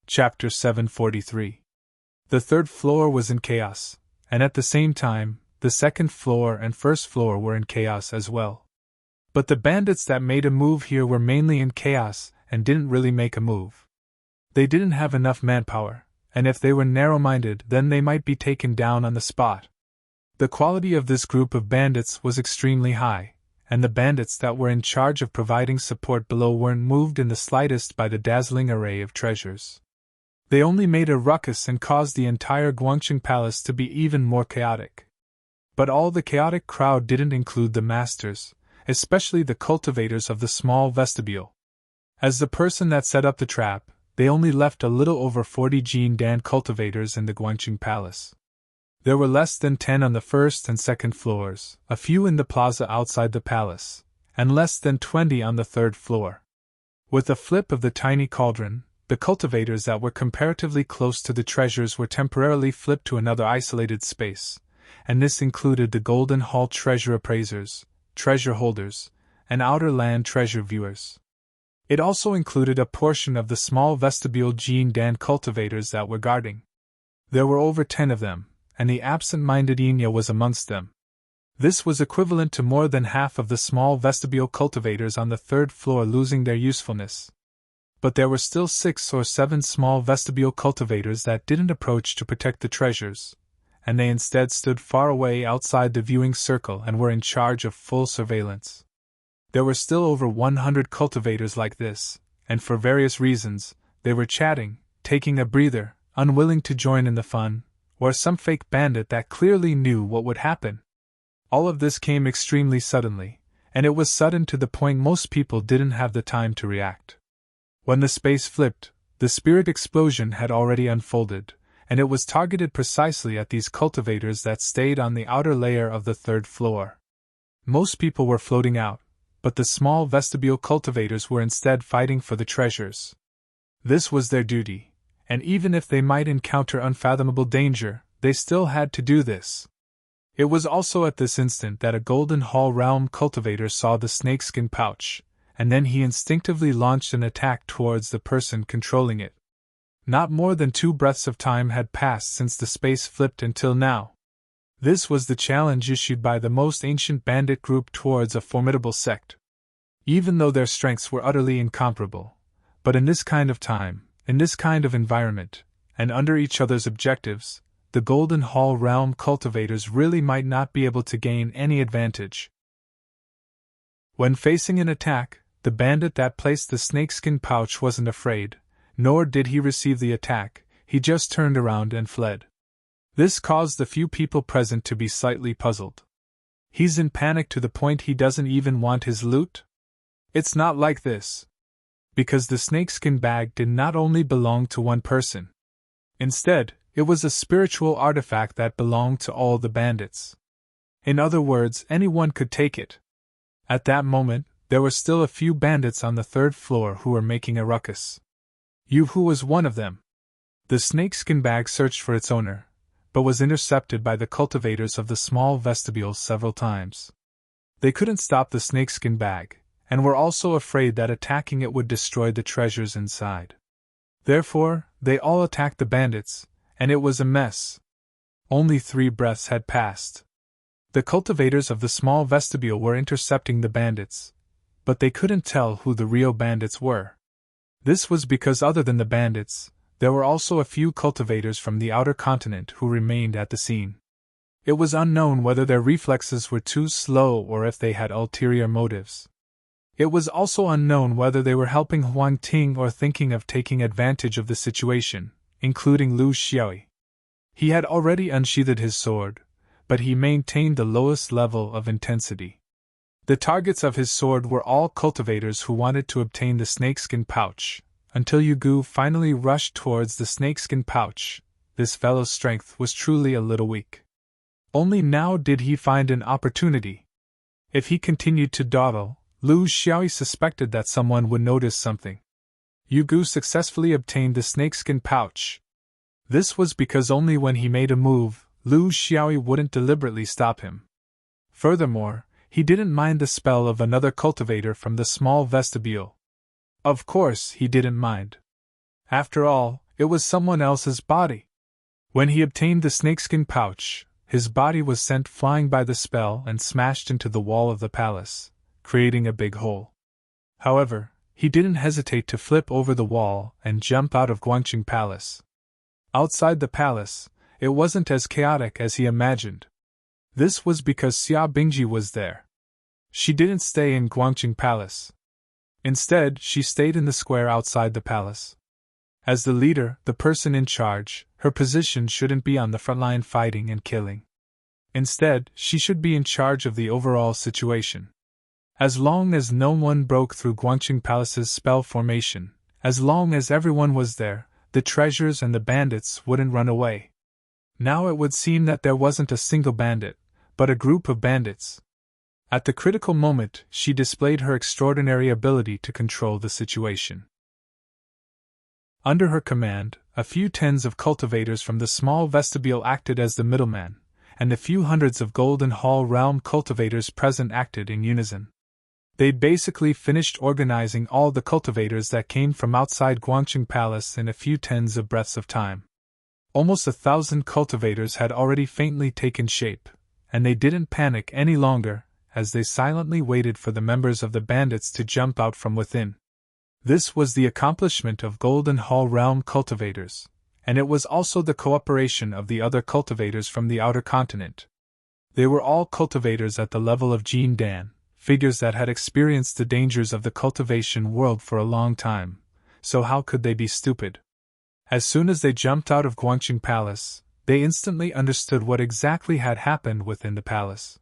Chapter 743. The third floor was in chaos, and at the same time, the second floor and first floor were in chaos as well. But the bandits that made a move here were mainly in chaos and didn't really make a move. They didn't have enough manpower, and if they were narrow-minded, then they might be taken down on the spot. The quality of this group of bandits was extremely high, and the bandits that were in charge of providing support below weren't moved in the slightest by the dazzling array of treasures. They only made a ruckus and caused the entire Guangqing Palace to be even more chaotic. But all the chaotic crowd didn't include the masters, especially the cultivators of the small vestibule. As the person that set up the trap, they only left a little over 40 Jindan cultivators in the Guangqing Palace. There were less than 10 on the first and second floors, a few in the plaza outside the palace, and less than 20 on the third floor. With a flip of the tiny cauldron, the cultivators that were comparatively close to the treasures were temporarily flipped to another isolated space, and this included the Golden Hall treasure appraisers, treasure holders, and outer land treasure viewers. It also included a portion of the small vestibule Jindan cultivators that were guarding. There were over 10 of them, and the absent-minded Inya was amongst them. This was equivalent to more than half of the small vestibule cultivators on the third floor losing their usefulness. But there were still 6 or 7 small vestibule cultivators that didn't approach to protect the treasures, and they instead stood far away outside the viewing circle and were in charge of full surveillance. There were still over 100 cultivators like this, and for various reasons, they were chatting, taking a breather, unwilling to join in the fun, or some fake bandit that clearly knew what would happen. All of this came extremely suddenly, and it was sudden to the point most people didn't have the time to react. When the space flipped, the spirit explosion had already unfolded, and it was targeted precisely at these cultivators that stayed on the outer layer of the third floor. Most people were floating out, but the small vestibule cultivators were instead fighting for the treasures. This was their duty, and even if they might encounter unfathomable danger, they still had to do this. It was also at this instant that a Golden Hall realm cultivator saw the snakeskin pouch, and then he instinctively launched an attack towards the person controlling it. Not more than 2 breaths of time had passed since the space flipped until now. This was the challenge issued by the most ancient bandit group towards a formidable sect. Even though their strengths were utterly incomparable, but in this kind of time, in this kind of environment, and under each other's objectives, the Golden Hall realm cultivators really might not be able to gain any advantage. When facing an attack, the bandit that placed the snakeskin pouch wasn't afraid, nor did he receive the attack, he just turned around and fled. This caused the few people present to be slightly puzzled. He's in panic to the point he doesn't even want his loot? It's not like this. Because the snakeskin bag did not only belong to one person. Instead, it was a spiritual artifact that belonged to all the bandits. In other words, anyone could take it. At that moment, there were still a few bandits on the third floor who were making a ruckus. Yu Hu was one of them. The snakeskin bag searched for its owner, but was intercepted by the cultivators of the small vestibule several times. They couldn't stop the snakeskin bag, and were also afraid that attacking it would destroy the treasures inside. Therefore, they all attacked the bandits, and it was a mess. Only 3 breaths had passed. The cultivators of the small vestibule were intercepting the bandits, but they couldn't tell who the real bandits were. This was because other than the bandits, there were also a few cultivators from the outer continent who remained at the scene. It was unknown whether their reflexes were too slow or if they had ulterior motives. It was also unknown whether they were helping Huang Ting or thinking of taking advantage of the situation, including Lu Xiaoyi. He had already unsheathed his sword, but he maintained the lowest level of intensity. The targets of his sword were all cultivators who wanted to obtain the snakeskin pouch, until Yu Gu finally rushed towards the snakeskin pouch. This fellow's strength was truly a little weak. Only now did he find an opportunity. If he continued to dawdle, Lu Xiaoyi suspected that someone would notice something. Yu Gu successfully obtained the snakeskin pouch. This was because only when he made a move, Lu Xiaoyi wouldn't deliberately stop him. Furthermore, he didn't mind the spell of another cultivator from the small vestibule. Of course, he didn't mind. After all, it was someone else's body. When he obtained the snakeskin pouch, his body was sent flying by the spell and smashed into the wall of the palace, creating a big hole. However, he didn't hesitate to flip over the wall and jump out of Guangqing Palace. Outside the palace, it wasn't as chaotic as he imagined. This was because Xia Bingji was there. She didn't stay in Guangqing Palace. Instead, she stayed in the square outside the palace. As the leader, the person in charge, her position shouldn't be on the front line fighting and killing. Instead, she should be in charge of the overall situation. As long as no one broke through Guangqing Palace's spell formation, as long as everyone was there, the treasures and the bandits wouldn't run away. Now it would seem that there wasn't a single bandit, but a group of bandits. At the critical moment, she displayed her extraordinary ability to control the situation. Under her command, a few tens of cultivators from the small vestibule acted as the middleman, and the few hundreds of Golden Hall realm cultivators present acted in unison. They'd basically finished organizing all the cultivators that came from outside Guangqing Palace in a few tens of breaths of time. Almost 1,000 cultivators had already faintly taken shape, and they didn't panic any longer, as they silently waited for the members of the bandits to jump out from within. This was the accomplishment of Golden Hall realm cultivators, and it was also the cooperation of the other cultivators from the outer continent. They were all cultivators at the level of Jin Dan, figures that had experienced the dangers of the cultivation world for a long time, so how could they be stupid? As soon as they jumped out of Guangqing Palace, they instantly understood what exactly had happened within the palace.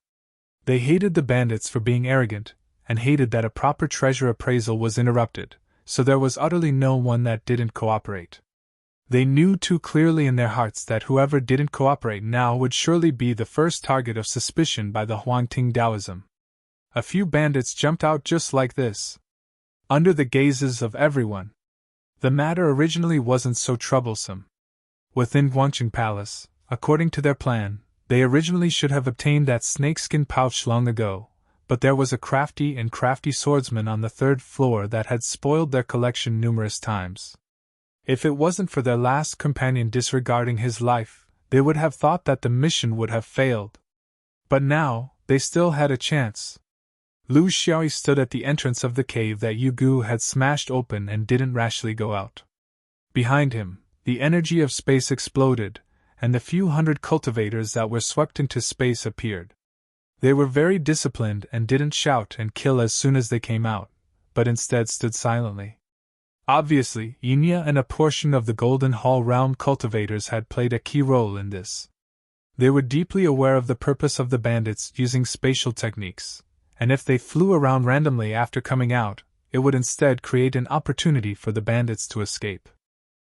They hated the bandits for being arrogant, and hated that a proper treasure appraisal was interrupted, so there was utterly no one that didn't cooperate. They knew too clearly in their hearts that whoever didn't cooperate now would surely be the first target of suspicion by the Huangting Taoism. A few bandits jumped out just like this, under the gazes of everyone. The matter originally wasn't so troublesome. Within Guangqing Palace, according to their plan, they originally should have obtained that snakeskin pouch long ago, but there was a crafty swordsman on the 3rd floor that had spoiled their collection numerous times. If it wasn't for their last companion disregarding his life, they would have thought that the mission would have failed. But now, they still had a chance. Lu Xiaoyi stood at the entrance of the cave that Yu Gu had smashed open and didn't rashly go out. Behind him, the energy of space exploded, and the few hundred cultivators that were swept into space appeared. They were very disciplined and didn't shout and kill as soon as they came out, but instead stood silently. Obviously, Yinya and a portion of the Golden Hall realm cultivators had played a key role in this. They were deeply aware of the purpose of the bandits using spatial techniques, and if they flew around randomly after coming out, it would instead create an opportunity for the bandits to escape.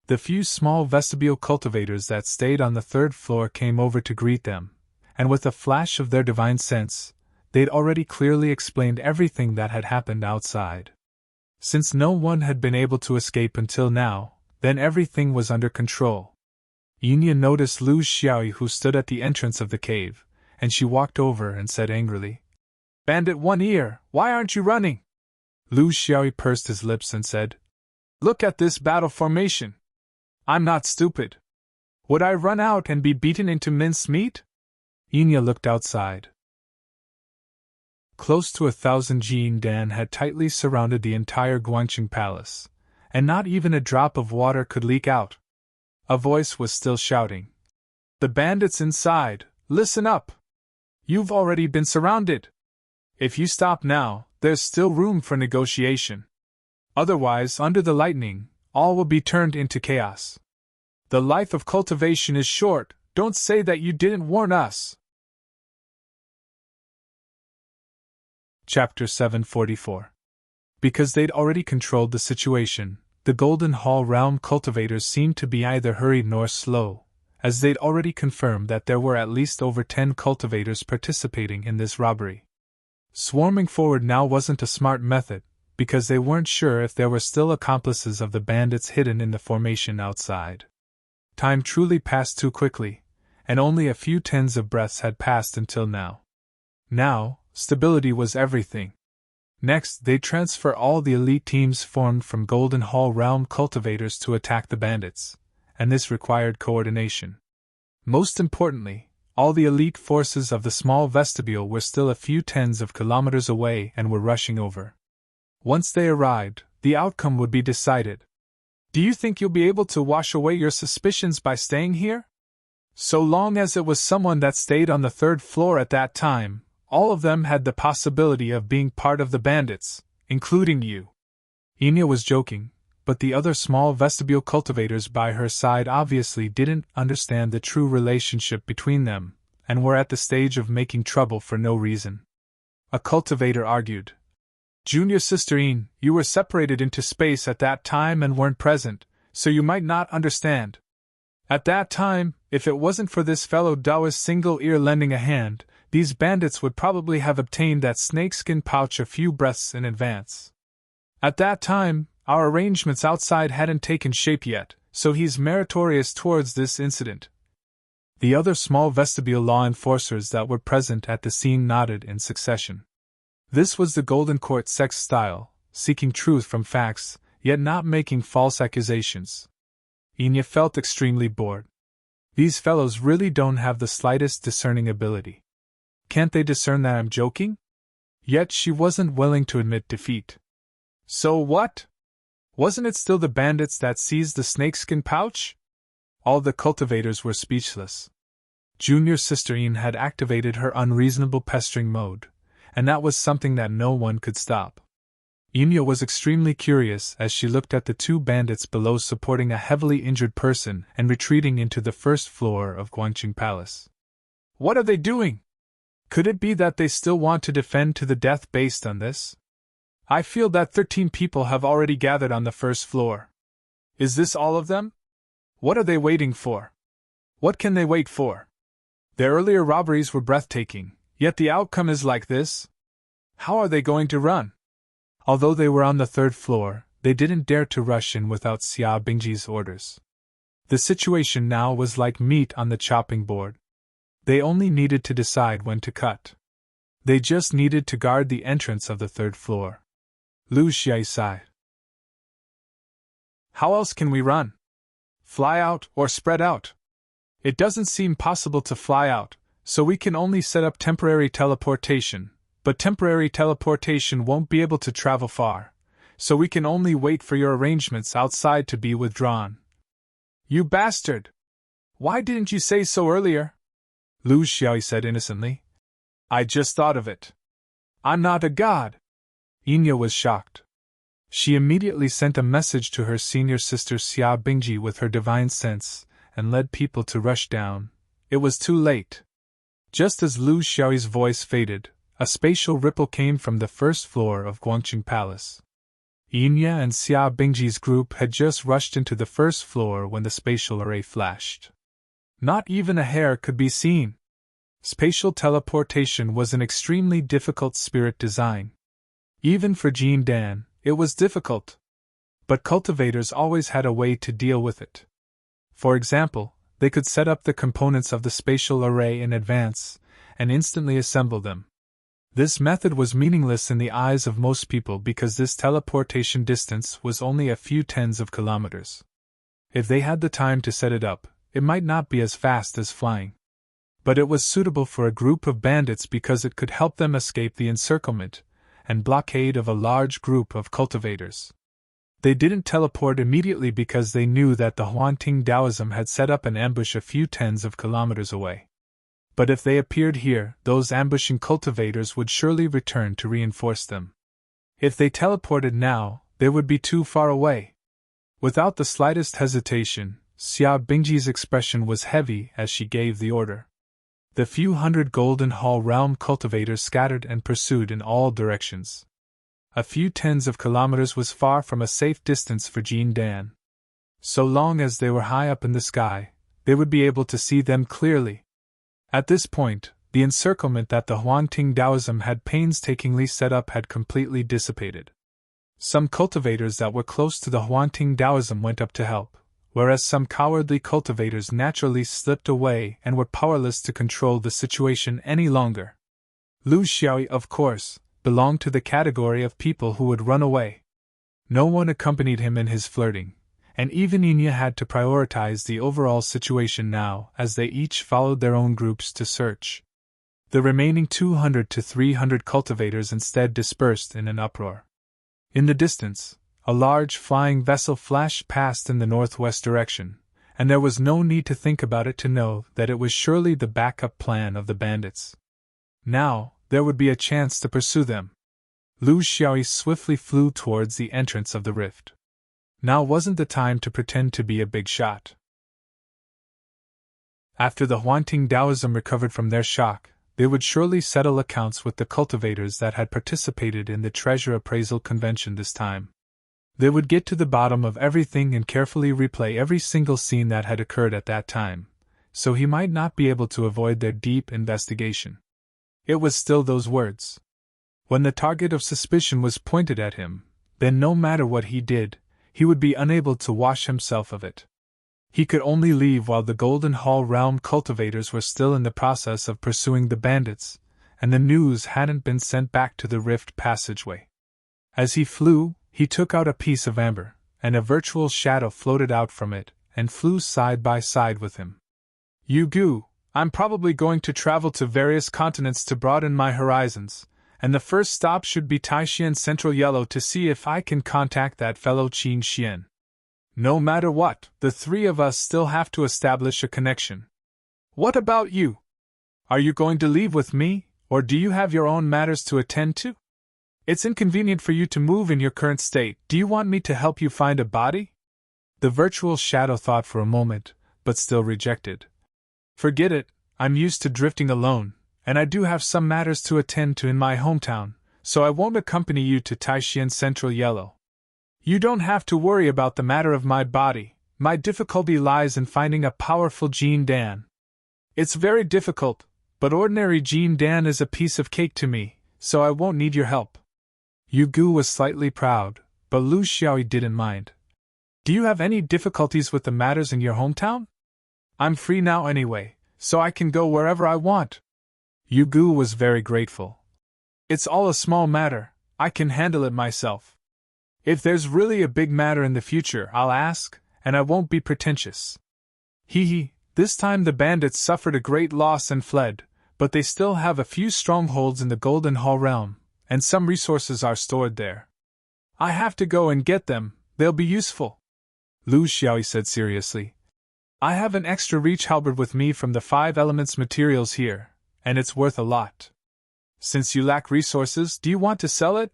The few small vestibule cultivators that stayed on the 3rd floor came over to greet them, and with a flash of their divine sense, they'd already clearly explained everything that had happened outside. Since no one had been able to escape until now, then everything was under control. Yinya noticed Lu Xiaoyi, who stood at the entrance of the cave, and she walked over and said angrily, "Bandit One Ear, why aren't you running?" Lu Xiaoyi pursed his lips and said, "Look at this battle formation. I'm not stupid. Would I run out and be beaten into mincemeat?" Yinya looked outside. Close to 1,000 Jin Dan had tightly surrounded the entire Guangqing Palace, and not even a drop of water could leak out. A voice was still shouting, "The bandits inside, listen up! You've already been surrounded. If you stop now, there's still room for negotiation. Otherwise, under the lightning, all will be turned into chaos. The life of cultivation is short, don't say that you didn't warn us." Chapter 744. Because they'd already controlled the situation, the Golden Hall realm cultivators seemed to be neither hurried nor slow, as they'd already confirmed that there were at least over 10 cultivators participating in this robbery. Swarming forward now wasn't a smart method, because they weren't sure if there were still accomplices of the bandits hidden in the formation outside. Time truly passed too quickly, and only a few tens of breaths had passed until now. Now, stability was everything. Next, they'd transfer all the elite teams formed from Golden Hall realm cultivators to attack the bandits, and this required coordination. Most importantly, all the elite forces of the small vestibule were still a few tens of kilometers away and were rushing over. Once they arrived, the outcome would be decided. Do you think you'll be able to wash away your suspicions by staying here? So long as it was someone that stayed on the third floor at that time, all of them had the possibility of being part of the bandits, including you. Enya was joking, but the other small vestibule cultivators by her side obviously didn't understand the true relationship between them, and were at the stage of making trouble for no reason. A cultivator argued. Junior Sister Ian, you were separated into space at that time and weren't present, so you might not understand. At that time, if it wasn't for this fellow Taoist single ear lending a hand, these bandits would probably have obtained that snakeskin pouch a few breaths in advance. At that time, our arrangements outside hadn't taken shape yet, so he's meritorious towards this incident. The other small vestibule law enforcers that were present at the scene nodded in succession. This was the Golden Court sex style, seeking truth from facts, yet not making false accusations. Enya felt extremely bored. These fellows really don't have the slightest discerning ability. Can't they discern that I'm joking? Yet she wasn't willing to admit defeat. So what? Wasn't it still the bandits that seized the snakeskin pouch? All the cultivators were speechless. Junior Sister Ian had activated her unreasonable pestering mode, and that was something that no one could stop. Enya was extremely curious as she looked at the two bandits below supporting a heavily injured person and retreating into the first floor of Guangqing Palace. What are they doing? Could it be that they still want to defend to the death based on this? I feel that 13 people have already gathered on the first floor. Is this all of them? What are they waiting for? What can they wait for? Their earlier robberies were breathtaking, yet the outcome is like this? How are they going to run? Although they were on the third floor, they didn't dare to rush in without Xia Bingji's orders. The situation now was like meat on the chopping board. They only needed to decide when to cut. They just needed to guard the entrance of the third floor. Lu Xiai sighed. How else can we run? Fly out or spread out? It doesn't seem possible to fly out, so we can only set up temporary teleportation. But temporary teleportation won't be able to travel far, so we can only wait for your arrangements outside to be withdrawn. You bastard! Why didn't you say so earlier? Lu Xiaoyi said innocently. I just thought of it. I'm not a god. Enya was shocked. She immediately sent a message to her senior sister Xia Bingji with her divine sense, and led people to rush down. It was too late. Just as Lu Xiaoyi's voice faded, a spatial ripple came from the first floor of Guangqing Palace. Enya and Xia Bingji's group had just rushed into the first floor when the spatial array flashed. Not even a hair could be seen. Spatial teleportation was an extremely difficult spirit design. Even for Jean Dan, it was difficult. But cultivators always had a way to deal with it. For example, they could set up the components of the spatial array in advance and instantly assemble them. This method was meaningless in the eyes of most people because this teleportation distance was only a few tens of kilometers. If they had the time to set it up, it might not be as fast as flying. But it was suitable for a group of bandits because it could help them escape the encirclement and blockade of a large group of cultivators. They didn't teleport immediately because they knew that the Huanting Taoism had set up an ambush a few tens of kilometers away. But if they appeared here, those ambushing cultivators would surely return to reinforce them. If they teleported now, they would be too far away. Without the slightest hesitation, Xia Bingji's expression was heavy as she gave the order. The few hundred Golden Hall realm cultivators scattered and pursued in all directions. A few tens of kilometers was far from a safe distance for Jean Dan. So long as they were high up in the sky, they would be able to see them clearly. At this point, the encirclement that the Huanting Taoism had painstakingly set up had completely dissipated. Some cultivators that were close to the Huanting Taoism went up to help, whereas some cowardly cultivators naturally slipped away and were powerless to control the situation any longer. Lu Xiaoyi, of course, belonged to the category of people who would run away. No one accompanied him in his flirting, and even Enya had to prioritize the overall situation now as they each followed their own groups to search. The remaining 200 to 300 cultivators instead dispersed in an uproar. In the distance, a large flying vessel flashed past in the northwest direction, and there was no need to think about it to know that it was surely the backup plan of the bandits. Now, there would be a chance to pursue them. Lu Xiaoyi swiftly flew towards the entrance of the rift. Now wasn't the time to pretend to be a big shot. After the Huanting Taoism recovered from their shock, they would surely settle accounts with the cultivators that had participated in the treasure appraisal convention this time. They would get to the bottom of everything and carefully replay every single scene that had occurred at that time, so he might not be able to avoid their deep investigation. It was still those words. When the target of suspicion was pointed at him, then no matter what he did, he would be unable to wash himself of it. He could only leave while the Golden Hall realm cultivators were still in the process of pursuing the bandits, and the news hadn't been sent back to the rift passageway. As he flew, he took out a piece of amber, and a virtual shadow floated out from it, and flew side by side with him. Yugu, I'm probably going to travel to various continents to broaden my horizons, and the first stop should be Taishan Central Yellow to see if I can contact that fellow Qin Xian. No matter what, the three of us still have to establish a connection. What about you? Are you going to leave with me, or do you have your own matters to attend to? It's inconvenient for you to move in your current state. Do you want me to help you find a body? The virtual shadow thought for a moment, but still rejected. Forget it, I'm used to drifting alone, and I do have some matters to attend to in my hometown, so I won't accompany you to Taishan Central Yellow. You don't have to worry about the matter of my body. My difficulty lies in finding a powerful Jin Dan. It's very difficult, but ordinary Jin Dan is a piece of cake to me, so I won't need your help. Yugu was slightly proud, but Lu Xiaoyi didn't mind. Do you have any difficulties with the matters in your hometown? I'm free now anyway, so I can go wherever I want. Yugu was very grateful. It's all a small matter, I can handle it myself. If there's really a big matter in the future, I'll ask, and I won't be pretentious. This time the bandits suffered a great loss and fled, but they still have a few strongholds in the Golden Hall realm, and some resources are stored there. I have to go and get them, they'll be useful. Lu Xiaoyi said seriously. I have an extra reach halberd with me from the 5 Elements materials here, and it's worth a lot. Since you lack resources, do you want to sell it?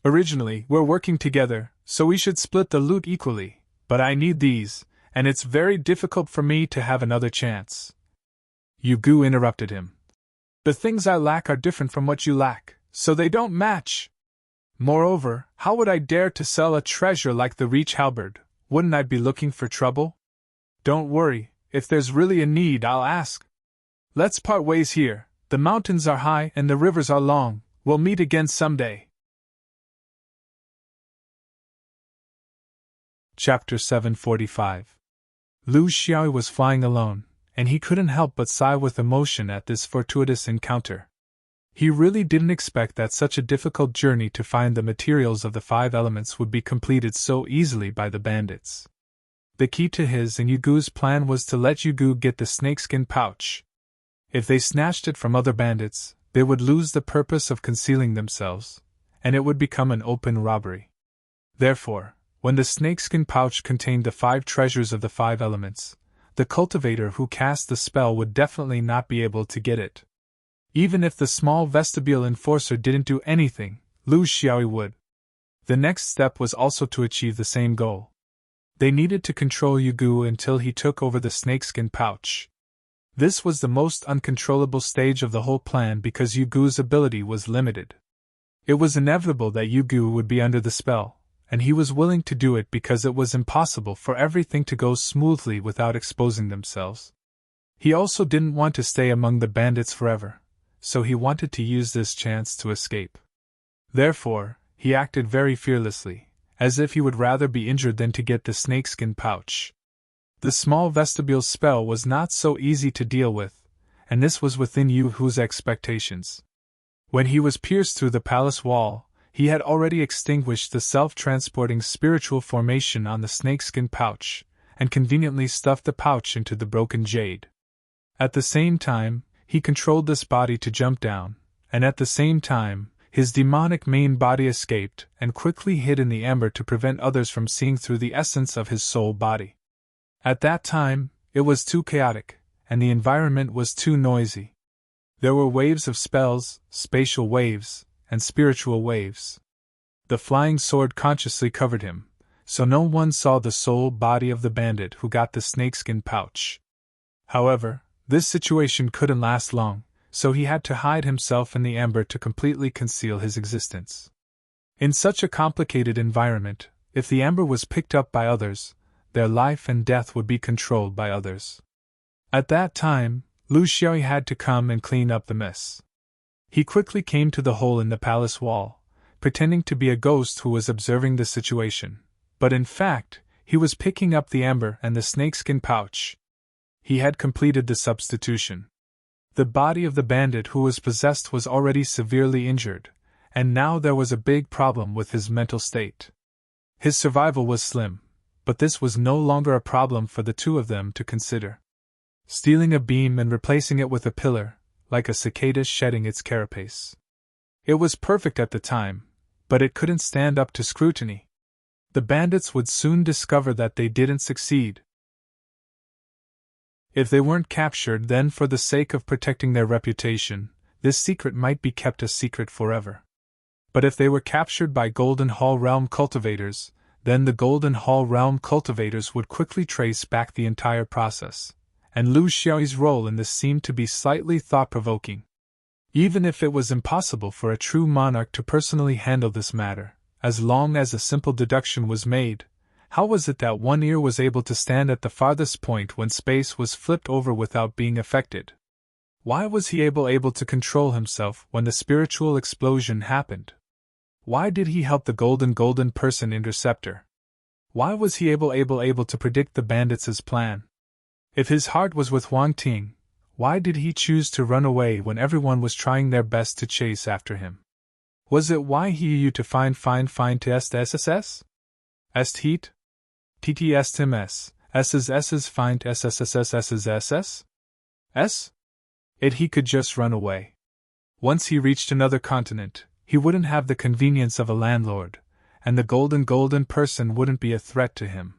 Originally, we're working together, so we should split the loot equally, but I need these, and it's very difficult for me to have another chance. Yugu interrupted him. The things I lack are different from what you lack, so they don't match. Moreover, how would I dare to sell a treasure like the Reach Halberd? Wouldn't I be looking for trouble? Don't worry, if there's really a need, I'll ask. Let's part ways here. The mountains are high and the rivers are long. We'll meet again someday. Chapter 745. Lu Xiaoyi was flying alone, and he couldn't help but sigh with emotion at this fortuitous encounter. He really didn't expect that such a difficult journey to find the materials of the 5 elements would be completed so easily by the bandits. The key to his and Yugu's plan was to let Yugu get the snakeskin pouch. If they snatched it from other bandits, they would lose the purpose of concealing themselves, and it would become an open robbery. Therefore, when the snakeskin pouch contained the 5 treasures of the 5 elements, the cultivator who cast the spell would definitely not be able to get it. Even if the small vestibule enforcer didn't do anything, Lu Xiaoyi would. The next step was also to achieve the same goal. They needed to control Yugu until he took over the snakeskin pouch. This was the most uncontrollable stage of the whole plan because Yugu's ability was limited. It was inevitable that Yugu would be under the spell, and he was willing to do it because it was impossible for everything to go smoothly without exposing themselves. He also didn't want to stay among the bandits forever, so he wanted to use this chance to escape. Therefore, he acted very fearlessly, as if he would rather be injured than to get the snakeskin pouch. The small vestibule spell was not so easy to deal with, and this was within Yugu's expectations. When he was pierced through the palace wall, he had already extinguished the self-transporting spiritual formation on the snakeskin pouch, and conveniently stuffed the pouch into the broken jade. At the same time, he controlled this body to jump down, and at the same time, his demonic main body escaped and quickly hid in the amber to prevent others from seeing through the essence of his soul body. At that time, it was too chaotic, and the environment was too noisy. There were waves of spells, spatial waves, and spiritual waves. The flying sword consciously covered him, so no one saw the soul body of the bandit who got the snakeskin pouch. However, this situation couldn't last long, so he had to hide himself in the amber to completely conceal his existence. In such a complicated environment, if the amber was picked up by others, their life and death would be controlled by others. At that time, Lu Xiaoyi had to come and clean up the mess. He quickly came to the hole in the palace wall, pretending to be a ghost who was observing the situation, but in fact, he was picking up the amber and the snakeskin pouch. He had completed the substitution. The body of the bandit who was possessed was already severely injured, and now there was a big problem with his mental state. His survival was slim, but this was no longer a problem for the two of them to consider. Stealing a beam and replacing it with a pillar, like a cicada shedding its carapace. It was perfect at the time, but it couldn't stand up to scrutiny. The bandits would soon discover that they didn't succeed. If they weren't captured, then for the sake of protecting their reputation, this secret might be kept a secret forever. But if they were captured by Golden Hall Realm cultivators, then the Golden Hall Realm cultivators would quickly trace back the entire process, and Lu Xiaoyi's role in this seemed to be slightly thought-provoking. Even if it was impossible for a true monarch to personally handle this matter, as long as a simple deduction was made, how was it that one ear was able to stand at the farthest point when space was flipped over without being affected? Why was he able to control himself when the spiritual explosion happened? Why did he help the golden person interceptor? Why was he able to predict the bandits' plan? If his heart was with Wang Ting, why did he choose to run away when everyone was trying their best to chase after him? Was it why he used to find to SSS? Est heat? TTS him S's find SSSS's? S? He could just run away. Once he reached another continent, he wouldn't have the convenience of a landlord, and the golden person wouldn't be a threat to him.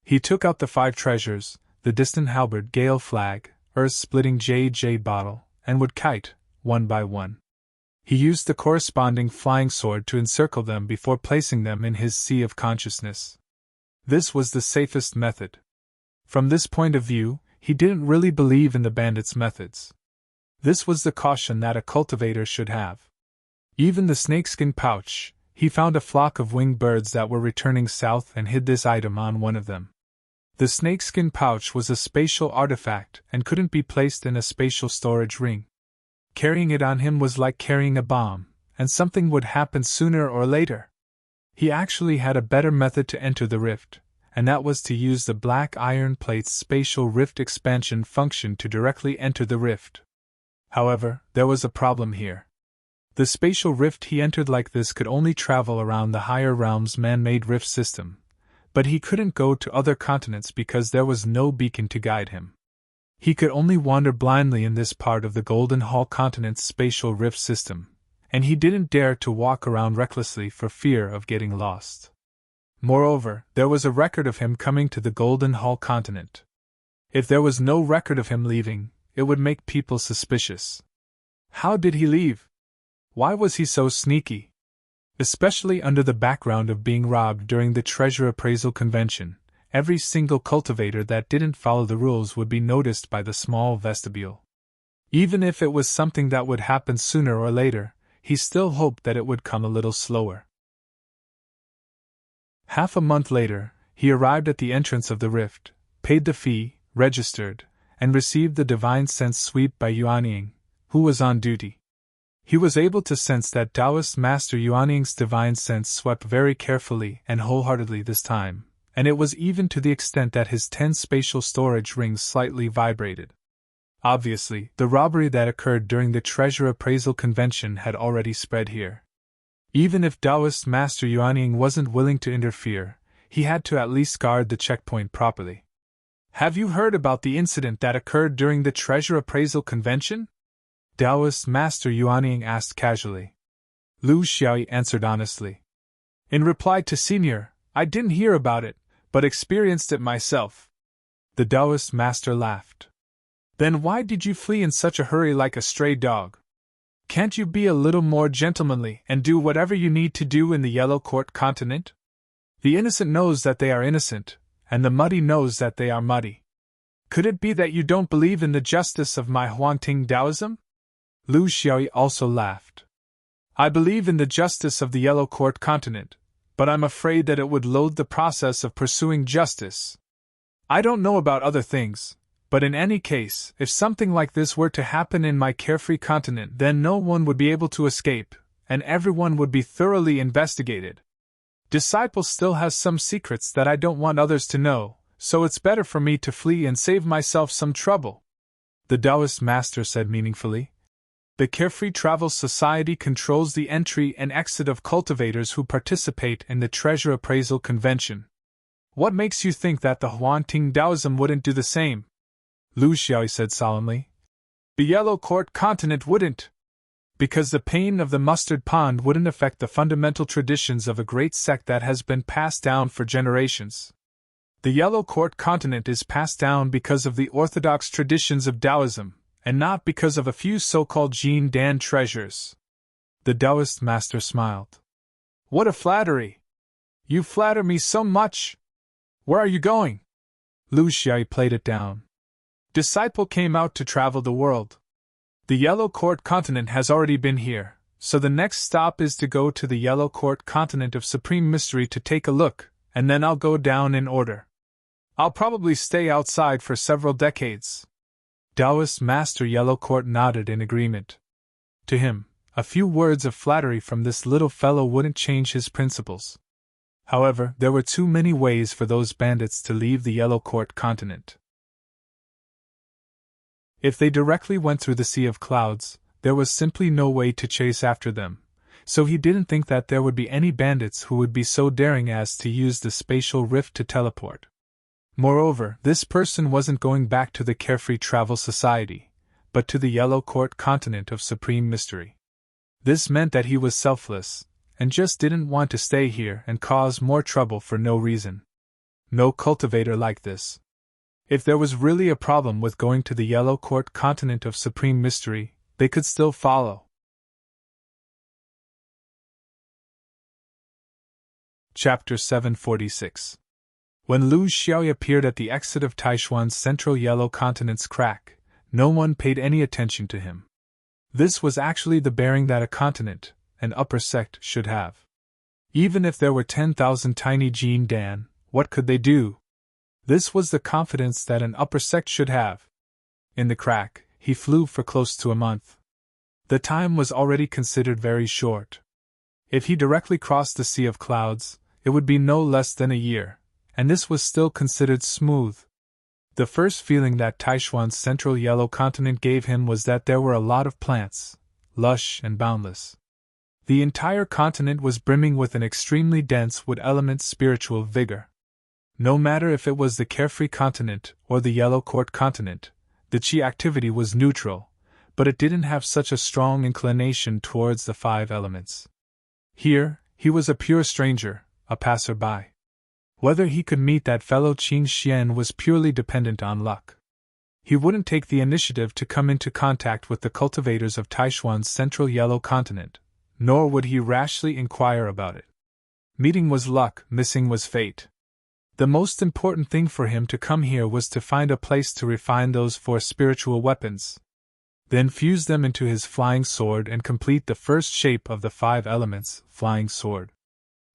He took out the 5 treasures, the distant halberd gale flag, earth-splitting jade bottle, and would kite, one by one. He used the corresponding flying sword to encircle them before placing them in his sea of consciousness. This was the safest method. From this point of view, he didn't really believe in the bandits' methods. This was the caution that a cultivator should have. Even the snakeskin pouch, he found a flock of winged birds that were returning south and hid this item on one of them. The snakeskin pouch was a spatial artifact and couldn't be placed in a spatial storage ring. Carrying it on him was like carrying a bomb, and something would happen sooner or later. He actually had a better method to enter the rift, and that was to use the black iron plate's spatial rift expansion function to directly enter the rift. However, there was a problem here. The spatial rift he entered like this could only travel around the higher realm's man-made rift system, but he couldn't go to other continents because there was no beacon to guide him. He could only wander blindly in this part of the Golden Hall continent's spatial rift system, and he didn't dare to walk around recklessly for fear of getting lost. Moreover, there was a record of him coming to the Golden Hall continent. If there was no record of him leaving, it would make people suspicious. How did he leave? Why was he so sneaky? Especially under the background of being robbed during the treasure appraisal convention, every single cultivator that didn't follow the rules would be noticed by the small vestibule. Even if it was something that would happen sooner or later, he still hoped that it would come a little slower. Half a month later, he arrived at the entrance of the rift, paid the fee, registered, and received the divine sense sweep by Yuanying, who was on duty. He was able to sense that Taoist Master Yuanying's divine sense swept very carefully and wholeheartedly this time, and it was even to the extent that his 10 spatial storage rings slightly vibrated. Obviously, the robbery that occurred during the treasure appraisal convention had already spread here. Even if Taoist Master Yuanying wasn't willing to interfere, he had to at least guard the checkpoint properly. Have you heard about the incident that occurred during the treasure appraisal convention? Taoist Master Yuanying asked casually. Lu Xiaoyi answered honestly. In reply to Senior, I didn't hear about it, but experienced it myself. The Taoist Master laughed. Then why did you flee in such a hurry like a stray dog? Can't you be a little more gentlemanly and do whatever you need to do in the Yellow Court continent? The innocent knows that they are innocent, and the muddy knows that they are muddy. Could it be that you don't believe in the justice of my Huangting Taoism? Lu Xiaoyi also laughed. I believe in the justice of the Yellow Court continent, but I'm afraid that it would load the process of pursuing justice. I don't know about other things, but in any case, if something like this were to happen in my carefree continent, then no one would be able to escape, and everyone would be thoroughly investigated. Disciple still has some secrets that I don't want others to know, so it's better for me to flee and save myself some trouble. The Taoist Master said meaningfully. The Carefree Travel Society controls the entry and exit of cultivators who participate in the Treasure Appraisal Convention. What makes you think that the Huangting Taoism wouldn't do the same? Lu Xiaoyi said solemnly. The Yellow Court continent wouldn't. Because the pain of the mustard pond wouldn't affect the fundamental traditions of a great sect that has been passed down for generations. The Yellow Court continent is passed down because of the orthodox traditions of Taoism, and not because of a few so-called Jin Dan treasures. The Taoist Master smiled. What a flattery! You flatter me so much! Where are you going? Lu Xiaoyi played it down. Disciple came out to travel the world. The Yellow Court continent has already been here, so the next stop is to go to the Yellow Court continent of Supreme Mystery to take a look, and then I'll go down in order. I'll probably stay outside for several decades. Taoist Master Yellow Court nodded in agreement. To him, a few words of flattery from this little fellow wouldn't change his principles. However, there were too many ways for those bandits to leave the Yellow Court continent. If they directly went through the Sea of Clouds, there was simply no way to chase after them, so he didn't think that there would be any bandits who would be so daring as to use the spatial rift to teleport. Moreover, this person wasn't going back to the Carefree Travel Society, but to the Yellow Court continent of Supreme Mystery. This meant that he was selfless, and just didn't want to stay here and cause more trouble for no reason. No cultivator like this. If there was really a problem with going to the Yellow Court continent of Supreme Mystery, they could still follow. Chapter 746. When Lu Xiaoyi appeared at the exit of Taishuan's central Yellow Continent's crack, no one paid any attention to him. This was actually the bearing that a continent, an upper sect, should have. Even if there were 10,000 tiny Jin Dan, what could they do? This was the confidence that an upper sect should have. In the crack, he flew for close to a month. The time was already considered very short. If he directly crossed the Sea of Clouds, it would be no less than a year, and this was still considered smooth. The first feeling that Taishuan's central Yellow Continent gave him was that there were a lot of plants, lush and boundless. The entire continent was brimming with an extremely dense wood element spiritual vigor. No matter if it was the Carefree Continent or the Yellow Court Continent, the chi activity was neutral, but it didn't have such a strong inclination towards the 5 elements. Here, he was a pure stranger, a passerby. Whether he could meet that fellow Qin Xian was purely dependent on luck. He wouldn't take the initiative to come into contact with the cultivators of Taishuan's central Yellow Continent, nor would he rashly inquire about it. Meeting was luck, missing was fate. The most important thing for him to come here was to find a place to refine those 4 spiritual weapons. Then fuse them into his flying sword and complete the first shape of the 5 elements, flying sword.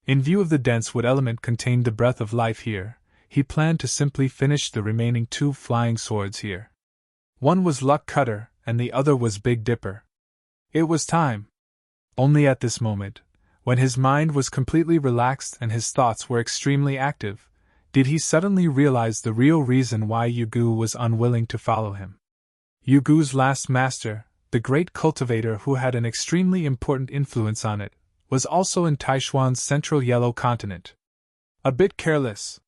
In view of the dense wood element contained the breath of life here, he planned to simply finish the remaining 2 flying swords here. One was Luck Cutter, and the other was Big Dipper. It was time. Only at this moment, when his mind was completely relaxed and his thoughts were extremely active, did he suddenly realize the real reason why Yugu was unwilling to follow him. Yugu's last master, the great cultivator who had an extremely important influence on it, was also in Taishuan's central yellow continent. A bit careless,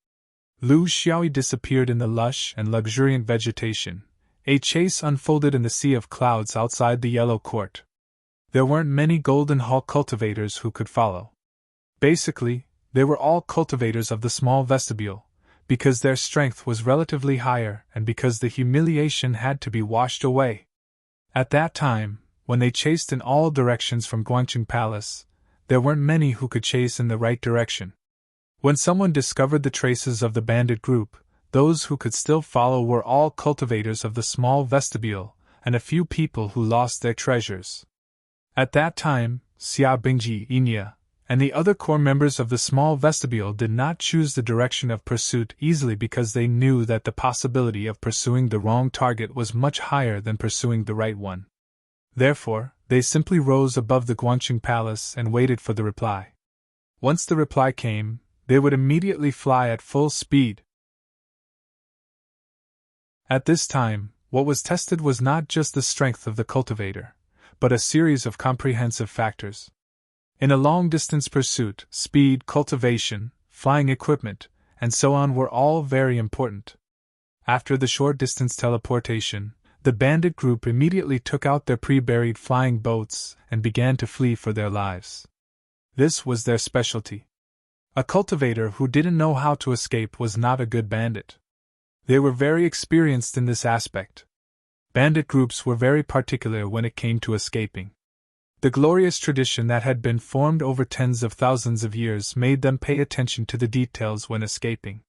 Lu Xiaoyi disappeared in the lush and luxuriant vegetation. A chase unfolded in the sea of clouds outside the yellow court. There weren't many Golden Hall cultivators who could follow. Basically, they were all cultivators of the small vestibule, because their strength was relatively higher and because the humiliation had to be washed away. At that time, when they chased in all directions from Guangqing Palace, there weren't many who could chase in the right direction. When someone discovered the traces of the bandit group, those who could still follow were all cultivators of the small vestibule, and a few people who lost their treasures. At that time, Xia Bingji, Inya, and the other core members of the small vestibule did not choose the direction of pursuit easily because they knew that the possibility of pursuing the wrong target was much higher than pursuing the right one. Therefore, they simply rose above the Guangqing Palace and waited for the reply. Once the reply came, they would immediately fly at full speed. At this time, what was tested was not just the strength of the cultivator, but a series of comprehensive factors. In a long-distance pursuit, speed, cultivation, flying equipment, and so on were all very important. After the short-distance teleportation, the bandit group immediately took out their pre-buried flying boats and began to flee for their lives. This was their specialty. A cultivator who didn't know how to escape was not a good bandit. They were very experienced in this aspect. Bandit groups were very particular when it came to escaping. The glorious tradition that had been formed over tens of thousands of years made them pay attention to the details when escaping.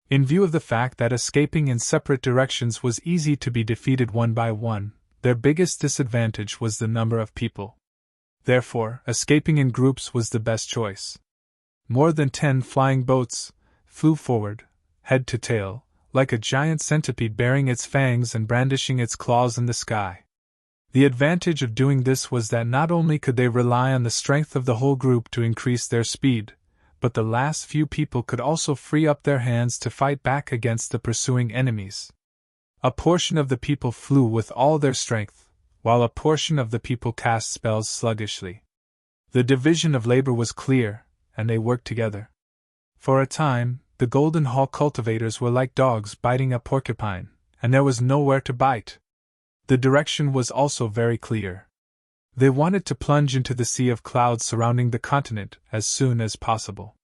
In view of the fact that escaping in separate directions was easy to be defeated one by one, their biggest disadvantage was the number of people. Therefore, escaping in groups was the best choice. More than 10 flying boats flew forward, head to tail, like a giant centipede bearing its fangs and brandishing its claws in the sky. The advantage of doing this was that not only could they rely on the strength of the whole group to increase their speed, but the last few people could also free up their hands to fight back against the pursuing enemies. A portion of the people flew with all their strength, while a portion of the people cast spells sluggishly. The division of labor was clear, and they worked together. For a time, the Golden Hall cultivators were like dogs biting a porcupine, and there was nowhere to bite. The direction was also very clear. They wanted to plunge into the sea of clouds surrounding the continent as soon as possible.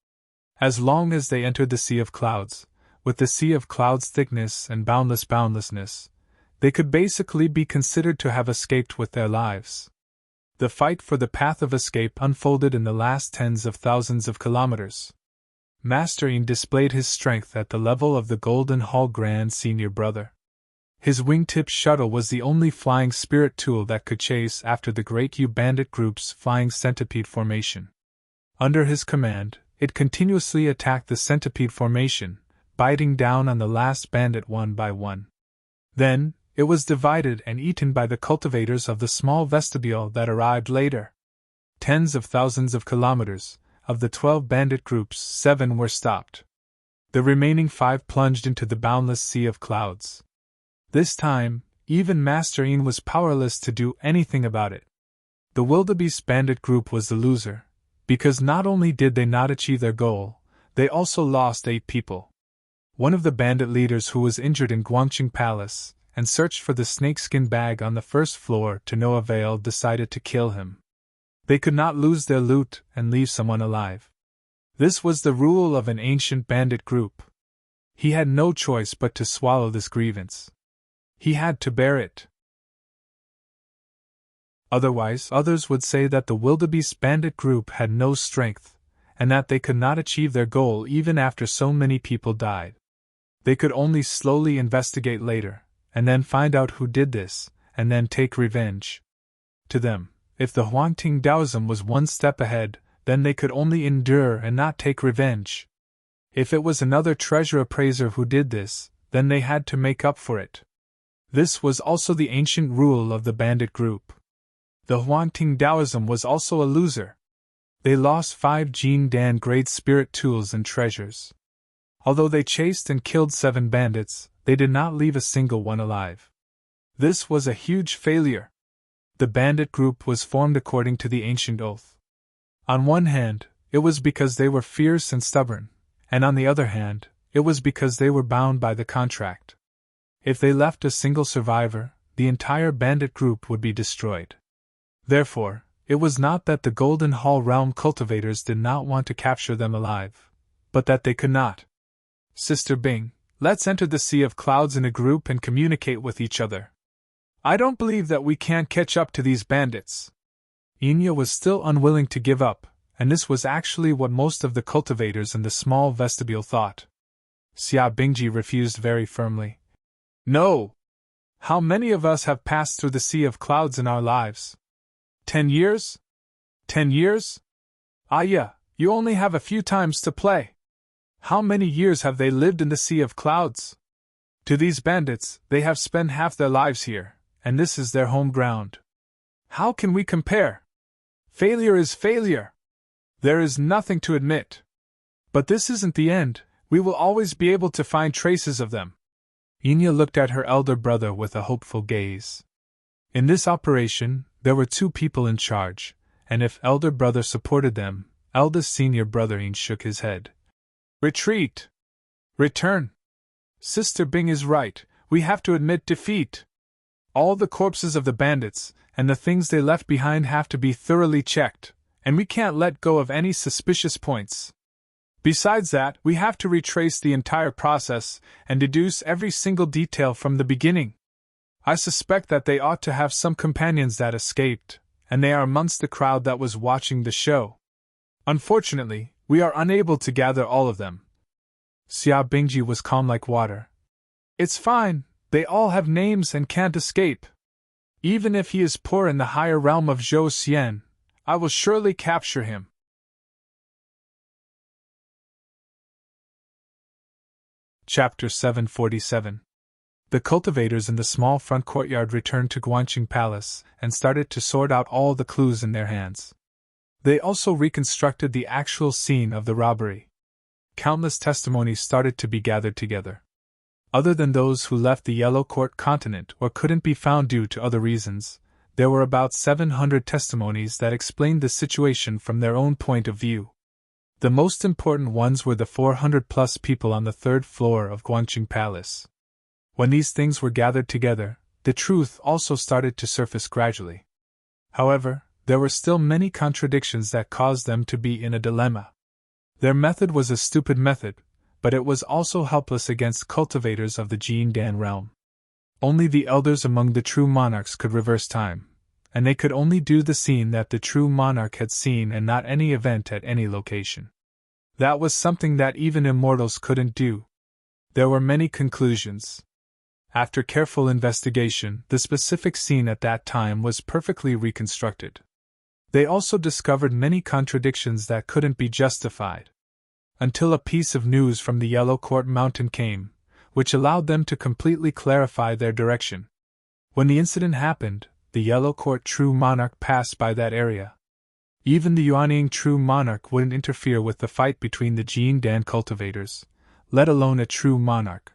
As long as they entered the sea of clouds, with the sea of clouds' thickness and boundlessness, they could basically be considered to have escaped with their lives. The fight for the path of escape unfolded in the last tens of thousands of kilometers. Master Yin displayed his strength at the level of the Golden Hall Grand Senior Brother. His wingtip shuttle was the only flying spirit tool that could chase after the Great U bandit group's flying centipede formation. Under his command, it continuously attacked the centipede formation, biting down on the last bandit one by one. Then, it was divided and eaten by the cultivators of the small vestibule that arrived later. Tens of thousands of kilometers, of the 12 bandit groups, 7 were stopped. The remaining 5 plunged into the boundless sea of clouds. This time, even Master Yin was powerless to do anything about it. The wildebeest bandit group was the loser, because not only did they not achieve their goal, they also lost 8 people. One of the bandit leaders who was injured in Guangqing Palace, and searched for the snakeskin bag on the first floor to no avail, decided to kill him. They could not lose their loot and leave someone alive. This was the rule of an ancient bandit group. He had no choice but to swallow this grievance. He had to bear it. Otherwise, others would say that the wildebeest bandit group had no strength, and that they could not achieve their goal even after so many people died. They could only slowly investigate later, and then find out who did this, and then take revenge. To them, if the Huangting Taoism was one step ahead, then they could only endure and not take revenge. If it was another treasure appraiser who did this, then they had to make up for it. This was also the ancient rule of the bandit group. The Huangting Taoism was also a loser. They lost 5 Jin Dan grade spirit tools and treasures. Although they chased and killed 7 bandits, they did not leave a single one alive. This was a huge failure. The bandit group was formed according to the ancient oath. On one hand, it was because they were fierce and stubborn, and on the other hand, it was because they were bound by the contract. If they left a single survivor, the entire bandit group would be destroyed. Therefore, it was not that the Golden Hall Realm cultivators did not want to capture them alive, but that they could not. Sister Bing, let's enter the Sea of Clouds in a group and communicate with each other. I don't believe that we can't catch up to these bandits. Enya was still unwilling to give up, and this was actually what most of the cultivators in the small vestibule thought. Xia Bingji refused very firmly. No! How many of us have passed through the Sea of Clouds in our lives? 10 years? 10 years? Yeah, you only have a few times to play. How many years have they lived in the Sea of Clouds? To these bandits, they have spent half their lives here, and this is their home ground. How can we compare? Failure is failure. There is nothing to admit. But this isn't the end, we will always be able to find traces of them. Enya looked at her elder brother with a hopeful gaze. In this operation, there were 2 people in charge, and if elder brother supported them, eldest senior brother Yin shook his head. Retreat! Return! Sister Bing is right, we have to admit defeat. All the corpses of the bandits, and the things they left behind have to be thoroughly checked, and we can't let go of any suspicious points. Besides that, we have to retrace the entire process and deduce every single detail from the beginning. I suspect that they ought to have some companions that escaped, and they are amongst the crowd that was watching the show. Unfortunately, we are unable to gather all of them. Xia Bingji was calm like water. It's fine, they all have names and can't escape. Even if he is poor in the higher realm of Zhou Xian, I will surely capture him. Chapter 747. The cultivators in the small front courtyard returned to Guanqing Palace and started to sort out all the clues in their hands. They also reconstructed the actual scene of the robbery. Countless testimonies started to be gathered together. Other than those who left the Yellow Court continent or couldn't be found due to other reasons, there were about 700 testimonies that explained the situation from their own point of view. The most important ones were the 400-plus people on the 3rd floor of Guanqing Palace. When these things were gathered together, the truth also started to surface gradually. However, there were still many contradictions that caused them to be in a dilemma. Their method was a stupid method, but it was also helpless against cultivators of the Jin Dan realm. Only the elders among the true monarchs could reverse time, and they could only do the scene that the true monarch had seen and not any event at any location. That was something that even immortals couldn't do. There were many conclusions. After careful investigation, the specific scene at that time was perfectly reconstructed. They also discovered many contradictions that couldn't be justified. Until a piece of news from the Yellow Court Mountain came, which allowed them to completely clarify their direction. When the incident happened, the Yellow Court True Monarch passed by that area. Even the Yuanying True Monarch wouldn't interfere with the fight between the Jin Dan cultivators, let alone a True Monarch.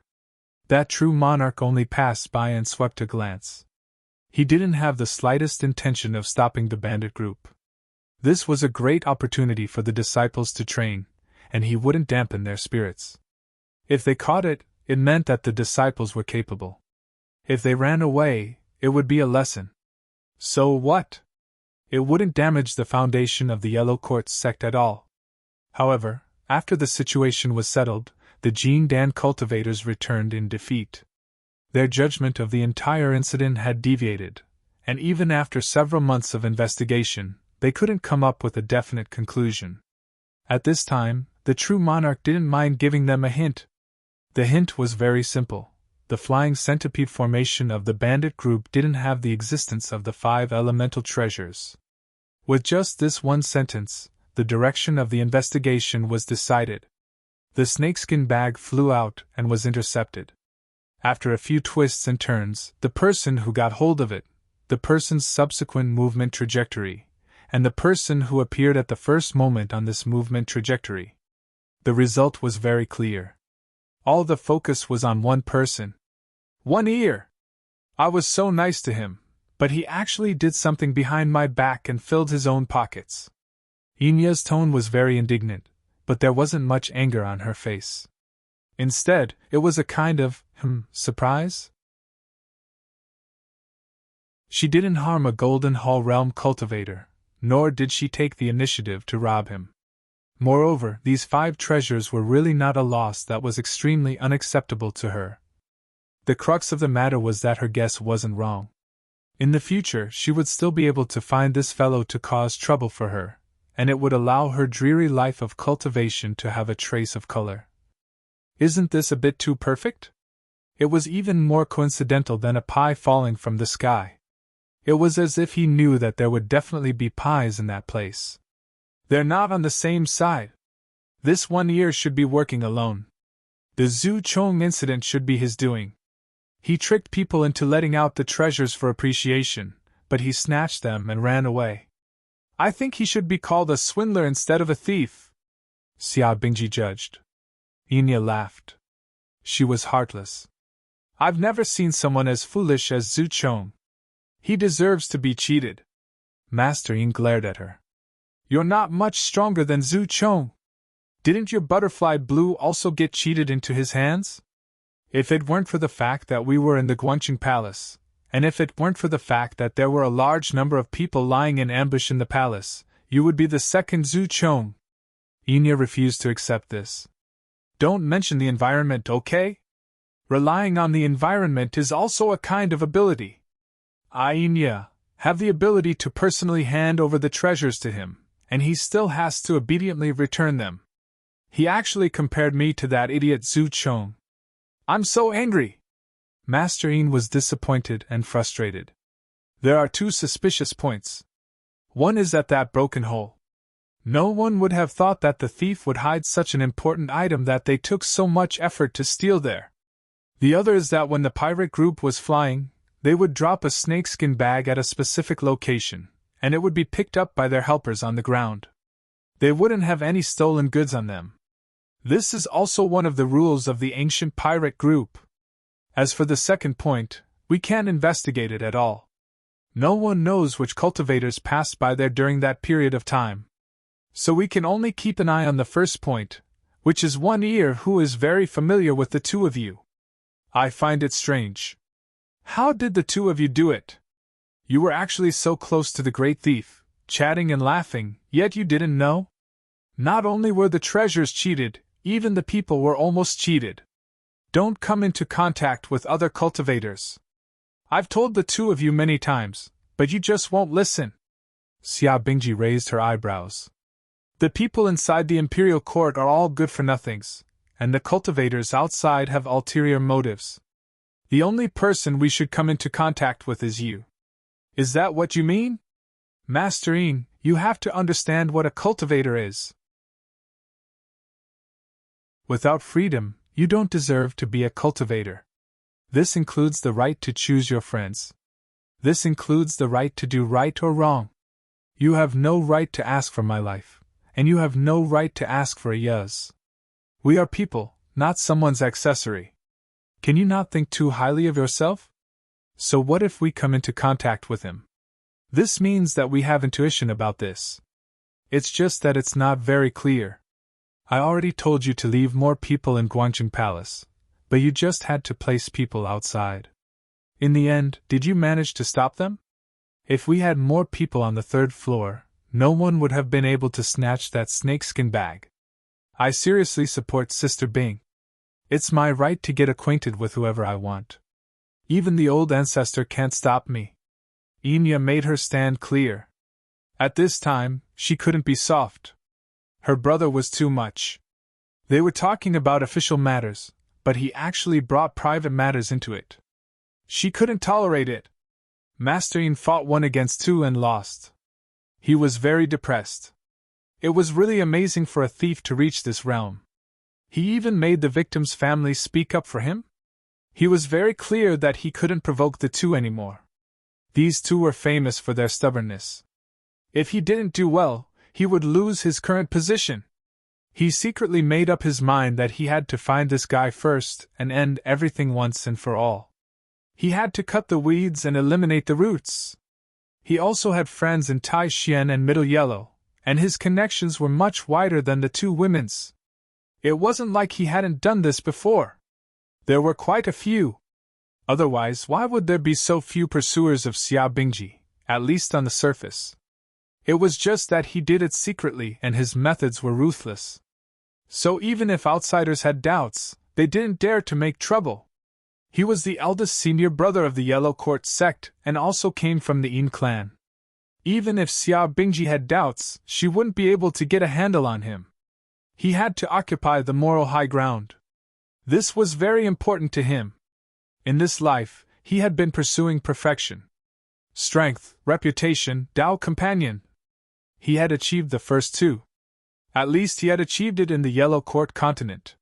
That True Monarch only passed by and swept a glance. He didn't have the slightest intention of stopping the bandit group. This was a great opportunity for the disciples to train, and he wouldn't dampen their spirits. If they caught it, it meant that the disciples were capable. If they ran away, it would be a lesson. So what? It wouldn't damage the foundation of the Yellow Court sect at all. However, after the situation was settled, the Jin Dan cultivators returned in defeat. Their judgment of the entire incident had deviated, and even after several months of investigation, they couldn't come up with a definite conclusion. At this time, the true monarch didn't mind giving them a hint. The hint was very simple. The flying centipede formation of the bandit group didn't have the existence of the 5 elemental treasures. With just this one sentence, the direction of the investigation was decided. The snakeskin bag flew out and was intercepted. After a few twists and turns, the person who got hold of it, the person's subsequent movement trajectory, and the person who appeared at the first moment on this movement trajectory. The result was very clear. All the focus was on one person. One ear! I was so nice to him, but he actually did something behind my back and filled his own pockets. Inya's tone was very indignant, but there wasn't much anger on her face. Instead, it was a kind of, surprise? She didn't harm a Golden Hall realm cultivator, nor did she take the initiative to rob him. Moreover, these 5 treasures were really not a loss that was extremely unacceptable to her. The crux of the matter was that her guess wasn't wrong. In the future, she would still be able to find this fellow to cause trouble for her, and it would allow her dreary life of cultivation to have a trace of color. Isn't this a bit too perfect? It was even more coincidental than a pie falling from the sky. It was as if he knew that there would definitely be pies in that place. They're not on the same side. This one ear should be working alone. The Zhu Chong incident should be his doing. He tricked people into letting out the treasures for appreciation, but he snatched them and ran away. I think he should be called a swindler instead of a thief, Xia Bingji judged. Inya laughed. She was heartless. I've never seen someone as foolish as Zhu Chong. He deserves to be cheated. Master Yin glared at her. You're not much stronger than Zhu Chong. Didn't your butterfly blue also get cheated into his hands? If it weren't for the fact that we were in the Guangqing Palace, and if it weren't for the fact that there were a large number of people lying in ambush in the palace, you would be the second Zhu Chong. Inya refused to accept this. Don't mention the environment, okay? Relying on the environment is also a kind of ability. I, Inya, have the ability to personally hand over the treasures to him, and he still has to obediently return them. He actually compared me to that idiot Zhu Chong. I'm so angry! Master Yin was disappointed and frustrated. There are 2 suspicious points. One is at that broken hole. No one would have thought that the thief would hide such an important item that they took so much effort to steal there. The other is that when the pirate group was flying, they would drop a snakeskin bag at a specific location, and it would be picked up by their helpers on the ground. They wouldn't have any stolen goods on them. This is also one of the rules of the ancient pirate group. As for the second point, we can't investigate it at all. No one knows which cultivators passed by there during that period of time. So we can only keep an eye on the first point, which is one ear who is very familiar with the 2 of you. I find it strange. How did the 2 of you do it? You were actually so close to the great thief, chatting and laughing, yet you didn't know? Not only were the treasures cheated, even the people were almost cheated. Don't come into contact with other cultivators. I've told the 2 of you many times, but you just won't listen. Xia Bingji raised her eyebrows. The people inside the imperial court are all good-for-nothings, and the cultivators outside have ulterior motives. The only person we should come into contact with is you. Is that what you mean? Master Yin, you have to understand what a cultivator is. Without freedom, you don't deserve to be a cultivator. This includes the right to choose your friends. This includes the right to do right or wrong. You have no right to ask for my life, and you have no right to ask for a yes. We are people, not someone's accessory. Can you not think too highly of yourself? So what if we come into contact with him? This means that we have intuition about this. It's just that it's not very clear. I already told you to leave more people in Guangqing Palace, but you just had to place people outside. In the end, did you manage to stop them? If we had more people on the 3rd floor, no one would have been able to snatch that snakeskin bag. I seriously support Sister Bing. It's my right to get acquainted with whoever I want. Even the old ancestor can't stop me. Inya made her stand clear. At this time, she couldn't be soft. Her brother was too much. They were talking about official matters, but he actually brought private matters into it. She couldn't tolerate it. Master Yin fought 1 against 2 and lost. He was very depressed. It was really amazing for a thief to reach this realm. He even made the victim's family speak up for him? He was very clear that he couldn't provoke the 2 anymore. These 2 were famous for their stubbornness. If he didn't do well, he would lose his current position. He secretly made up his mind that he had to find this guy first and end everything once and for all. He had to cut the weeds and eliminate the roots. He also had friends in Tai Xian and Middle Yellow, and his connections were much wider than the two women's. It wasn't like he hadn't done this before. There were quite a few. Otherwise, why would there be so few pursuers of Xia Bingji, at least on the surface? It was just that he did it secretly and his methods were ruthless. So even if outsiders had doubts, they didn't dare to make trouble. He was the eldest senior brother of the Yellow Court sect and also came from the Yin clan. Even if Xia Bingji had doubts, she wouldn't be able to get a handle on him. He had to occupy the moral high ground. This was very important to him. In this life, he had been pursuing perfection. Strength, reputation, Dao companion. He had achieved the first two. At least he had achieved it in the Yellow Court continent.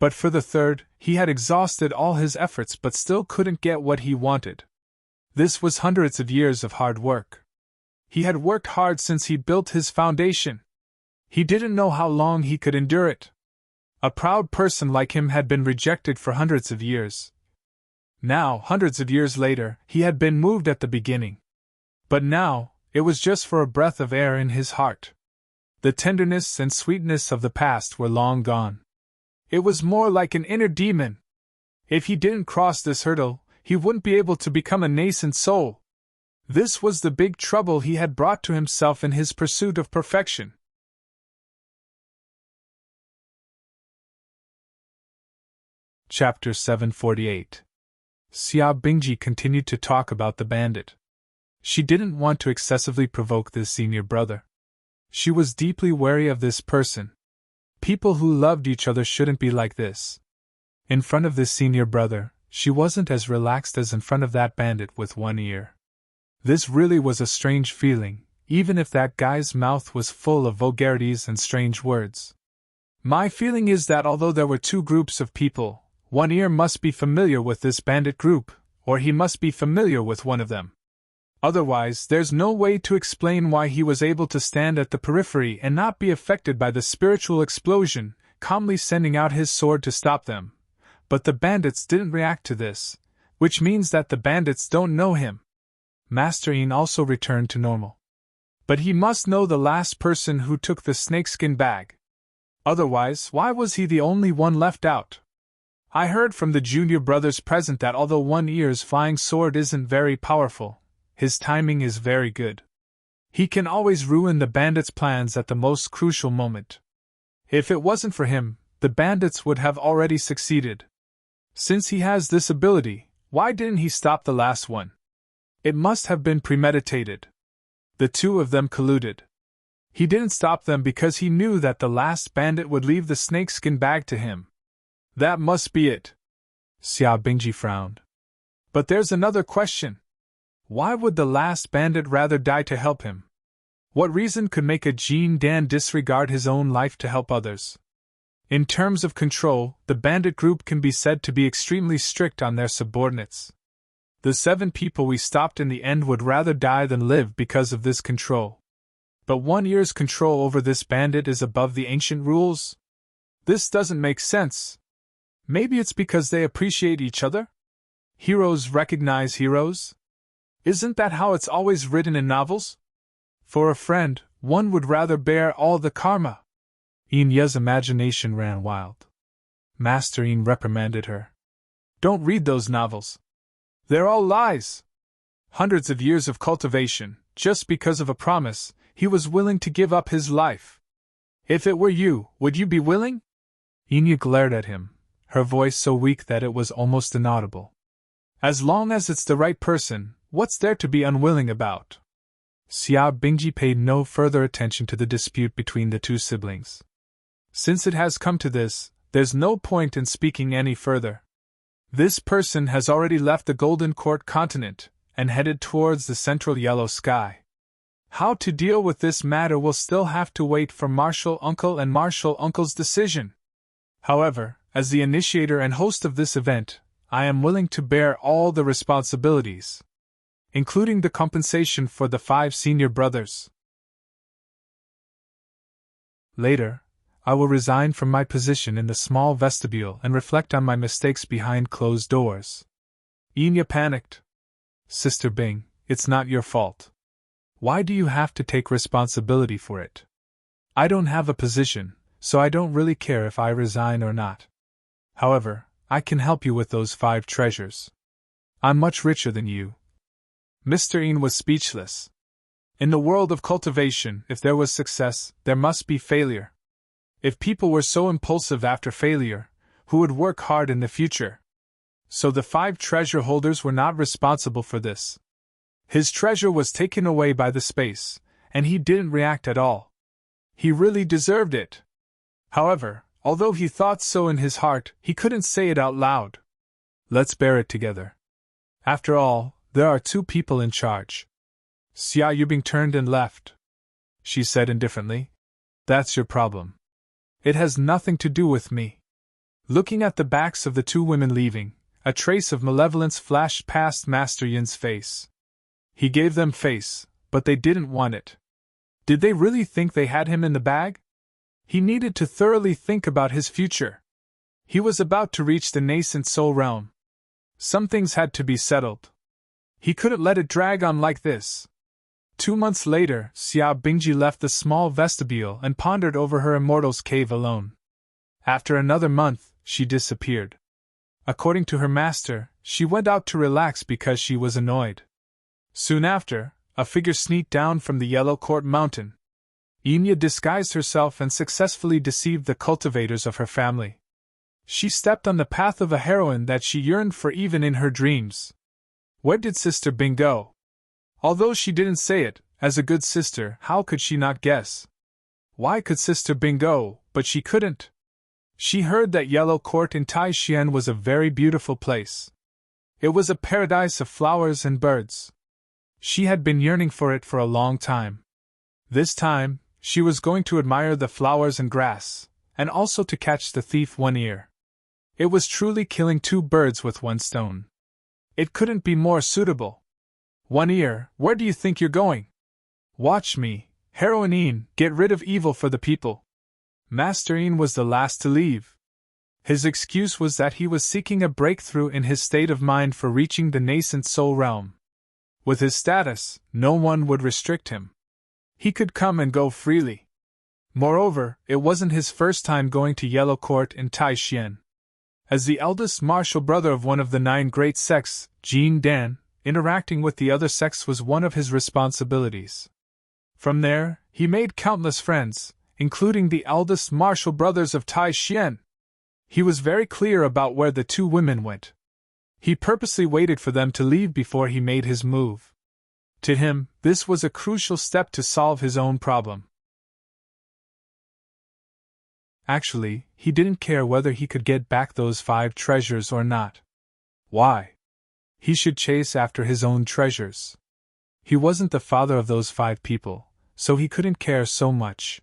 But for the third, he had exhausted all his efforts but still couldn't get what he wanted. This was hundreds of years of hard work. He had worked hard since he built his foundation. He didn't know how long he could endure it. A proud person like him had been rejected for hundreds of years. Now, hundreds of years later, he had been moved at the beginning. But now, it was just for a breath of air in his heart. The tenderness and sweetness of the past were long gone. It was more like an inner demon. If he didn't cross this hurdle, he wouldn't be able to become a nascent soul. This was the big trouble he had brought to himself in his pursuit of perfection. Chapter 748. Xia Bingji continued to talk about the bandit. She didn't want to excessively provoke this senior brother. She was deeply wary of this person. People who loved each other shouldn't be like this. In front of this senior brother, she wasn't as relaxed as in front of that bandit with one ear. This really was a strange feeling, even if that guy's mouth was full of vulgarities and strange words. My feeling is that although there were two groups of people, one ear must be familiar with this bandit group, or he must be familiar with one of them. Otherwise, there's no way to explain why he was able to stand at the periphery and not be affected by the spiritual explosion, calmly sending out his sword to stop them. But the bandits didn't react to this, which means that the bandits don't know him. Master Yin also returned to normal. But he must know the last person who took the snakeskin bag. Otherwise, why was he the only one left out? I heard from the junior brothers present that although One Ear's flying sword isn't very powerful, his timing is very good. He can always ruin the bandits' plans at the most crucial moment. If it wasn't for him, the bandits would have already succeeded. Since he has this ability, why didn't he stop the last one? It must have been premeditated. The two of them colluded. He didn't stop them because he knew that the last bandit would leave the snakeskin bag to him. That must be it. Xia Bingji frowned. But there's another question. Why would the last bandit rather die to help him? What reason could make a Jin Dan disregard his own life to help others? In terms of control, the bandit group can be said to be extremely strict on their subordinates. The 7 people we stopped in the end would rather die than live because of this control. But One Ear's control over this bandit is above the ancient rules? This doesn't make sense. Maybe it's because they appreciate each other? Heroes recognize heroes? Isn't that how it's always written in novels? For a friend, one would rather bear all the karma. Yin Ye's imagination ran wild. Master Yin reprimanded her. Don't read those novels. They're all lies. Hundreds of years of cultivation, just because of a promise, he was willing to give up his life. If it were you, would you be willing? Yin glared at him, her voice so weak that it was almost inaudible. As long as it's the right person, what's there to be unwilling about? Xia Bingji paid no further attention to the dispute between the two siblings. Since it has come to this, there's no point in speaking any further. This person has already left the Golden Court continent and headed towards the central yellow sky. How to deal with this matter will still have to wait for Martial Uncle and Martial Uncle's decision. However, as the initiator and host of this event, I am willing to bear all the responsibilities, including the compensation for the 5 senior brothers. Later, I will resign from my position in the small vestibule and reflect on my mistakes behind closed doors. Yin panicked. Sister Bing, it's not your fault. Why do you have to take responsibility for it? I don't have a position, so I don't really care if I resign or not. However, I can help you with those 5 treasures. I'm much richer than you." Mr. Een was speechless. In the world of cultivation, if there was success, there must be failure. If people were so impulsive after failure, who would work hard in the future? So the 5 treasure holders were not responsible for this. His treasure was taken away by the space, and he didn't react at all. He really deserved it. However, although he thought so in his heart, he couldn't say it out loud. Let's bear it together. After all, there are 2 people in charge. Xia Yubing turned and left. She said indifferently, "That's your problem. It has nothing to do with me." Looking at the backs of the 2 women leaving, a trace of malevolence flashed past Master Yin's face. He gave them face, but they didn't want it. Did they really think they had him in the bag? He needed to thoroughly think about his future. He was about to reach the nascent soul realm. Some things had to be settled. He couldn't let it drag on like this. 2 months later, Xia Bingji left the small vestibule and pondered over her immortal's cave alone. After another month, she disappeared. According to her master, she went out to relax because she was annoyed. Soon after, a figure sneaked down from the Yellow Court Mountain. Enya disguised herself and successfully deceived the cultivators of her family. She stepped on the path of a heroine that she yearned for even in her dreams. Where did Sister Bing go? Although she didn't say it, as a good sister, how could she not guess? Why could Sister Bing go, but she couldn't? She heard that Yellow Court in Taixuan was a very beautiful place. It was a paradise of flowers and birds. She had been yearning for it for a long time. This time, she was going to admire the flowers and grass, and also to catch the thief One Ear. It was truly killing 2 birds with 1 stone. It couldn't be more suitable. One Ear, where do you think you're going? Watch me, Heroine Een, get rid of evil for the people. Master Een was the last to leave. His excuse was that he was seeking a breakthrough in his state of mind for reaching the nascent soul realm. With his status, no one would restrict him. He could come and go freely. Moreover, it wasn't his first time going to Yellow Court in Taixuan. As the eldest martial brother of one of the 9 great sects, Jin Dan, interacting with the other sects was one of his responsibilities. From there, he made countless friends, including the eldest martial brothers of Taixuan. He was very clear about where the 2 women went. He purposely waited for them to leave before he made his move. To him, this was a crucial step to solve his own problem. Actually, he didn't care whether he could get back those 5 treasures or not. Why? He should chase after his own treasures. He wasn't the father of those 5 people, so he couldn't care so much.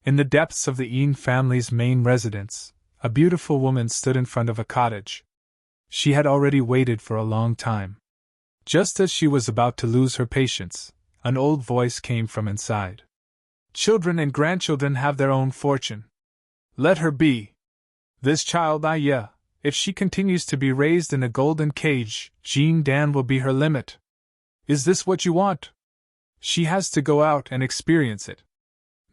In the depths of the Een family's main residence, a beautiful woman stood in front of a cottage. She had already waited for a long time. Just as she was about to lose her patience, an old voice came from inside. Children and grandchildren have their own fortune. Let her be. This child, if she continues to be raised in a golden cage, Jin Dan will be her limit. Is this what you want? She has to go out and experience it.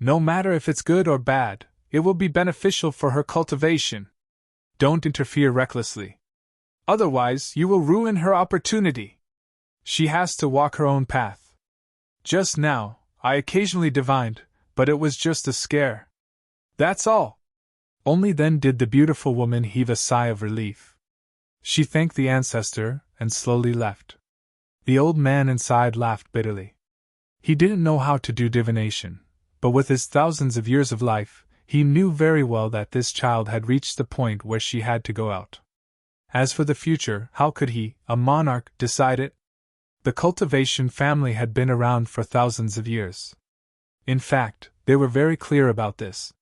No matter if it's good or bad, it will be beneficial for her cultivation. Don't interfere recklessly. Otherwise, you will ruin her opportunity. She has to walk her own path. Just now, I occasionally divined, but it was just a scare. That's all. Only then did the beautiful woman heave a sigh of relief. She thanked the ancestor and slowly left. The old man inside laughed bitterly. He didn't know how to do divination, but with his thousands of years of life, he knew very well that this child had reached the point where she had to go out. As for the future, how could he, a monarch, decide it? The cultivation family had been around for thousands of years. In fact, they were very clear about this.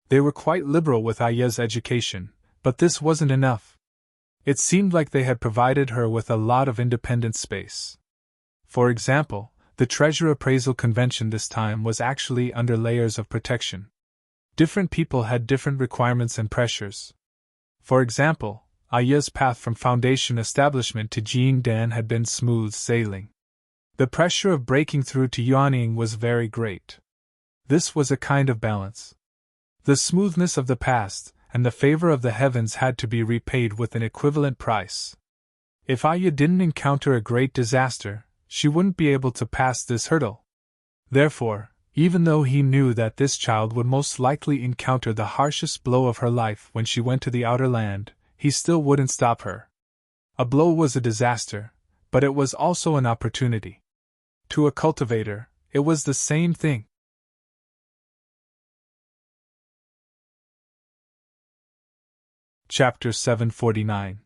They were quite liberal with Aya's education, but this wasn't enough. It seemed like they had provided her with a lot of independent space. For example, the treasure appraisal convention this time was actually under layers of protection. Different people had different requirements and pressures. For example, Aya's path from foundation establishment to Jin Dan had been smooth sailing. The pressure of breaking through to Yuanying was very great. This was a kind of balance. The smoothness of the past and the favor of the heavens had to be repaid with an equivalent price. If Aya didn't encounter a great disaster, she wouldn't be able to pass this hurdle. Therefore, even though he knew that this child would most likely encounter the harshest blow of her life when she went to the outer land, he still wouldn't stop her. A blow was a disaster, but it was also an opportunity. To a cultivator, it was the same thing. Chapter 749.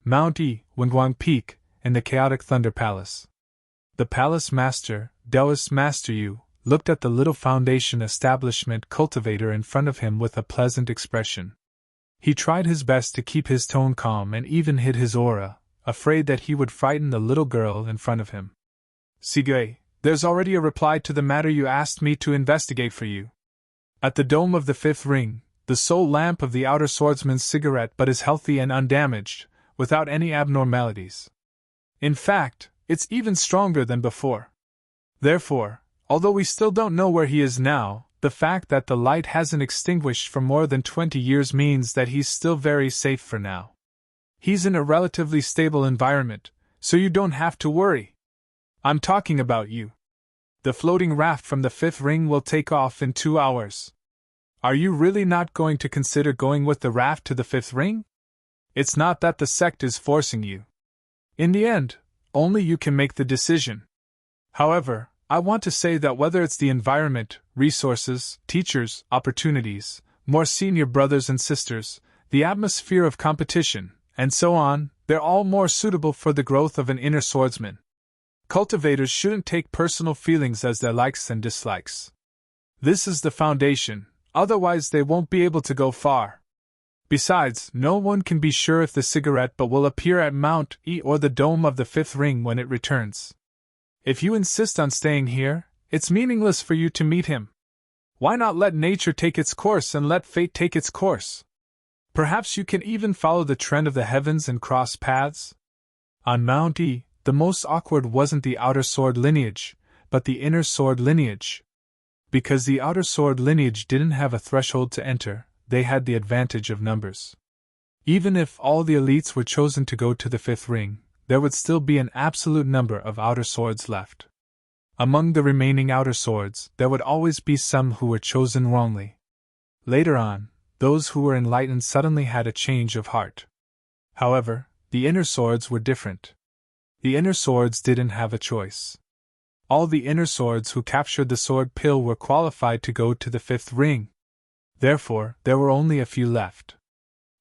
Mount E, Wingwang Peak, and the Chaotic Thunder Palace. The palace master, Taoist Master Yu, looked at the little foundation establishment cultivator in front of him with a pleasant expression. He tried his best to keep his tone calm and even hid his aura, afraid that he would frighten the little girl in front of him. Sigui, there's already a reply to the matter you asked me to investigate for you. At the dome of the fifth ring, the sole lamp of the outer swordsman's cigarette butt is healthy and undamaged, without any abnormalities. In fact, it's even stronger than before. Therefore, although we still don't know where he is now, the fact that the light hasn't extinguished for more than 20 years means that he's still very safe for now. He's in a relatively stable environment, so you don't have to worry. I'm talking about you. The floating raft from the fifth ring will take off in 2 hours. Are you really not going to consider going with the raft to the fifth ring? It's not that the sect is forcing you. In the end, only you can make the decision. However, I want to say that whether it's the environment, resources, teachers, opportunities, more senior brothers and sisters, the atmosphere of competition, and so on, they're all more suitable for the growth of an inner swordsman. Cultivators shouldn't take personal feelings as their likes and dislikes. This is the foundation, otherwise they won't be able to go far. Besides, no one can be sure if the cigarette butt will appear at Mount E or the dome of the fifth ring when it returns. If you insist on staying here, it's meaningless for you to meet him. Why not let nature take its course and let fate take its course? Perhaps you can even follow the trend of the heavens and cross paths? On Mount E, the most awkward wasn't the outer sword lineage, but the inner sword lineage. Because the outer sword lineage didn't have a threshold to enter, they had the advantage of numbers. Even if all the elites were chosen to go to the fifth ring, there would still be an absolute number of outer swords left. Among the remaining outer swords, there would always be some who were chosen wrongly. Later on, those who were enlightened suddenly had a change of heart. However, the inner swords were different. The inner swords didn't have a choice. All the inner swords who captured the sword pill were qualified to go to the fifth ring. Therefore, there were only a few left.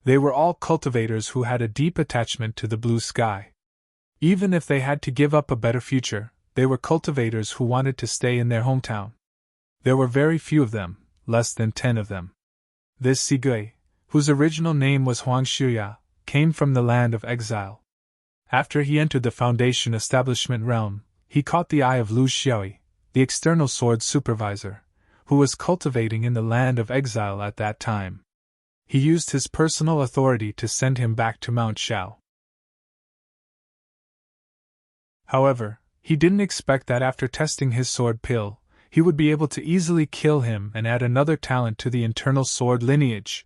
They were all cultivators who had a deep attachment to the blue sky. Even if they had to give up a better future, they were cultivators who wanted to stay in their hometown. There were very few of them, less than 10 of them. This Sigui, whose original name was Huang Shuya, came from the land of exile. After he entered the Foundation establishment realm, he caught the eye of Lu Xiaoi, the external sword supervisor, who was cultivating in the land of exile at that time. He used his personal authority to send him back to Mount Shao. However, he didn't expect that after testing his sword pill, he would be able to easily kill him and add another talent to the internal sword lineage.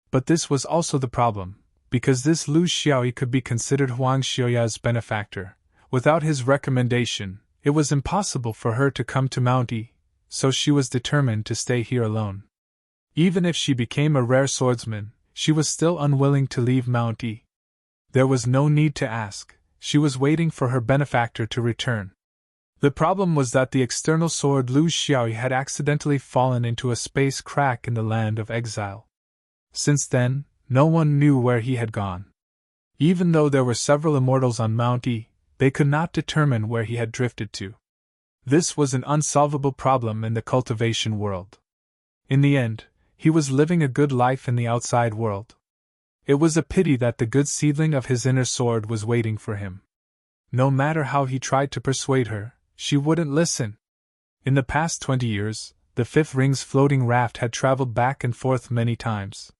But this was also the problem, because this Lu Xiaoi could be considered Huang Xiuya's benefactor. Without his recommendation, it was impossible for her to come to Mount E, so she was determined to stay here alone. Even if she became a rare swordsman, she was still unwilling to leave Mount E. There was no need to ask, she was waiting for her benefactor to return. The problem was that the external sword Lu Xiaoi had accidentally fallen into a space crack in the land of exile. Since then, no one knew where he had gone. Even though there were several immortals on Mount E, they could not determine where he had drifted to. This was an unsolvable problem in the cultivation world. In the end, he was living a good life in the outside world. It was a pity that the good seedling of his inner sword was waiting for him. No matter how he tried to persuade her, she wouldn't listen. In the past 20 years, the fifth ring's floating raft had traveled back and forth many times.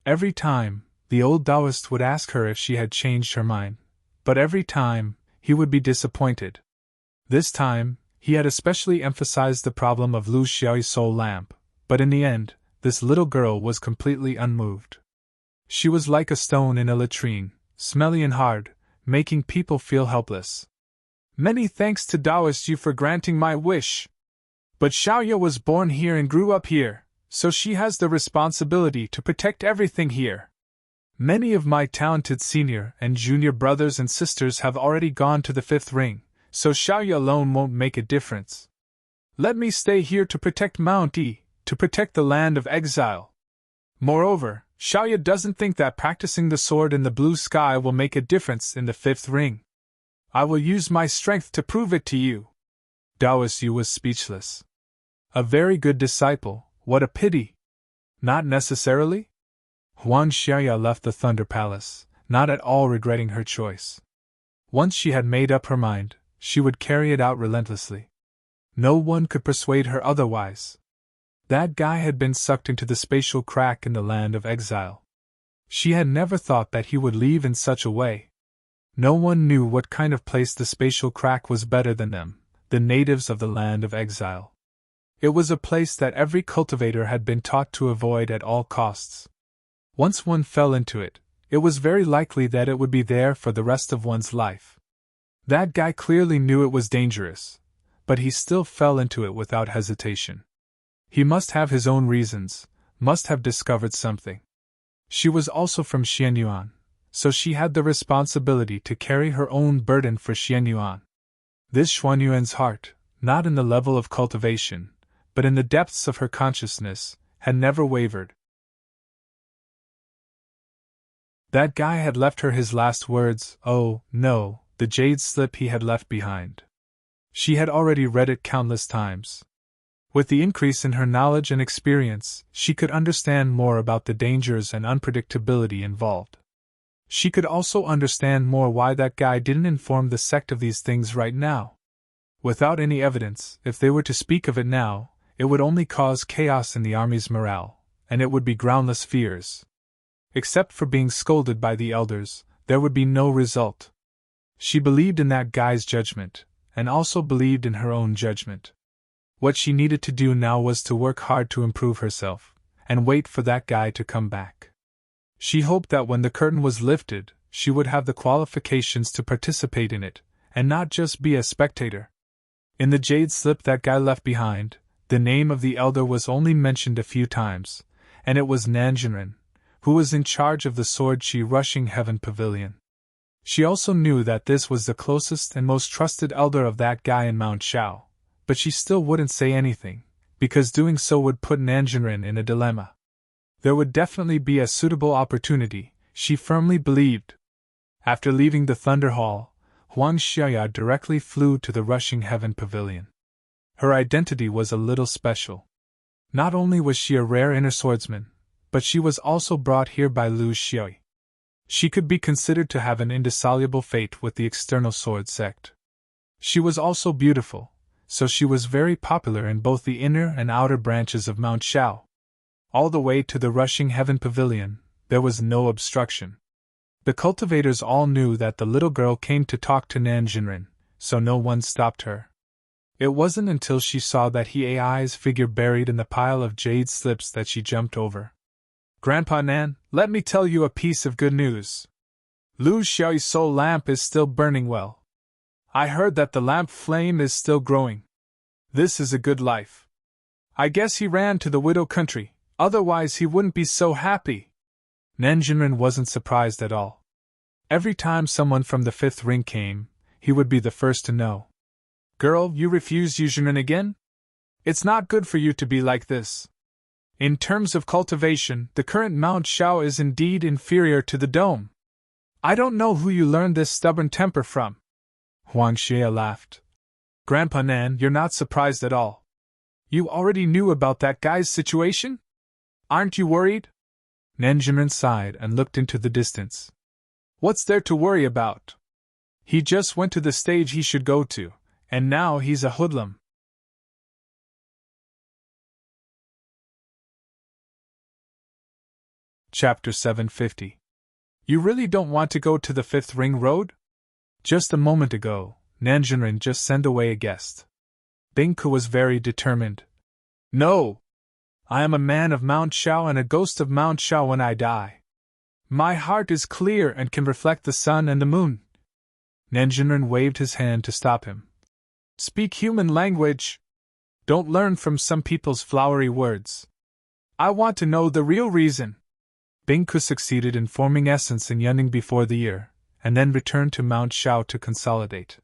Every time, the old Taoist would ask her if she had changed her mind, but every time, he would be disappointed. This time, He had especially emphasized the problem of Lu Xiao's soul lamp, but in the end, this little girl was completely unmoved. She was like a stone in a latrine, smelly and hard, making people feel helpless. Many thanks to Taoist you for granting my wish. But Xiaoya was born here and grew up here, so she has the responsibility to protect everything here. Many of my talented senior and junior brothers and sisters have already gone to the fifth ring, so Xiaoya alone won't make a difference. Let me stay here to protect Mount E, to protect the land of exile. Moreover, Xiaoya doesn't think that practicing the sword in the blue sky will make a difference in the fifth ring. I will use my strength to prove it to you. Taoist Yu was speechless. A very good disciple, what a pity. Not necessarily? Huang Xiaoya left the Thunder Palace, not at all regretting her choice. Once she had made up her mind, she would carry it out relentlessly. No one could persuade her otherwise. That guy had been sucked into the spatial crack in the land of exile. She had never thought that he would leave in such a way. No one knew what kind of place the spatial crack was better than them, the natives of the land of exile. It was a place that every cultivator had been taught to avoid at all costs. Once one fell into it, it was very likely that it would be there for the rest of one's life. That guy clearly knew it was dangerous, but he still fell into it without hesitation. He must have his own reasons, must have discovered something. She was also from Xianyuan, so she had the responsibility to carry her own burden for Xianyuan. This Xuanyuan's heart, not in the level of cultivation, but in the depths of her consciousness, had never wavered. That guy had left her his last words, oh, no, the jade slip he had left behind. She had already read it countless times. With the increase in her knowledge and experience, she could understand more about the dangers and unpredictability involved. She could also understand more why that guy didn't inform the sect of these things right now. Without any evidence, if they were to speak of it now, it would only cause chaos in the army's morale, and it would be groundless fears. Except for being scolded by the elders, there would be no result. She believed in that guy's judgment, and also believed in her own judgment. What she needed to do now was to work hard to improve herself, and wait for that guy to come back. She hoped that when the curtain was lifted, she would have the qualifications to participate in it, and not just be a spectator. In the jade slip that guy left behind, the name of the elder was only mentioned a few times, and it was Nanjinren, who was in charge of the Sword-Chi Rushing Heaven Pavilion. She also knew that this was the closest and most trusted elder of that guy in Mount Shao, but she still wouldn't say anything, because doing so would put Nanjinren in a dilemma. There would definitely be a suitable opportunity, she firmly believed. After leaving the Thunder Hall, Huang Xiaoya directly flew to the Rushing Heaven Pavilion. Her identity was a little special. Not only was she a rare inner swordsman, but she was also brought here by Lu Xiao. She could be considered to have an indissoluble fate with the external sword sect. She was also beautiful, so she was very popular in both the inner and outer branches of Mount Shao. All the way to the Rushing Heaven Pavilion, there was no obstruction. The cultivators all knew that the little girl came to talk to Nanjinren, so no one stopped her. It wasn't until she saw that AI's figure buried in the pile of jade slips that she jumped over. Grandpa Nan, let me tell you a piece of good news. Lu Xiao's soul lamp is still burning well. I heard that the lamp flame is still growing. This is a good life. I guess he ran to the widow country. Otherwise he wouldn't be so happy. Nanjinren wasn't surprised at all. Every time someone from the fifth ring came, he would be the first to know. Girl, you refused Yuzhiren again? It's not good for you to be like this. In terms of cultivation, the current Mount Shao is indeed inferior to the dome. I don't know who you learned this stubborn temper from. Huang Xie laughed. Grandpa Nan, you're not surprised at all. You already knew about that guy's situation? Aren't you worried? Nanjinren sighed and looked into the distance. What's there to worry about? He just went to the stage he should go to, and now he's a hoodlum. Chapter 750. You really don't want to go to the Fifth Ring Road? Just a moment ago, Nanjinren just sent away a guest. Bingke was very determined. No! I am a man of Mount Shao and a ghost of Mount Shao when I die. My heart is clear and can reflect the sun and the moon. Nanjunren waved his hand to stop him. Speak human language. Don't learn from some people's flowery words. I want to know the real reason. Bingke succeeded in forming essence in Yunning before the year, and then returned to Mount Shao to consolidate.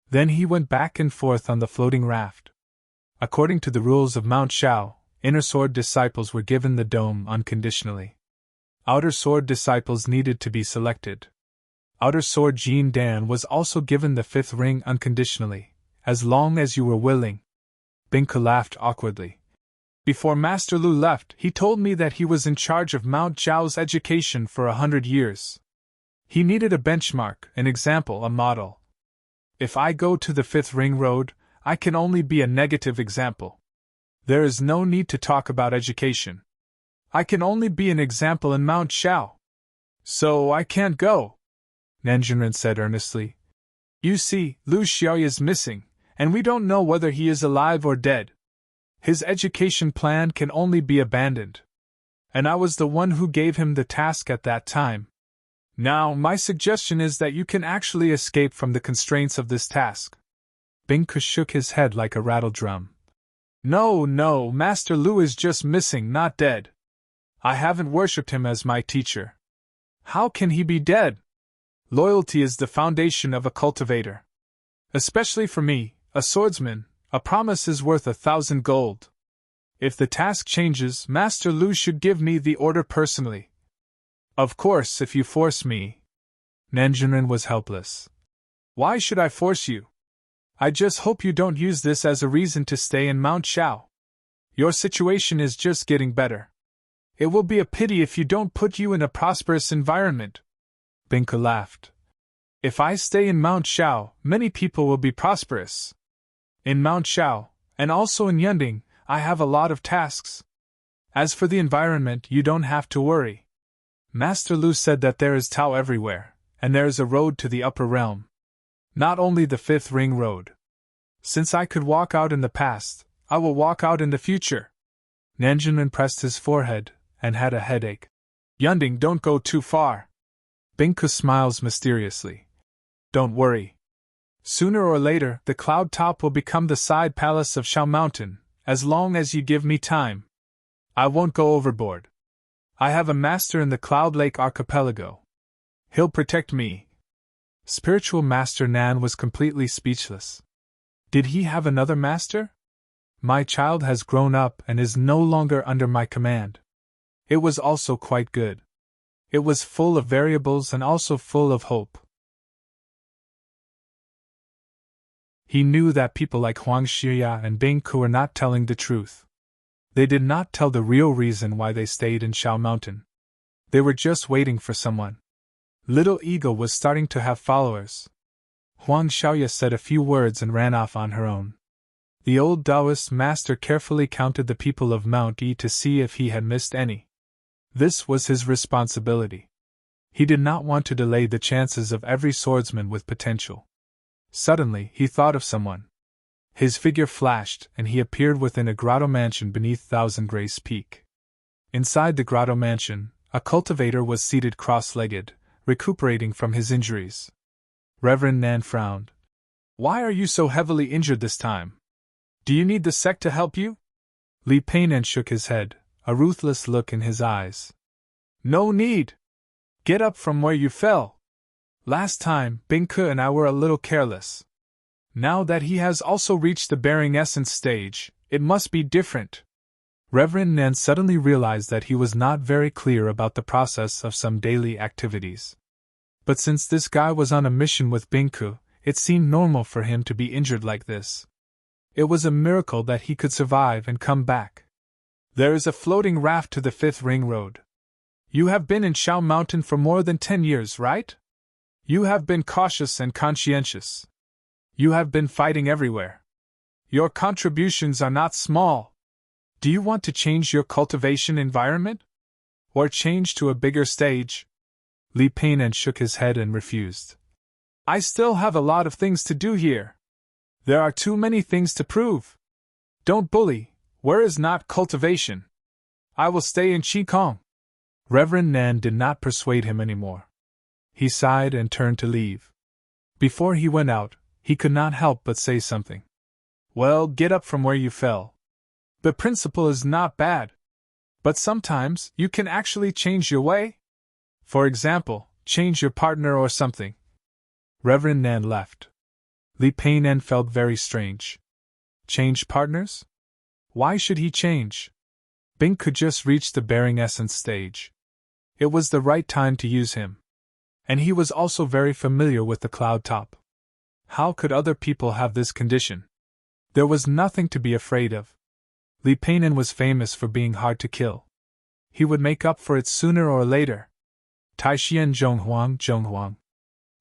Then he went back and forth on the floating raft. According to the rules of Mount Shao, inner sword disciples were given the dome unconditionally. Outer sword disciples needed to be selected. Outer sword Jin Dan was also given the 5th ring unconditionally, as long as you were willing. Bingke laughed awkwardly. Before Master Lu left, he told me that he was in charge of Mount Zhao's education for 100 years. He needed a benchmark, an example, a model. If I go to the 5th ring road, I can only be a negative example. There is no need to talk about education. I can only be an example in Mount Shao. So I can't go, Nanjunren said earnestly. You see, Lu Xiaoyi is missing, and we don't know whether he is alive or dead. His education plan can only be abandoned. And I was the one who gave him the task at that time. Now, my suggestion is that you can actually escape from the constraints of this task. Bingke shook his head like a rattle drum. No, Master Lu is just missing, not dead. I haven't worshipped him as my teacher. How can he be dead? Loyalty is the foundation of a cultivator. Especially for me, a swordsman, a promise is worth 1,000 gold. If the task changes, Master Lu should give me the order personally. Of course, if you force me. Nanjunren was helpless. Why should I force you? I just hope you don't use this as a reason to stay in Mount Shao. Your situation is just getting better. It will be a pity if you don't put you in a prosperous environment. Bingke laughed. If I stay in Mount Shao, many people will be prosperous. In Mount Shao, and also in Yunding, I have a lot of tasks. As for the environment, you don't have to worry. Master Lu said that there is Tao everywhere, and there is a road to the upper realm. Not only the 5th ring road. Since I could walk out in the past, I will walk out in the future. Nanjunren pressed his forehead, and had a headache. Yunding, don't go too far. Bingke smiles mysteriously. Don't worry. Sooner or later, the cloud top will become the side palace of Shao Mountain, as long as you give me time. I won't go overboard. I have a master in the Cloud Lake Archipelago. He'll protect me. Spiritual Master Nan was completely speechless. Did he have another master? My child has grown up and is no longer under my command. It was also quite good. It was full of variables and also full of hope. He knew that people like Huang Xiya and Bingke were not telling the truth. They did not tell the real reason why they stayed in Shao Mountain. They were just waiting for someone. Little Eagle was starting to have followers. Huang Xiaoya said a few words and ran off on her own. The old Taoist master carefully counted the people of Mount E to see if he had missed any. This was his responsibility. He did not want to delay the chances of every swordsman with potential. Suddenly, he thought of someone. His figure flashed, and he appeared within a grotto mansion beneath Thousand Grace Peak. Inside the grotto mansion, a cultivator was seated cross-legged, recuperating from his injuries. Reverend Nan frowned. Why are you so heavily injured this time? Do you need the sect to help you? Li Peinan shook his head, a ruthless look in his eyes. No need. Get up from where you fell. Last time, Bingke and I were a little careless. Now that he has also reached the bearing essence stage, it must be different. Reverend Nan suddenly realized that he was not very clear about the process of some daily activities. But since this guy was on a mission with Bingke, it seemed normal for him to be injured like this. It was a miracle that he could survive and come back. There is a floating raft to the 5th ring road. You have been in Shao Mountain for more than 10 years, right? You have been cautious and conscientious. You have been fighting everywhere. Your contributions are not small. Do you want to change your cultivation environment? Or change to a bigger stage? Li Peinan shook his head and refused. I still have a lot of things to do here. There are too many things to prove. Don't bully, where is not cultivation? I will stay in Qigong. Reverend Nan did not persuade him anymore. He sighed and turned to leave. Before he went out, he could not help but say something. Well, get up from where you fell. The principle is not bad. But sometimes you can actually change your way. For example, change your partner or something. Reverend Nan left. Li Peinan felt very strange. Change partners? Why should he change? Bing could just reach the bearing essence stage. It was the right time to use him. And he was also very familiar with the cloud top. How could other people have this condition? There was nothing to be afraid of. Li Peinan was famous for being hard to kill. He would make up for it sooner or later. Taishian Zhonghuang.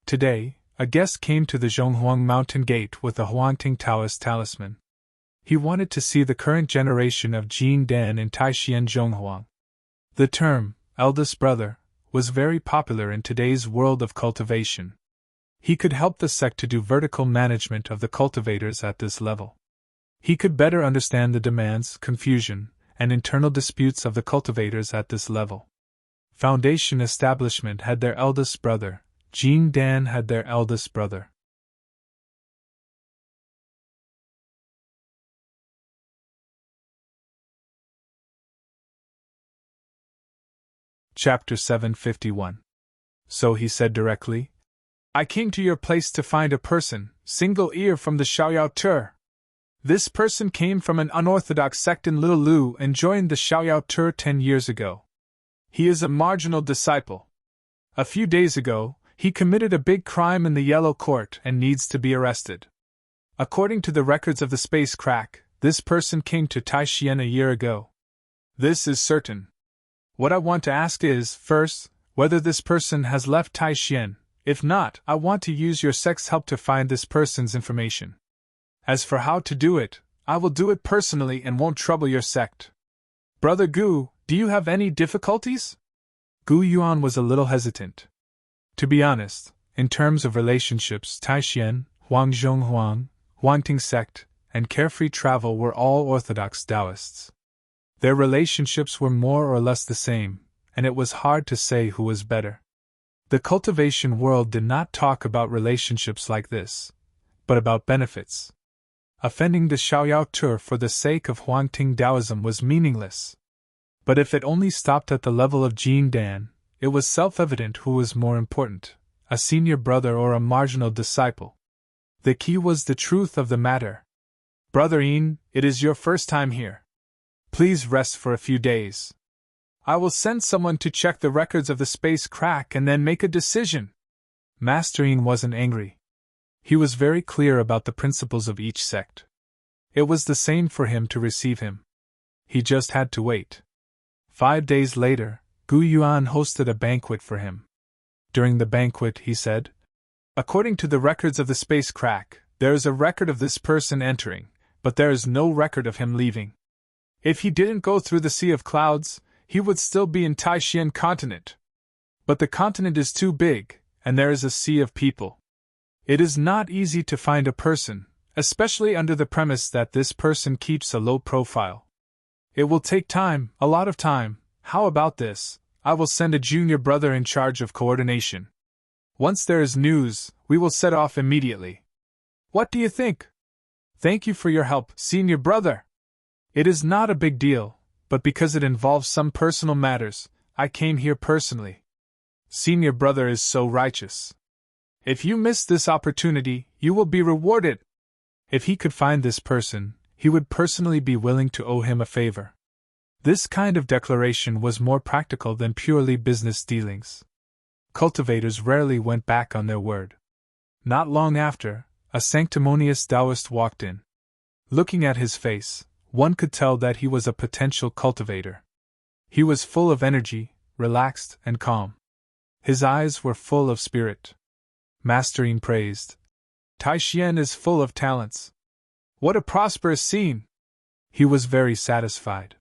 Today, a guest came to the Zhonghuang mountain gate with a Huangting Taoist talisman. He wanted to see the current generation of Jin Dan in Taishian Zhonghuang. The term, eldest brother, was very popular in today's world of cultivation. He could help the sect to do vertical management of the cultivators at this level. He could better understand the demands, confusion, and internal disputes of the cultivators at this level. Foundation establishment had their eldest brother, Jin Dan had their eldest brother. Chapter 751. So he said directly, I came to your place to find a person, single ear from the Xiaoyao Tur. This person came from an unorthodox sect in Little Lu and joined the Xiaoyao Tur 10 years ago. He is a marginal disciple. A few days ago, he committed a big crime in the Yellow Court and needs to be arrested. According to the records of the space crack, this person came to Taishian a year ago. This is certain. What I want to ask is, first, whether this person has left Taishian. If not, I want to use your sect's help to find this person's information. As for how to do it, I will do it personally and won't trouble your sect. Brother Gu, do you have any difficulties? Gu Yuan was a little hesitant. To be honest, in terms of relationships, Taishian, Huangzhonghuang, Huangting sect, and Carefree Travel were all orthodox Taoists. Their relationships were more or less the same, and it was hard to say who was better. The cultivation world did not talk about relationships like this, but about benefits. Offending the Xiaoyao Tur for the sake of Huangting Taoism was meaningless. But if it only stopped at the level of Jin Dan, it was self-evident who was more important, a senior brother or a marginal disciple. The key was the truth of the matter. Brother Yin, it is your first time here. Please rest for a few days. I will send someone to check the records of the space crack and then make a decision. Master Yin wasn't angry. He was very clear about the principles of each sect. It was the same for him to receive him. He just had to wait. 5 days later, Gu Yuan hosted a banquet for him. During the banquet, he said, according to the records of the space crack, there is a record of this person entering, but there is no record of him leaving. If he didn't go through the Sea of Clouds, he would still be in Taishian continent. But the continent is too big, and there is a sea of people. It is not easy to find a person, especially under the premise that this person keeps a low profile. It will take time, a lot of time. How about this? I will send a junior brother in charge of coordination. Once there is news, we will set off immediately. What do you think? Thank you for your help, senior brother. It is not a big deal, but because it involves some personal matters, I came here personally. Senior brother is so righteous. If you miss this opportunity, you will be rewarded. If he could find this person, he would personally be willing to owe him a favor. This kind of declaration was more practical than purely business dealings. Cultivators rarely went back on their word. Not long after, a sanctimonious Taoist walked in. Looking at his face, one could tell that he was a potential cultivator. He was full of energy, relaxed and calm. His eyes were full of spirit. Master Yin praised. Taishian is full of talents. What a prosperous scene! He was very satisfied.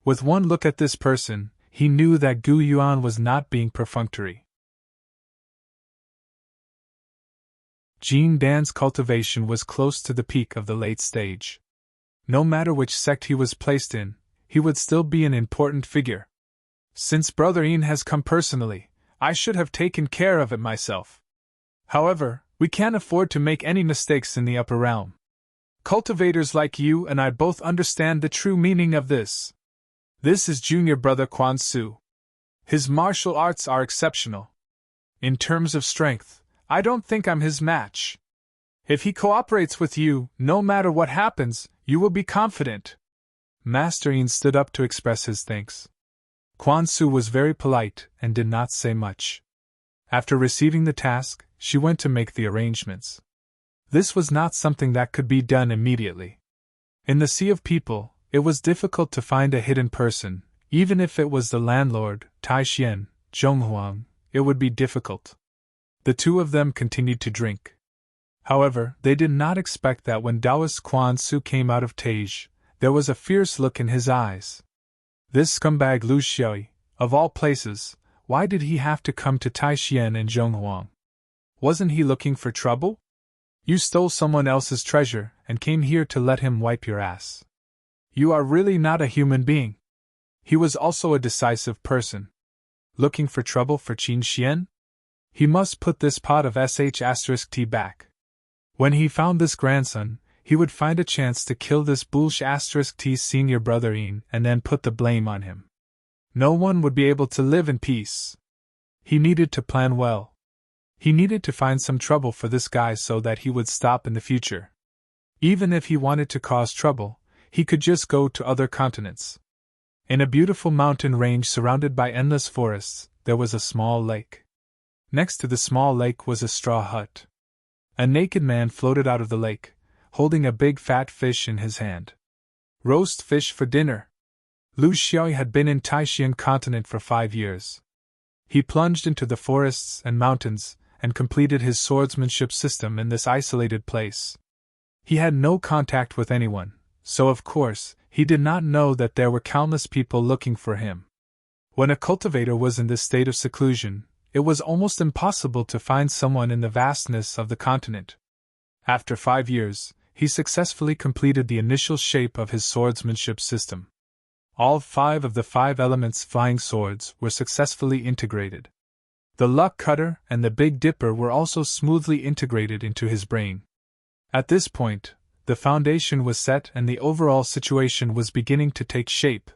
With one look at this person, he knew that Gu Yuan was not being perfunctory. Jean Dan's cultivation was close to the peak of the late stage. No matter which sect he was placed in, he would still be an important figure. Since Brother Ian has come personally, I should have taken care of it myself. However, we can't afford to make any mistakes in the upper realm. Cultivators like you and I both understand the true meaning of this. This is Junior Brother Quan Su. His martial arts are exceptional. In terms of strength, I don't think I'm his match. If he cooperates with you, no matter what happens, you will be confident. Master Ian stood up to express his thanks. Quan Su was very polite and did not say much. After receiving the task, she went to make the arrangements. This was not something that could be done immediately. In the sea of people, it was difficult to find a hidden person. Even if it was the landlord, Tai Xian, Zhonghuang, it would be difficult. The two of them continued to drink. However, they did not expect that when Taoist Quan Su came out of Tage, there was a fierce look in his eyes. This scumbag Lu Xiaoyi, of all places, why did he have to come to Tai Xian and Zhonghuang? Wasn't he looking for trouble? You stole someone else's treasure and came here to let him wipe your ass. You are really not a human being. He was also a decisive person. Looking for trouble for Qin Xian? He must put this pot of sh*t back. When he found this grandson, he would find a chance to kill this *t senior brother Ian and then put the blame on him. No one would be able to live in peace. He needed to plan well. He needed to find some trouble for this guy so that he would stop in the future. Even if he wanted to cause trouble, he could just go to other continents. In a beautiful mountain range surrounded by endless forests, there was a small lake. Next to the small lake was a straw hut. A naked man floated out of the lake, holding a big fat fish in his hand. Roast fish for dinner. Lu Xiaoyi had been in Taishan continent for 5 years. He plunged into the forests and mountains and completed his swordsmanship system in this isolated place. He had no contact with anyone, so of course, he did not know that there were countless people looking for him. When a cultivator was in this state of seclusion, it was almost impossible to find someone in the vastness of the continent. After 5 years, he successfully completed the initial shape of his swordsmanship system. All 5 of the 5 elements flying swords were successfully integrated. The luck cutter and the Big Dipper were also smoothly integrated into his brain. At this point, the foundation was set and the overall situation was beginning to take shape.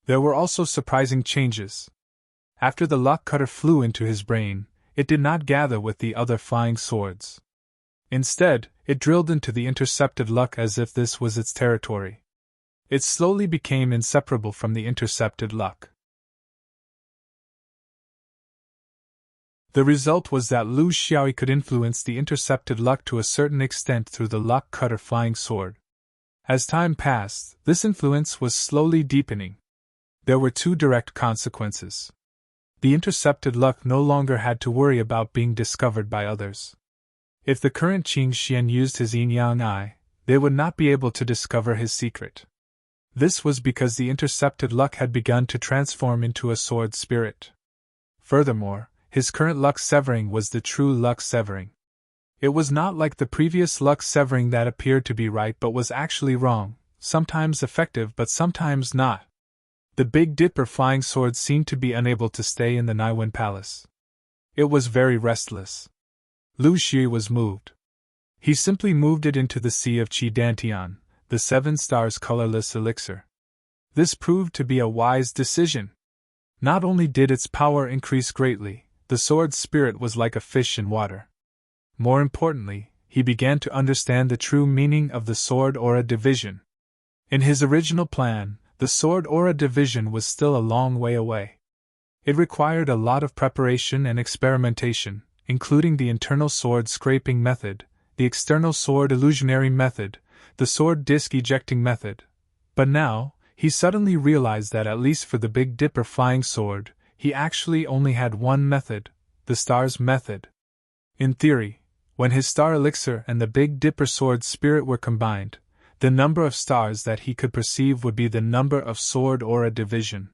There were also surprising changes. After the luck cutter flew into his brain, it did not gather with the other flying swords. Instead, it drilled into the intercepted luck as if this was its territory. It slowly became inseparable from the intercepted luck. The result was that Lu Xiaoyi could influence the intercepted luck to a certain extent through the luck cutter flying sword. As time passed, this influence was slowly deepening. There were 2 direct consequences. The intercepted luck no longer had to worry about being discovered by others. If the current Qin Xian used his yin-yang eye, they would not be able to discover his secret. This was because the intercepted luck had begun to transform into a sword spirit. Furthermore, his current luck severing was the true luck severing. It was not like the previous luck severing that appeared to be right but was actually wrong, sometimes effective but sometimes not. The Big Dipper flying sword seemed to be unable to stay in the Naiwen Palace. It was very restless. Lu Xi was moved. He simply moved it into the Sea of Qi Dantian, the 7 stars colorless elixir. This proved to be a wise decision. Not only did its power increase greatly, the sword's spirit was like a fish in water. More importantly, he began to understand the true meaning of the sword aura division. In his original plan, the sword aura division was still a long way away. It required a lot of preparation and experimentation, including the internal sword scraping method, the external sword illusionary method, the sword disc ejecting method. But now, he suddenly realized that at least for the Big Dipper flying sword, he actually only had one method, the star's method. In theory, when his star elixir and the Big Dipper sword spirit were combined, the number of stars that he could perceive would be the number of sword aura division.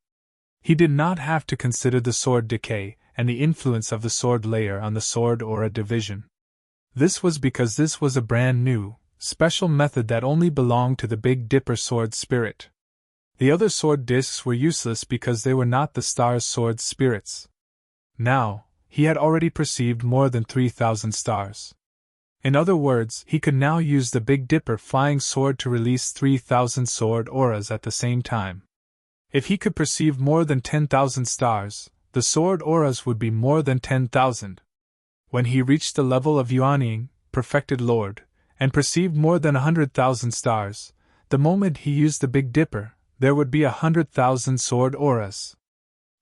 He did not have to consider the sword decay and the influence of the sword layer on the sword aura division. This was because this was a brand new, special method that only belonged to the Big Dipper sword spirit. The other sword discs were useless because they were not the star's sword spirits. Now, he had already perceived more than 3,000 stars. In other words, he could now use the Big Dipper flying sword to release 3,000 sword auras at the same time. If he could perceive more than 10,000 stars, the sword auras would be more than 10,000. When he reached the level of Yuanying, perfected lord, and perceived more than 100,000 stars, the moment he used the Big Dipper, there would be 100,000 sword auras.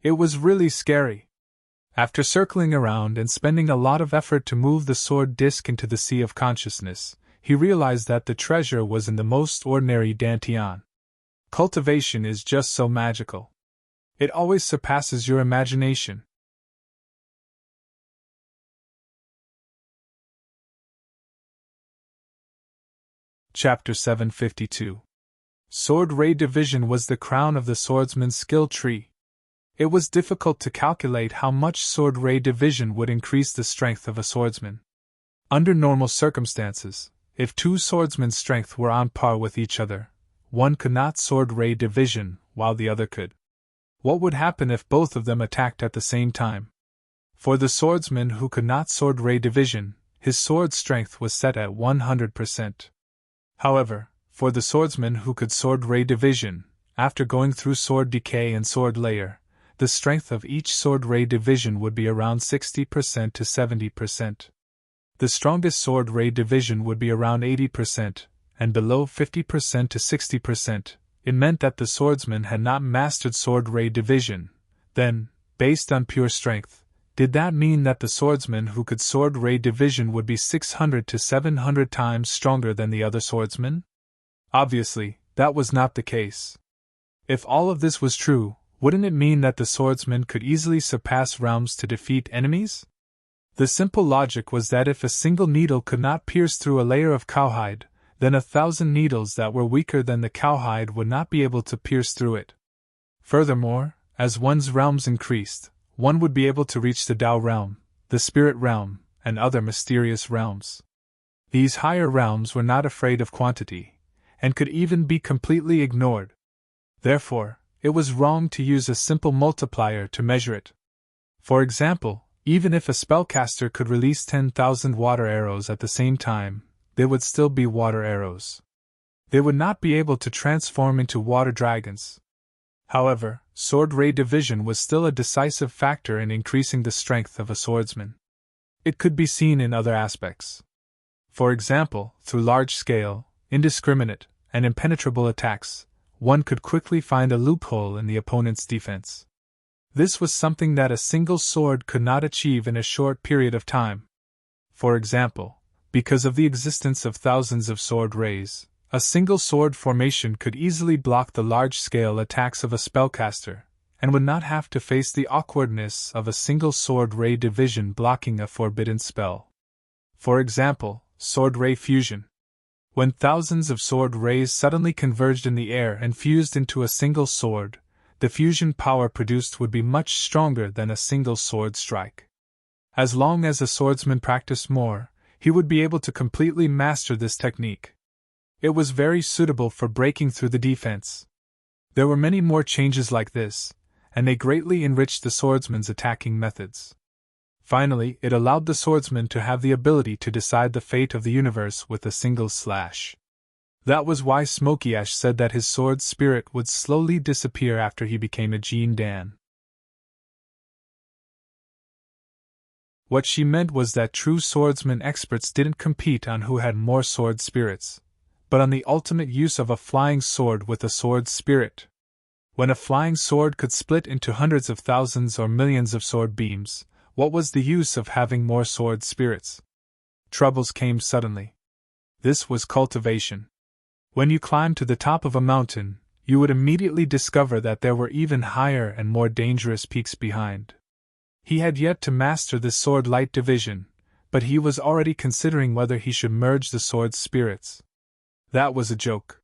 It was really scary. After circling around and spending a lot of effort to move the sword disc into the sea of consciousness, he realized that the treasure was in the most ordinary dantian. Cultivation is just so magical. It always surpasses your imagination. Chapter 752. Sword Ray Division was the crown of the swordsman's skill tree. It was difficult to calculate how much Sword Ray Division would increase the strength of a swordsman. Under normal circumstances, if two swordsmen's strength were on par with each other, one could not Sword Ray Division while the other could. What would happen if both of them attacked at the same time? For the swordsman who could not Sword Ray Division, his sword strength was set at 100%. However, for the swordsman who could Sword Ray Division, after going through Sword Decay and Sword Layer, the strength of each Sword Ray Division would be around 60% to 70%. The strongest Sword Ray Division would be around 80%, and below 50% to 60%. It meant that the swordsman had not mastered Sword Ray Division. Then, based on pure strength, did that mean that the swordsman who could Sword Ray Division would be 600 to 700 times stronger than the other swordsman? Obviously, that was not the case. If all of this was true, wouldn't it mean that the swordsman could easily surpass realms to defeat enemies? The simple logic was that if a single needle could not pierce through a layer of cowhide, then 1,000 needles that were weaker than the cowhide would not be able to pierce through it. Furthermore, as one's realms increased, one would be able to reach the Tao realm, the spirit realm, and other mysterious realms. These higher realms were not afraid of quantity, and could even be completely ignored. Therefore, it was wrong to use a simple multiplier to measure it. For example, even if a spellcaster could release 10,000 water arrows at the same time, they would still be water arrows. They would not be able to transform into water dragons. However, Sword Ray Division was still a decisive factor in increasing the strength of a swordsman. It could be seen in other aspects. For example, through large-scale, indiscriminate, and impenetrable attacks, one could quickly find a loophole in the opponent's defense. This was something that a single sword could not achieve in a short period of time. For example, because of the existence of thousands of sword rays, a single sword formation could easily block the large-scale attacks of a spellcaster, and would not have to face the awkwardness of a single sword ray division blocking a forbidden spell. For example, sword ray fusion. When thousands of sword rays suddenly converged in the air and fused into a single sword, the fusion power produced would be much stronger than a single sword strike. As long as a swordsman practiced more, he would be able to completely master this technique. It was very suitable for breaking through the defense. There were many more changes like this, and they greatly enriched the swordsman's attacking methods. Finally, it allowed the swordsman to have the ability to decide the fate of the universe with a single slash. That was why Smoky Ash said that his sword spirit would slowly disappear after he became a Jean Dan. What she meant was that true swordsman experts didn't compete on who had more sword spirits, but on the ultimate use of a flying sword with a sword spirit. When a flying sword could split into hundreds of thousands or millions of sword beams, what was the use of having more sword spirits? Troubles came suddenly. This was cultivation. When you climbed to the top of a mountain, you would immediately discover that there were even higher and more dangerous peaks behind. He had yet to master the sword light division, but he was already considering whether he should merge the sword spirits. That was a joke.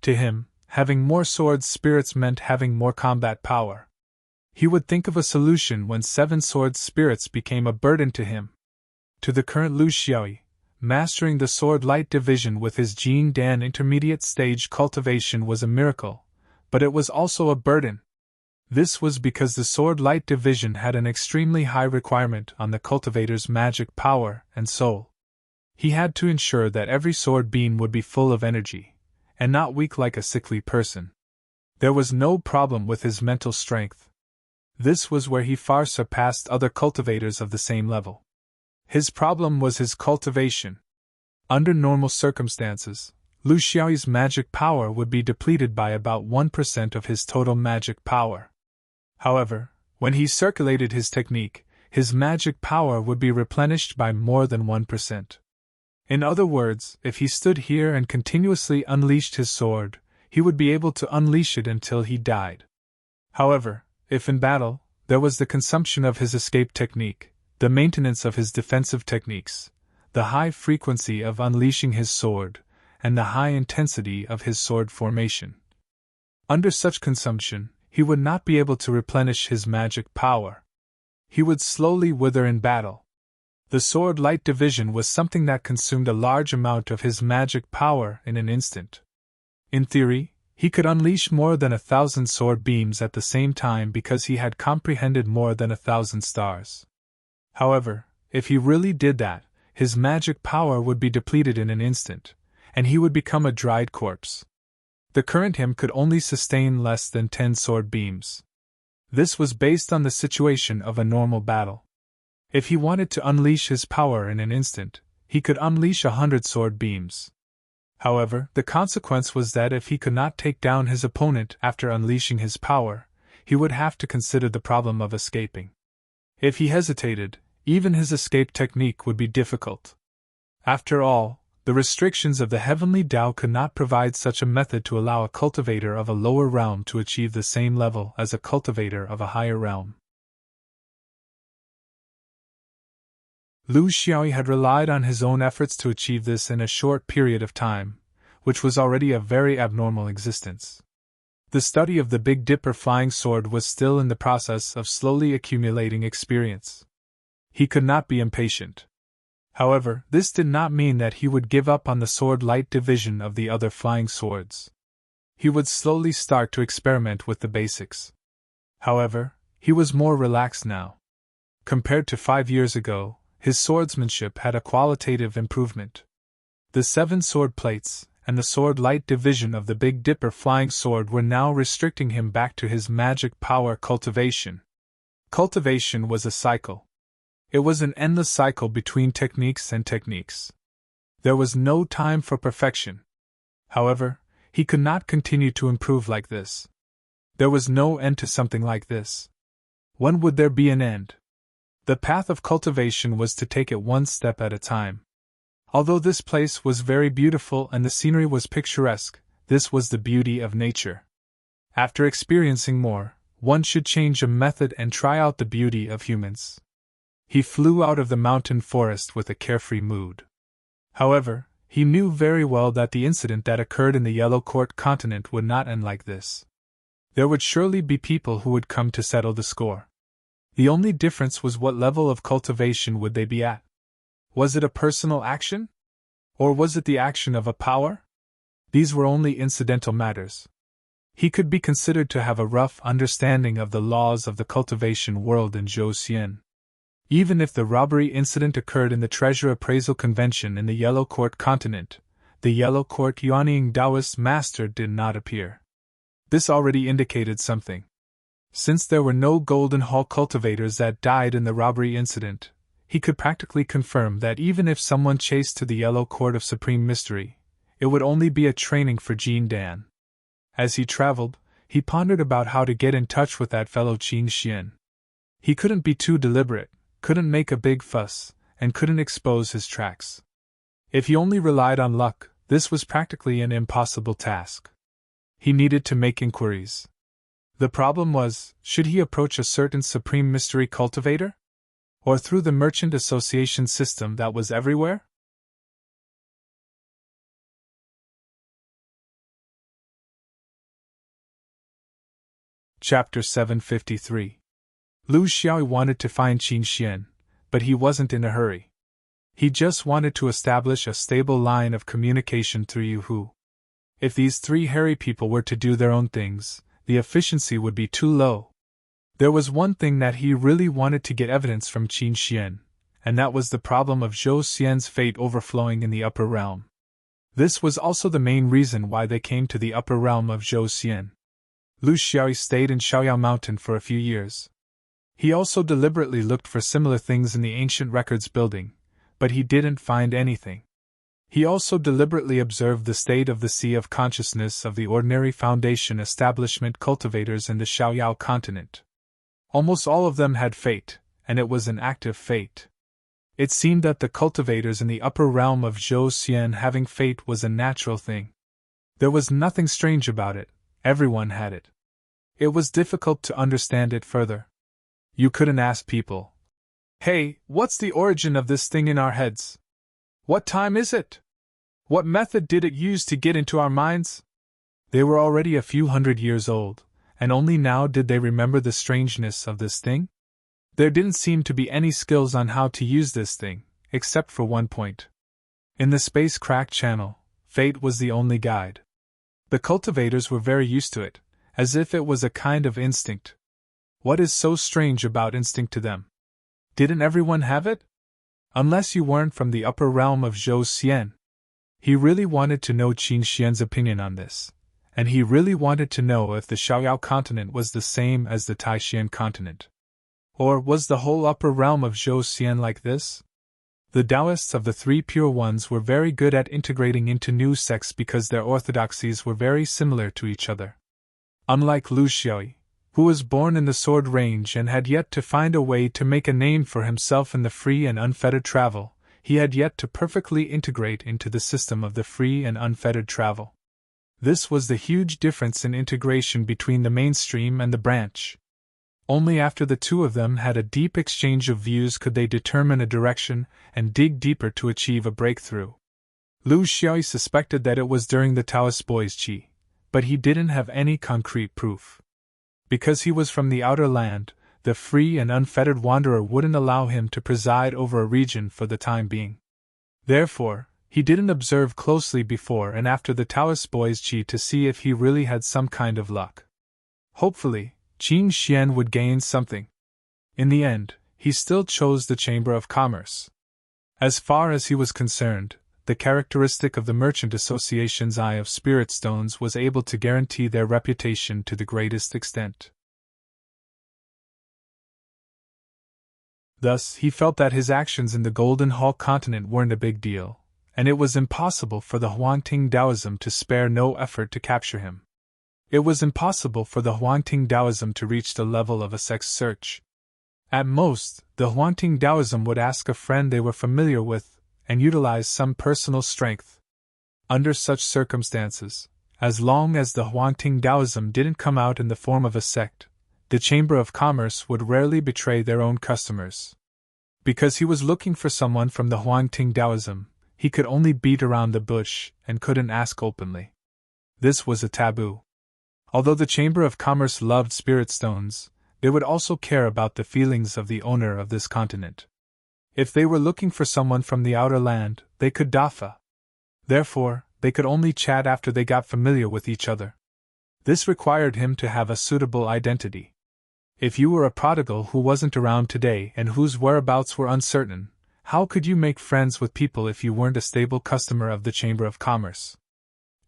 To him, having more sword spirits meant having more combat power. He would think of a solution when 7 sword spirits became a burden to him. To the current Lu Xiaoyi, mastering the sword light division with his Jin Dan intermediate stage cultivation was a miracle, but it was also a burden. This was because the sword light division had an extremely high requirement on the cultivator's magic power and soul. He had to ensure that every sword beam would be full of energy, and not weak like a sickly person. There was no problem with his mental strength. This was where he far surpassed other cultivators of the same level. His problem was his cultivation. Under normal circumstances, Lu Xiaoyi's magic power would be depleted by about 1% of his total magic power. However, when he circulated his technique, his magic power would be replenished by more than 1%. In other words, if he stood here and continuously unleashed his sword, he would be able to unleash it until he died. However, if in battle, there was the consumption of his escape technique, the maintenance of his defensive techniques, the high frequency of unleashing his sword, and the high intensity of his sword formation. Under such consumption, he would not be able to replenish his magic power. He would slowly wither in battle. The sword light division was something that consumed a large amount of his magic power in an instant. In theory, he could unleash more than 1,000 sword beams at the same time because he had comprehended more than 1,000 stars. However, if he really did that, his magic power would be depleted in an instant, and he would become a dried corpse. The current him could only sustain less than 10 sword beams. This was based on the situation of a normal battle. If he wanted to unleash his power in an instant, he could unleash 100 sword beams. However, the consequence was that if he could not take down his opponent after unleashing his power, he would have to consider the problem of escaping. If he hesitated, even his escape technique would be difficult. After all, the restrictions of the heavenly Tao could not provide such a method to allow a cultivator of a lower realm to achieve the same level as a cultivator of a higher realm. Lu Xiaoyi had relied on his own efforts to achieve this in a short period of time, which was already a very abnormal existence. The study of the Big Dipper flying sword was still in the process of slowly accumulating experience. He could not be impatient. However, this did not mean that he would give up on the sword light division of the other flying swords. He would slowly start to experiment with the basics. However, he was more relaxed now. Compared to 5 years ago, his swordsmanship had a qualitative improvement. The 7 sword plates and the sword light division of the Big Dipper flying sword were now restricting him back to his magic power cultivation. Cultivation was a cycle. It was an endless cycle between techniques and techniques. There was no time for perfection. However, he could not continue to improve like this. There was no end to something like this. When would there be an end? The path of cultivation was to take it one step at a time. Although this place was very beautiful and the scenery was picturesque, this was the beauty of nature. After experiencing more, one should change a method and try out the beauty of humans. He flew out of the mountain forest with a carefree mood. However, he knew very well that the incident that occurred in the Yellow Court continent would not end like this. There would surely be people who would come to settle the score. The only difference was what level of cultivation would they be at. Was it a personal action? Or was it the action of a power? These were only incidental matters. He could be considered to have a rough understanding of the laws of the cultivation world in Zhouxian. Even if the robbery incident occurred in the Treasure Appraisal Convention in the Yellow Court continent, the Yellow Court Yuanying Taoist master did not appear. This already indicated something. Since there were no Golden Hall cultivators that died in the robbery incident, he could practically confirm that even if someone chased to the Yellow Court of Supreme Mystery, it would only be a training for Jin Dan. As he traveled, he pondered about how to get in touch with that fellow Qin Xian. He couldn't be too deliberate, couldn't make a big fuss, and couldn't expose his tracks. If he only relied on luck, this was practically an impossible task. He needed to make inquiries. The problem was, should he approach a certain Supreme Mystery cultivator? Or through the merchant association system that was everywhere? Chapter 753. Lu Xiaoyi wanted to find Qin Xian, but he wasn't in a hurry. He just wanted to establish a stable line of communication through you who. If these three hairy people were to do their own things, the efficiency would be too low. There was one thing that he really wanted to get evidence from Qin Xian, and that was the problem of Zhou Xian's fate overflowing in the upper realm. This was also the main reason why they came to the upper realm of Zhou Xian. Lu Xiaoyi stayed in Shaoyao Mountain for a few years. He also deliberately looked for similar things in the ancient records building, but he didn't find anything. He also deliberately observed the state of the sea of consciousness of the ordinary foundation establishment cultivators in the Shaoyao continent. Almost all of them had fate, and it was an active fate. It seemed that the cultivators in the upper realm of Zhou Xian having fate was a natural thing. There was nothing strange about it, everyone had it. It was difficult to understand it further. You couldn't ask people, "Hey, what's the origin of this thing in our heads? What time is it? What method did it use to get into our minds?" They were already a few hundred years old, and only now did they remember the strangeness of this thing? There didn't seem to be any skills on how to use this thing, except for one point. In the space crack channel, fate was the only guide. The cultivators were very used to it, as if it was a kind of instinct. What is so strange about instinct to them? Didn't everyone have it? Unless you weren't from the upper realm of Zhou Xian. He really wanted to know Qin Xian's opinion on this, and he really wanted to know if the Shaoyao continent was the same as the Taishan continent. Or was the whole upper realm of Zhou Xian like this? The Taoists of the Three Pure Ones were very good at integrating into new sects because their orthodoxies were very similar to each other. Unlike Lu Xiaoyi, who was born in the sword range and had yet to find a way to make a name for himself in the free and unfettered travel, he had yet to perfectly integrate into the system of the free and unfettered travel. This was the huge difference in integration between the mainstream and the branch. Only after the two of them had a deep exchange of views could they determine a direction and dig deeper to achieve a breakthrough. Lu Xiaoyi suspected that it was during the Taoist boy's qi, but he didn't have any concrete proof. Because he was from the outer land, the free and unfettered wanderer wouldn't allow him to preside over a region for the time being. Therefore, he didn't observe closely before and after the Taoist boy's qi to see if he really had some kind of luck. Hopefully, Qin Xian would gain something. In the end, he still chose the Chamber of Commerce. As far as he was concerned, the characteristic of the Merchant Association's Eye of Spirit Stones was able to guarantee their reputation to the greatest extent. Thus, he felt that his actions in the Golden Hall continent weren't a big deal, and it was impossible for the Huangting Taoism to spare no effort to capture him. It was impossible for the Huangting Taoism to reach the level of a sex search. At most, the Huangting Taoism would ask a friend they were familiar with, and utilize some personal strength. Under such circumstances, as long as the Huangting Taoism didn't come out in the form of a sect, the Chamber of Commerce would rarely betray their own customers. Because he was looking for someone from the Huangting Taoism, he could only beat around the bush and couldn't ask openly. This was a taboo. Although the Chamber of Commerce loved spirit stones, they would also care about the feelings of the owner of this continent. If they were looking for someone from the outer land, they could dafa. Therefore, they could only chat after they got familiar with each other. This required him to have a suitable identity. If you were a prodigal who wasn't around today and whose whereabouts were uncertain, how could you make friends with people if you weren't a stable customer of the Chamber of Commerce?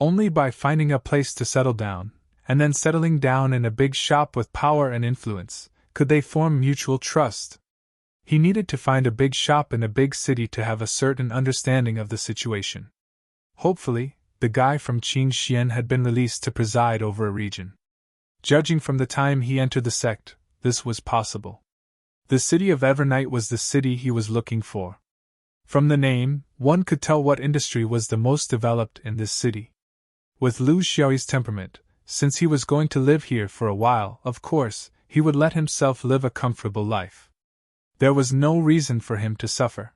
Only by finding a place to settle down, and then settling down in a big shop with power and influence, could they form mutual trust. He needed to find a big shop in a big city to have a certain understanding of the situation. Hopefully, the guy from Qin Xian had been released to preside over a region. Judging from the time he entered the sect, this was possible. The city of Evernight was the city he was looking for. From the name, one could tell what industry was the most developed in this city. With Lu Xiaoyi's temperament, since he was going to live here for a while, of course, he would let himself live a comfortable life. There was no reason for him to suffer.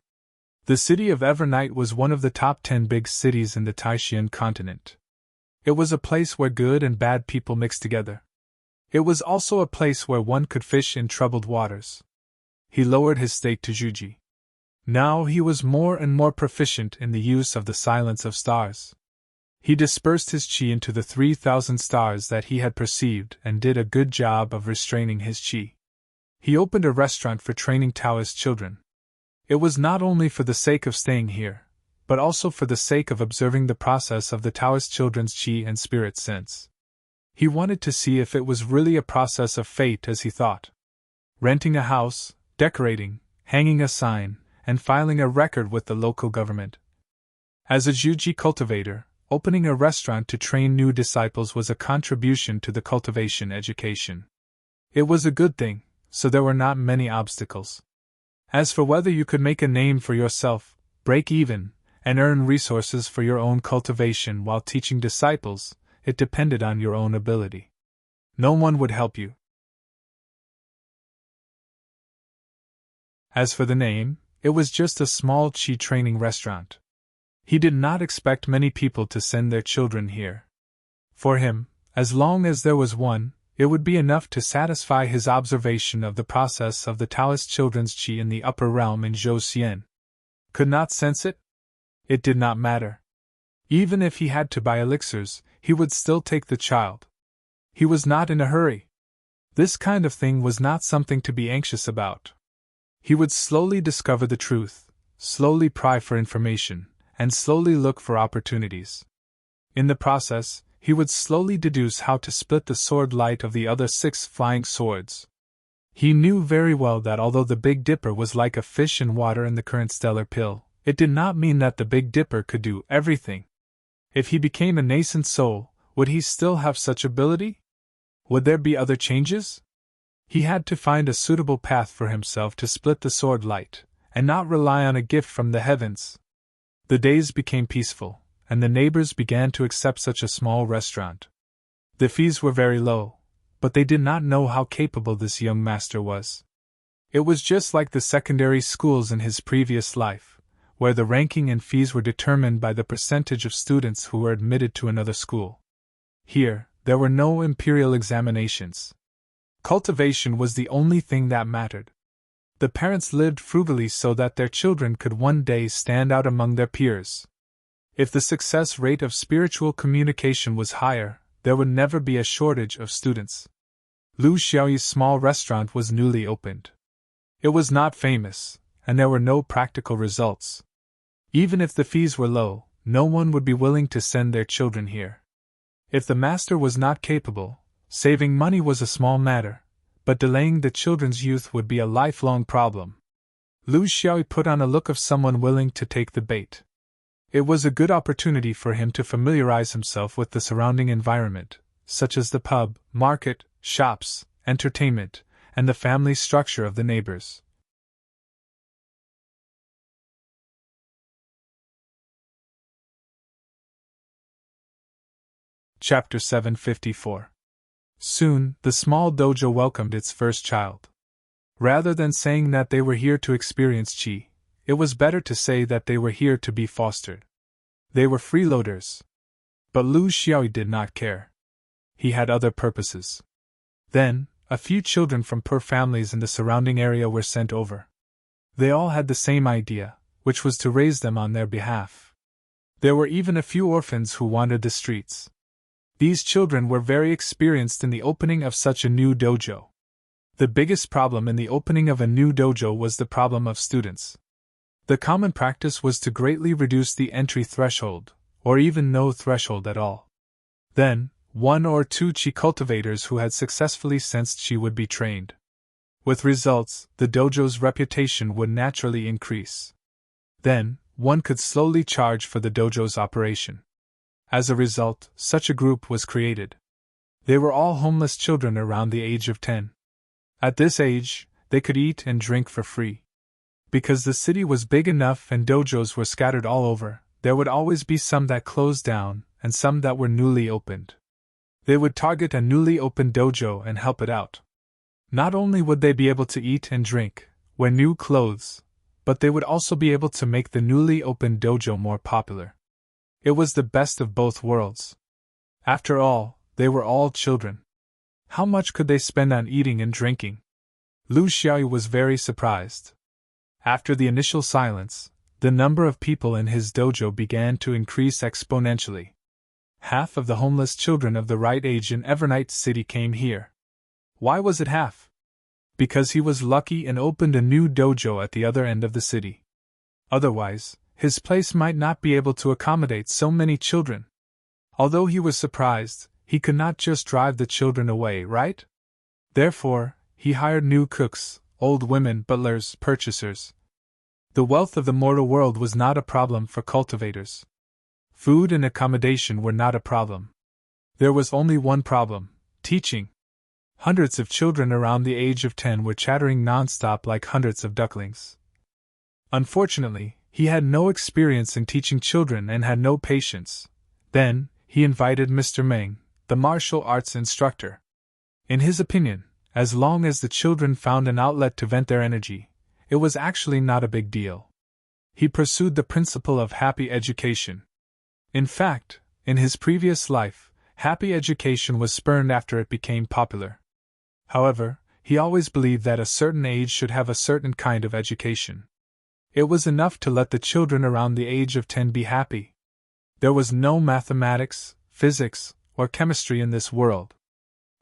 The city of Evernight was one of the top 10 big cities in the Taishan continent. It was a place where good and bad people mixed together. It was also a place where one could fish in troubled waters. He lowered his state to Juji. Now he was more and more proficient in the use of the silence of stars. He dispersed his chi into the 3,000 stars that he had perceived and did a good job of restraining his chi. He opened a restaurant for training Taoist children. It was not only for the sake of staying here, but also for the sake of observing the process of the Taoist children's chi and spirit sense. He wanted to see if it was really a process of fate as he thought. Renting a house, decorating, hanging a sign, and filing a record with the local government. As a Juji cultivator, opening a restaurant to train new disciples was a contribution to the cultivation education. It was a good thing, so there were not many obstacles. As for whether you could make a name for yourself, break even, and earn resources for your own cultivation while teaching disciples, it depended on your own ability. No one would help you. As for the name, it was just a small chi training restaurant. He did not expect many people to send their children here. For him, as long as there was one, it would be enough to satisfy his observation of the process of the Taoist children's chi in the upper realm in Zhou. Could not sense it? It did not matter. Even if he had to buy elixirs, he would still take the child. He was not in a hurry. This kind of thing was not something to be anxious about. He would slowly discover the truth, slowly pry for information, and slowly look for opportunities. In the process, he would slowly deduce how to split the sword light of the other 6 flying swords. He knew very well that although the Big Dipper was like a fish in water in the current stellar pill, it did not mean that the Big Dipper could do everything. If he became a nascent soul, would he still have such ability? Would there be other changes? He had to find a suitable path for himself to split the sword light, and not rely on a gift from the heavens. The days became peaceful, and the neighbors began to accept such a small restaurant. The fees were very low, but they did not know how capable this young master was. It was just like the secondary schools in his previous life, where the ranking and fees were determined by the percentage of students who were admitted to another school. Here, there were no imperial examinations. Cultivation was the only thing that mattered. The parents lived frugally so that their children could one day stand out among their peers. If the success rate of spiritual communication was higher, there would never be a shortage of students. Lu Xiaoyi's small restaurant was newly opened. It was not famous, and there were no practical results. Even if the fees were low, no one would be willing to send their children here. If the master was not capable, saving money was a small matter, but delaying the children's youth would be a lifelong problem. Lu Xiaoyi put on a look of someone willing to take the bait. It was a good opportunity for him to familiarize himself with the surrounding environment, such as the pub, market, shops, entertainment, and the family structure of the neighbors. Chapter 754. Soon, the small dojo welcomed its first child. Rather than saying that they were here to experience chi, it was better to say that they were here to be fostered. They were freeloaders. But Lu Xiaoyi did not care. He had other purposes. Then, a few children from poor families in the surrounding area were sent over. They all had the same idea, which was to raise them on their behalf. There were even a few orphans who wandered the streets. These children were very experienced in the opening of such a new dojo. The biggest problem in the opening of a new dojo was the problem of students. The common practice was to greatly reduce the entry threshold, or even no threshold at all. Then, 1 or 2 chi cultivators who had successfully sensed chi would be trained. With results, the dojo's reputation would naturally increase. Then, one could slowly charge for the dojo's operation. As a result, such a group was created. They were all homeless children around the age of 10. At this age, they could eat and drink for free. Because the city was big enough and dojos were scattered all over, there would always be some that closed down and some that were newly opened. They would target a newly opened dojo and help it out. Not only would they be able to eat and drink, wear new clothes, but they would also be able to make the newly opened dojo more popular. It was the best of both worlds. After all, they were all children. How much could they spend on eating and drinking? Lu Xiaoyi was very surprised. After the initial silence, the number of people in his dojo began to increase exponentially. Half of the homeless children of the right age in Evernight City came here. Why was it half? Because he was lucky and opened a new dojo at the other end of the city. Otherwise, his place might not be able to accommodate so many children. Although he was surprised, he could not just drive the children away, right? Therefore, he hired new cooks, old women, butlers, purchasers. The wealth of the mortal world was not a problem for cultivators. Food and accommodation were not a problem. There was only one problem: teaching. Hundreds of children around the age of 10 were chattering nonstop like hundreds of ducklings. Unfortunately, he had no experience in teaching children and had no patience. Then, he invited Mr. Meng, the martial arts instructor. In his opinion, as long as the children found an outlet to vent their energy, it was actually not a big deal. He pursued the principle of happy education. In fact, in his previous life, happy education was spurned after it became popular. However, he always believed that a certain age should have a certain kind of education. It was enough to let the children around the age of 10 be happy. There was no mathematics, physics, or chemistry in this world.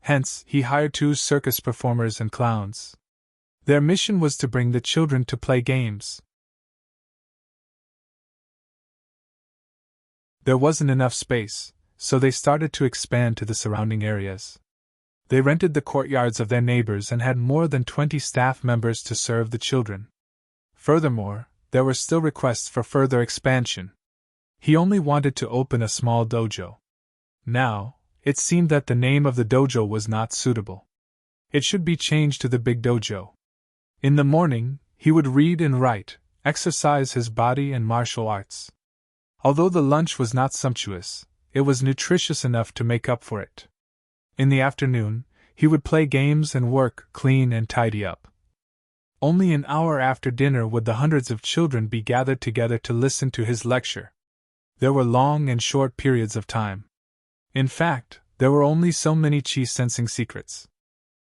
Hence, he hired 2 circus performers and clowns. Their mission was to bring the children to play games. There wasn't enough space, so they started to expand to the surrounding areas. They rented the courtyards of their neighbors and had more than 20 staff members to serve the children. Furthermore, there were still requests for further expansion. He only wanted to open a small dojo. Now, it seemed that the name of the dojo was not suitable. It should be changed to the Big Dojo. In the morning, he would read and write, exercise his body and martial arts. Although the lunch was not sumptuous, it was nutritious enough to make up for it. In the afternoon, he would play games and work, clean and tidy up. Only an hour after dinner would the hundreds of children be gathered together to listen to his lecture. There were long and short periods of time. In fact, there were only so many chi sensing secrets.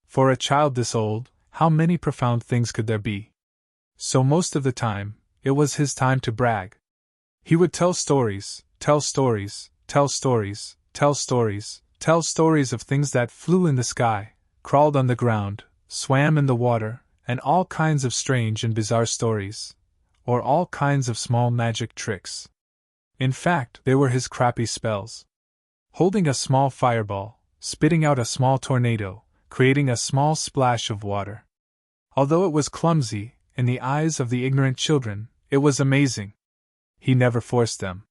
For a child this old, how many profound things could there be? So most of the time, it was his time to brag. He would tell stories, tell stories, tell stories, tell stories, tell stories of things that flew in the sky, crawled on the ground, swam in the water, and all kinds of strange and bizarre stories, or all kinds of small magic tricks. In fact, they were his crappy spells. Holding a small fireball, spitting out a small tornado, creating a small splash of water. Although it was clumsy, in the eyes of the ignorant children, it was amazing. He never forced them.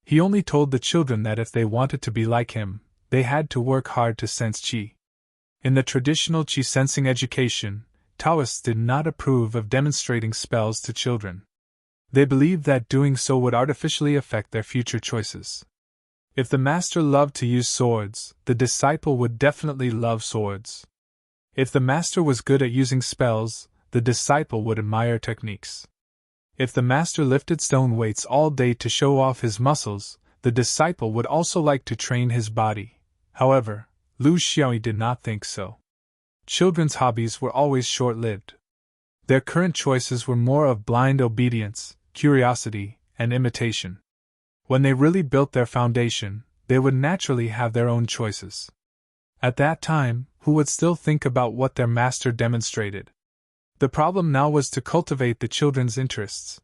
He only told the children that if they wanted to be like him, they had to work hard to sense chi. In the traditional chi sensing education, Taoists did not approve of demonstrating spells to children. They believed that doing so would artificially affect their future choices. If the master loved to use swords, the disciple would definitely love swords. If the master was good at using spells, the disciple would admire techniques. If the master lifted stone weights all day to show off his muscles, the disciple would also like to train his body. However, Lu Xiaoyi did not think so. Children's hobbies were always short-lived. Their current choices were more of blind obedience, curiosity, and imitation. When they really built their foundation, they would naturally have their own choices. At that time, who would still think about what their master demonstrated? The problem now was to cultivate the children's interests.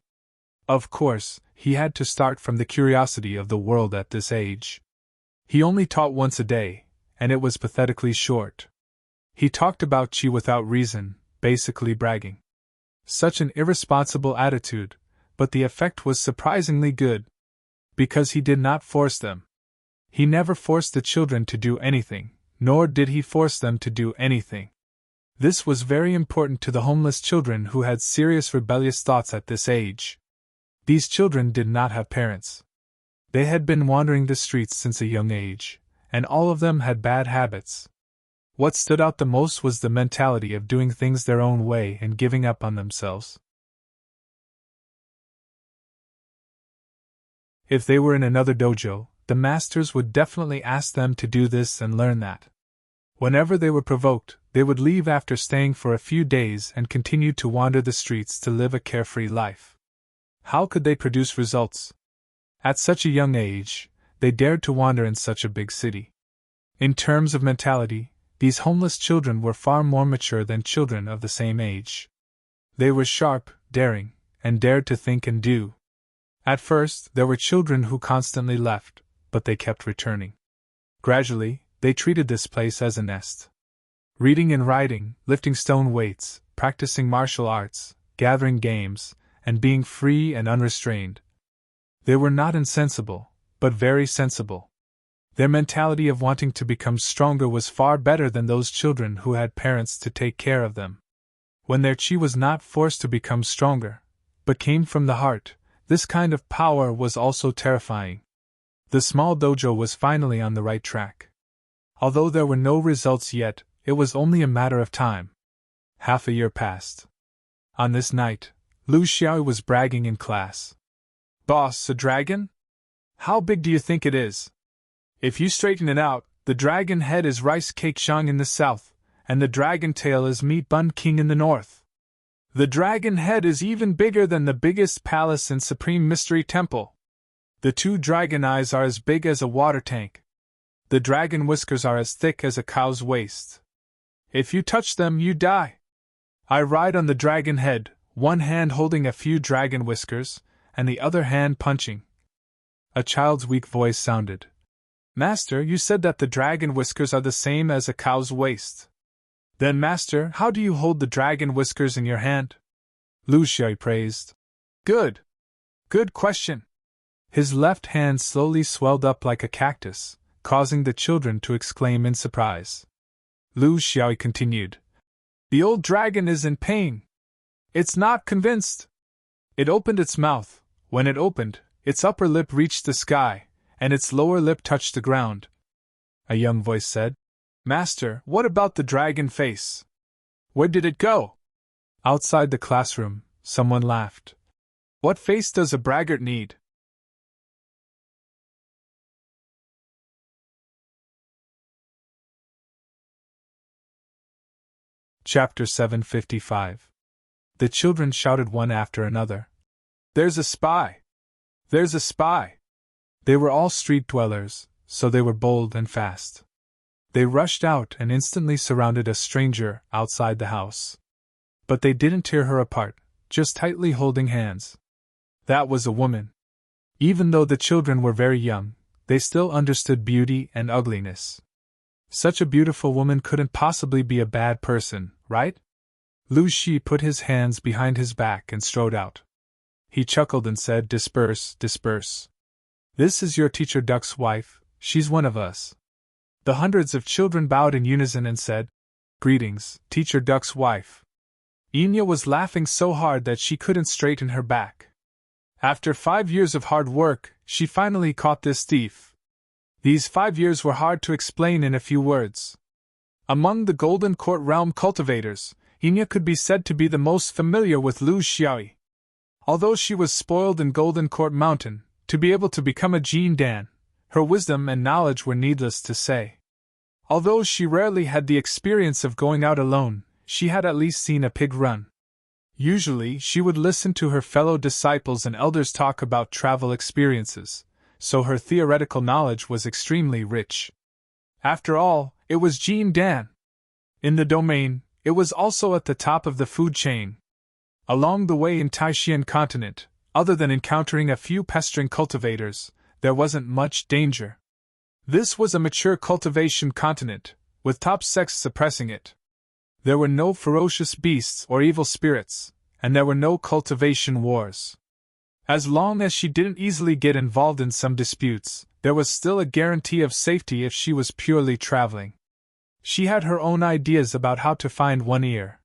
Of course, he had to start from the curiosity of the world at this age. He only taught once a day, and it was pathetically short. He talked about chi without reason, basically bragging. Such an irresponsible attitude, but the effect was surprisingly good. Because he did not force them. He never forced the children to do anything, nor did he force them to do anything. This was very important to the homeless children who had serious rebellious thoughts at this age. These children did not have parents. They had been wandering the streets since a young age, and all of them had bad habits. What stood out the most was the mentality of doing things their own way and giving up on themselves. If they were in another dojo, the masters would definitely ask them to do this and learn that. Whenever they were provoked, they would leave after staying for a few days and continued to wander the streets to live a carefree life. How could they produce results? At such a young age, they dared to wander in such a big city. In terms of mentality, these homeless children were far more mature than children of the same age. They were sharp, daring, and dared to think and do. At first, there were children who constantly left, but they kept returning. Gradually, they treated this place as a nest. Reading and writing, lifting stone weights, practicing martial arts, gathering games, and being free and unrestrained. They were not insensible, but very sensible. Their mentality of wanting to become stronger was far better than those children who had parents to take care of them. When their chi was not forced to become stronger, but came from the heart, this kind of power was also terrifying. The small dojo was finally on the right track. Although there were no results yet, it was only a matter of time. Half a year passed. On this night, Lu Xiaoyu was bragging in class. "Boss, a dragon? How big do you think it is? If you straighten it out, the dragon head is rice cake shang in the south, and the dragon tail is meat bun king in the north. The dragon head is even bigger than the biggest palace in Supreme Mystery Temple. The two dragon eyes are as big as a water tank. The dragon whiskers are as thick as a cow's waist. If you touch them, you die. I ride on the dragon head, one hand holding a few dragon whiskers, and the other hand punching." A child's weak voice sounded. "Master, you said that the dragon whiskers are the same as a cow's waist. Then, Master, how do you hold the dragon whiskers in your hand?" Lu Xiaoyu praised. "Good. Good question." His left hand slowly swelled up like a cactus, causing the children to exclaim in surprise. Lu Xiaoyu continued. "The old dragon is in pain. It's not convinced. It opened its mouth. When it opened, its upper lip reached the sky, and its lower lip touched the ground." A young voice said, "Master, what about the dragon face? Where did it go?" Outside the classroom, someone laughed. "What face does a braggart need?" Chapter 755. The children shouted one after another. "There's a spy! There's a spy!" They were all street dwellers, so they were bold and fast. They rushed out and instantly surrounded a stranger outside the house. But they didn't tear her apart, just tightly holding hands. That was a woman. Even though the children were very young, they still understood beauty and ugliness. Such a beautiful woman couldn't possibly be a bad person, right? Lu Shi put his hands behind his back and strode out. He chuckled and said, "Disperse, disperse. This is your teacher Duck's wife, she's one of us." The hundreds of children bowed in unison and said, "Greetings, teacher Duck's wife." Enya was laughing so hard that she couldn't straighten her back. After 5 years of hard work, she finally caught this thief. These 5 years were hard to explain in a few words. Among the Golden Court realm cultivators, Enya could be said to be the most familiar with Lu Xiaoyu. Although she was spoiled in Golden Court Mountain, to be able to become a Jin Dan, her wisdom and knowledge were needless to say. Although she rarely had the experience of going out alone, she had at least seen a pig run. Usually, she would listen to her fellow disciples and elders talk about travel experiences, so her theoretical knowledge was extremely rich. After all, it was Jin Dan. In the domain, it was also at the top of the food chain. Along the way in Taishan continent, other than encountering a few pestering cultivators, there wasn't much danger. This was a mature cultivation continent, with top sects suppressing it. There were no ferocious beasts or evil spirits, and there were no cultivation wars. As long as she didn't easily get involved in some disputes, there was still a guarantee of safety if she was purely traveling. She had her own ideas about how to find One Ear.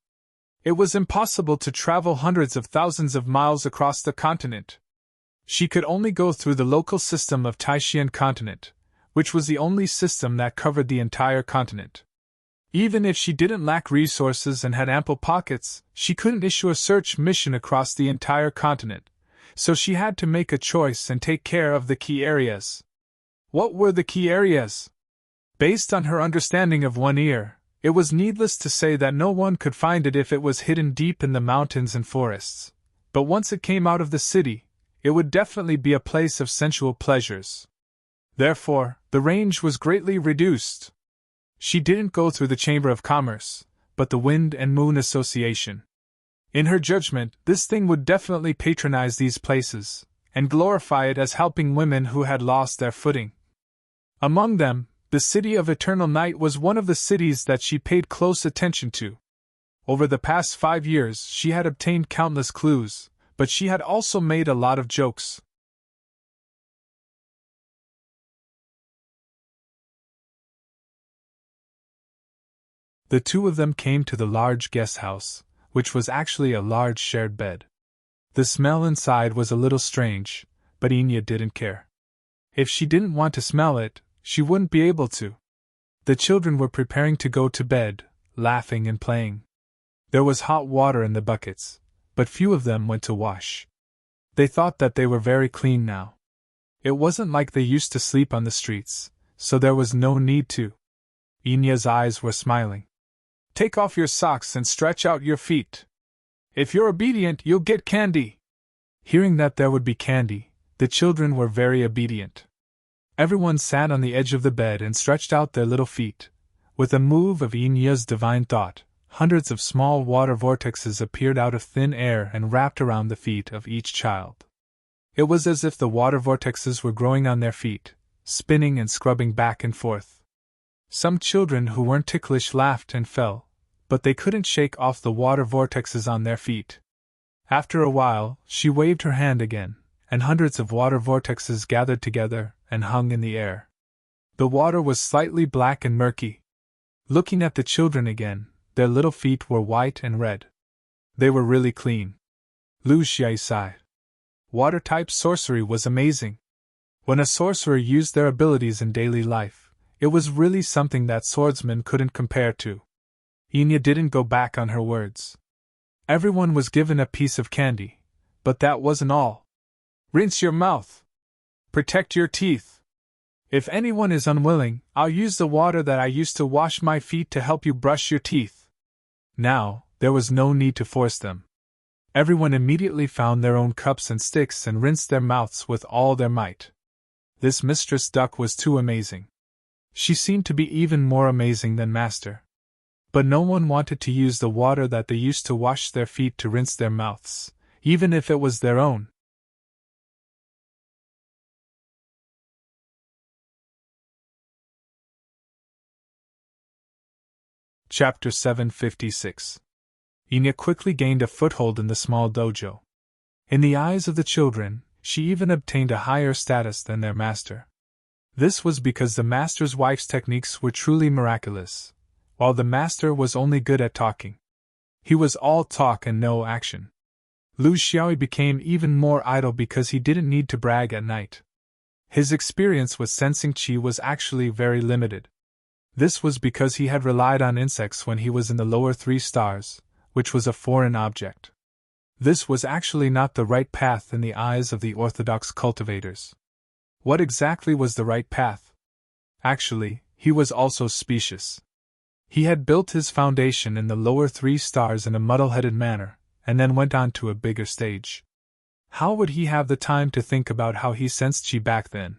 It was impossible to travel hundreds of thousands of miles across the continent. She could only go through the local system of Taishan continent, which was the only system that covered the entire continent. Even if she didn't lack resources and had ample pockets, she couldn't issue a search mission across the entire continent, so she had to make a choice and take care of the key areas. What were the key areas? Based on her understanding of One Ear, it was needless to say that no one could find it if it was hidden deep in the mountains and forests. But once it came out of the city, it would definitely be a place of sensual pleasures. Therefore, the range was greatly reduced. She didn't go through the Chamber of Commerce, but the Wind and Moon Association. In her judgment, this thing would definitely patronize these places, and glorify it as helping women who had lost their footing. Among them, the City of Eternal Night was one of the cities that she paid close attention to. Over the past 5 years, she had obtained countless clues, but she had also made a lot of jokes. The two of them came to the large guest house, which was actually a large shared bed. The smell inside was a little strange, but Enya didn't care. If she didn't want to smell it, she wouldn't be able to. The children were preparing to go to bed, laughing and playing. There was hot water in the buckets, but few of them went to wash. They thought that they were very clean now. It wasn't like they used to sleep on the streets, so there was no need to. Enya's eyes were smiling. Take off your socks and stretch out your feet. If you're obedient, you'll get candy. Hearing that there would be candy, the children were very obedient. Everyone sat on the edge of the bed and stretched out their little feet. With a move of Enya's divine thought, hundreds of small water vortexes appeared out of thin air and wrapped around the feet of each child. It was as if the water vortexes were growing on their feet, spinning and scrubbing back and forth. Some children who weren't ticklish laughed and fell, but they couldn't shake off the water vortexes on their feet. After a while, she waved her hand again, and hundreds of water vortexes gathered together and hung in the air. The water was slightly black and murky. Looking at the children again, their little feet were white and red. They were really clean. Lu Xiai sighed. Water-type sorcery was amazing. When a sorcerer used their abilities in daily life, it was really something that swordsmen couldn't compare to. Enya didn't go back on her words. Everyone was given a piece of candy, but that wasn't all. Rinse your mouth. Protect your teeth. If anyone is unwilling, I'll use the water that I used to wash my feet to help you brush your teeth. Now, there was no need to force them. Everyone immediately found their own cups and sticks and rinsed their mouths with all their might. This Mistress Duck was too amazing. She seemed to be even more amazing than Master. But no one wanted to use the water that they used to wash their feet to rinse their mouths, even if it was their own. Chapter 756. Enya quickly gained a foothold in the small dojo. In the eyes of the children, she even obtained a higher status than their master. This was because the master's wife's techniques were truly miraculous, while the master was only good at talking. He was all talk and no action. Lu Xiaoi became even more idle because he didn't need to brag at night. His experience with sensing qi was actually very limited. This was because he had relied on insects when he was in the lower 3 stars, which was a foreign object. This was actually not the right path in the eyes of the orthodox cultivators. What exactly was the right path? Actually, he was also specious. He had built his foundation in the lower 3 stars in a muddle-headed manner, and then went on to a bigger stage. How would he have the time to think about how he sensed qi back then?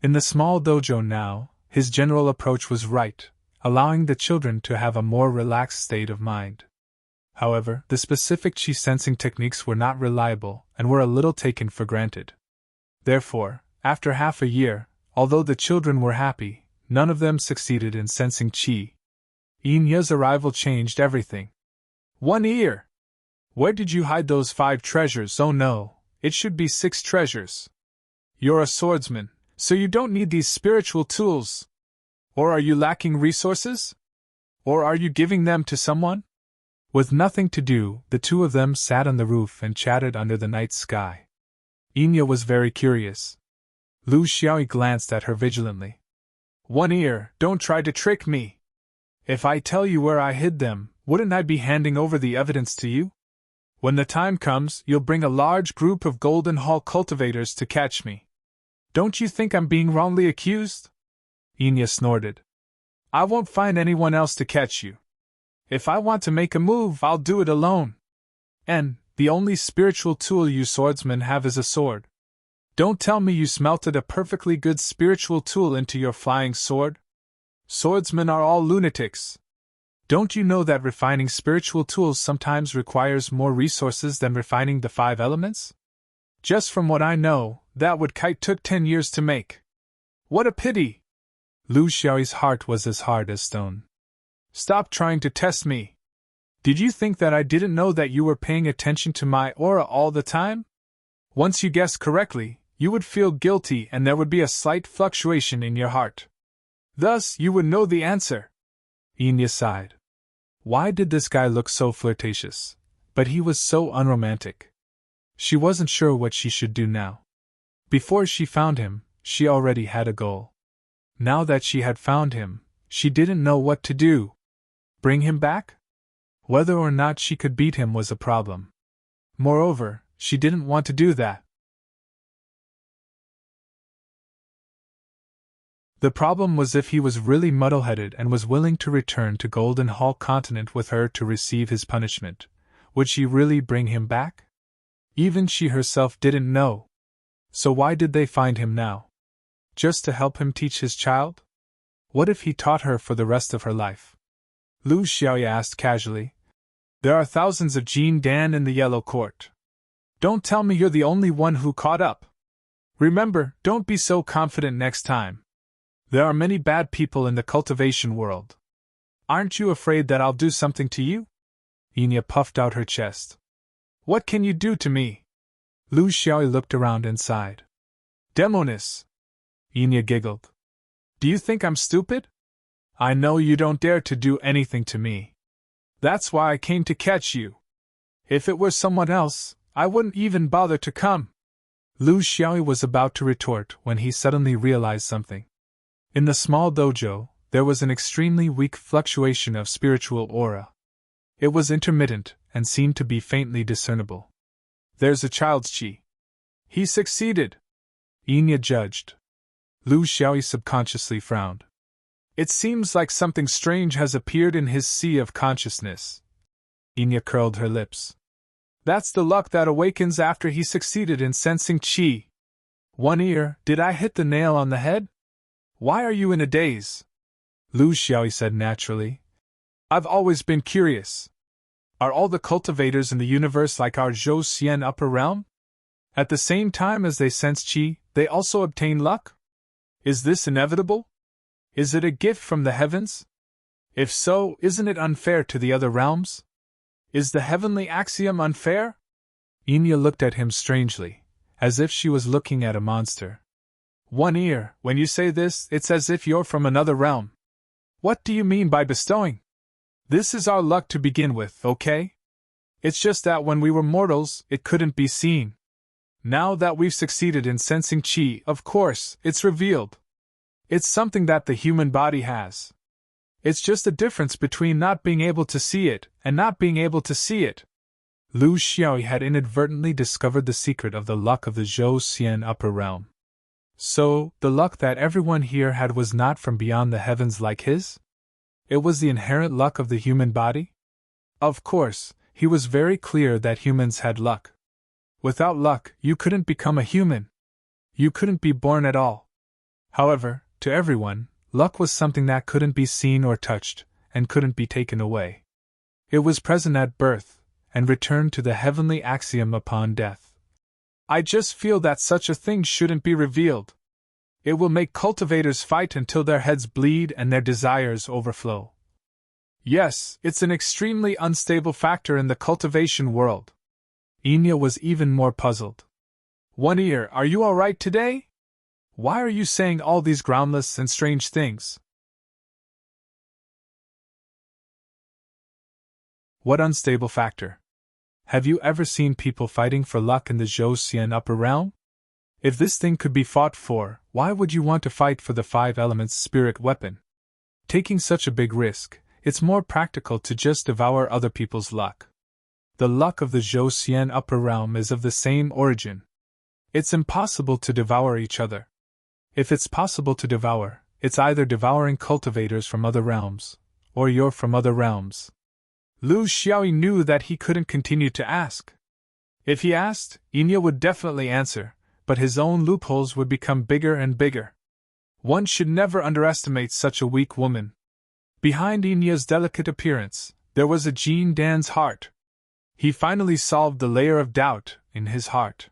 In the small dojo now, his general approach was right, allowing the children to have a more relaxed state of mind. However, the specific qi sensing techniques were not reliable and were a little taken for granted. Therefore, after half a year, although the children were happy, none of them succeeded in sensing qi. Enya's arrival changed everything. One Ear! Where did you hide those 5 treasures? Oh no, it should be 6 treasures. You're a swordsman, so you don't need these spiritual tools. Or are you lacking resources? Or are you giving them to someone? With nothing to do, the two of them sat on the roof and chatted under the night sky. Enya was very curious. Lu Xiaoi glanced at her vigilantly. One Ear, don't try to trick me. If I tell you where I hid them, wouldn't I be handing over the evidence to you? When the time comes, you'll bring a large group of Golden Hall cultivators to catch me. Don't you think I'm being wrongly accused? Enya snorted. I won't find anyone else to catch you. If I want to make a move, I'll do it alone. And the only spiritual tool you swordsmen have is a sword. Don't tell me you smelted a perfectly good spiritual tool into your flying sword? Swordsmen are all lunatics. Don't you know that refining spiritual tools sometimes requires more resources than refining the 5 elements? Just from what I know, that wood kite took 10 years to make. What a pity! Lu Xiaoyi's heart was as hard as stone. Stop trying to test me. Did you think that I didn't know that you were paying attention to my aura all the time? Once you guessed correctly, you would feel guilty and there would be a slight fluctuation in your heart. Thus, you would know the answer. Enya sighed. Why did this guy look so flirtatious? But he was so unromantic. She wasn't sure what she should do now. Before she found him, she already had a goal. Now that she had found him, she didn't know what to do. Bring him back? Whether or not she could beat him was a problem. Moreover, she didn't want to do that. The problem was if he was really muddle-headed and was willing to return to Golden Hall Continent with her to receive his punishment, would she really bring him back? Even she herself didn't know. So why did they find him now? Just to help him teach his child? What if he taught her for the rest of her life? Lu Xiaoyi asked casually. There are thousands of Jean Dan in the Yellow Court. Don't tell me you're the only one who caught up. Remember, don't be so confident next time. There are many bad people in the cultivation world. Aren't you afraid that I'll do something to you? Enya puffed out her chest. What can you do to me? Lu Xiaoyi looked around and sighed. Demonis! Enya giggled. Do you think I'm stupid? I know you don't dare to do anything to me. That's why I came to catch you. If it were someone else, I wouldn't even bother to come. Lu Xiaoyi was about to retort when he suddenly realized something. In the small dojo, there was an extremely weak fluctuation of spiritual aura. It was intermittent and seemed to be faintly discernible. There's a child's chi. He succeeded. Enya judged. Lu Xiaoyi subconsciously frowned. It seems like something strange has appeared in his sea of consciousness. Enya curled her lips. That's the luck that awakens after he succeeded in sensing chi. One ear, did I hit the nail on the head? Why are you in a daze? Lu Xiaoyi said naturally. I've always been curious. Are all the cultivators in the universe like our Zhou Xian upper realm? At the same time as they sense chi, they also obtain luck? Is this inevitable? Is it a gift from the heavens? If so, isn't it unfair to the other realms? Is the heavenly axiom unfair? Enya looked at him strangely, as if she was looking at a monster. One ear, when you say this, it's as if you're from another realm. What do you mean by bestowing? This is our luck to begin with, okay? It's just that when we were mortals, it couldn't be seen. Now that we've succeeded in sensing chi, of course, it's revealed. It's something that the human body has. It's just a difference between not being able to see it and not being able to see it. Lu Xiaoyi had inadvertently discovered the secret of the luck of the Zhou Xian upper realm. So, the luck that everyone here had was not from beyond the heavens like his? It was the inherent luck of the human body? Of course, he was very clear that humans had luck. Without luck, you couldn't become a human. You couldn't be born at all. However, to everyone, luck was something that couldn't be seen or touched, and couldn't be taken away. It was present at birth, and returned to the heavenly axiom upon death. I just feel that such a thing shouldn't be revealed. It will make cultivators fight until their heads bleed and their desires overflow. Yes, it's an extremely unstable factor in the cultivation world. Enya was even more puzzled. One ear, are you all right today? Why are you saying all these groundless and strange things? What unstable factor? Have you ever seen people fighting for luck in the Zhou Xian upper realm? If this thing could be fought for, why would you want to fight for the 5 elements spirit weapon? Taking such a big risk, it's more practical to just devour other people's luck. The luck of the Zhou Xian upper realm is of the same origin. It's impossible to devour each other. If it's possible to devour, it's either devouring cultivators from other realms, or you're from other realms. Lu Xiaoyi knew that he couldn't continue to ask. If he asked, Enya would definitely answer, but his own loopholes would become bigger and bigger. One should never underestimate such a weak woman. Behind Enya's delicate appearance, there was a Jin Dan's heart. He finally solved the layer of doubt in his heart.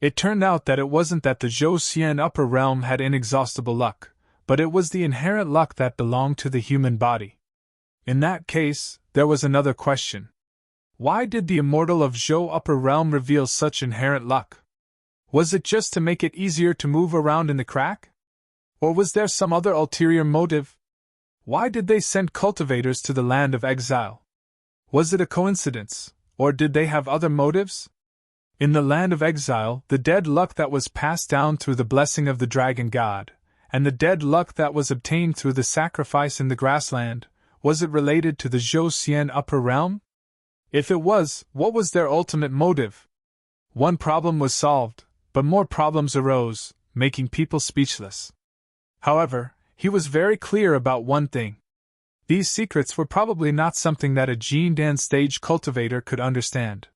It turned out that it wasn't that the Zhou Xian upper realm had inexhaustible luck, but it was the inherent luck that belonged to the human body. In that case, there was another question. Why did the immortal of Zhou upper realm reveal such inherent luck? Was it just to make it easier to move around in the crack? Or was there some other ulterior motive? Why did they send cultivators to the land of exile? Was it a coincidence, or did they have other motives? In the land of exile, the dead luck that was passed down through the blessing of the dragon god, and the dead luck that was obtained through the sacrifice in the grassland, was it related to the Zhou Xian upper realm? If it was, what was their ultimate motive? One problem was solved, but more problems arose, making people speechless. However, he was very clear about one thing. These secrets were probably not something that a Jin Dan stage cultivator could understand.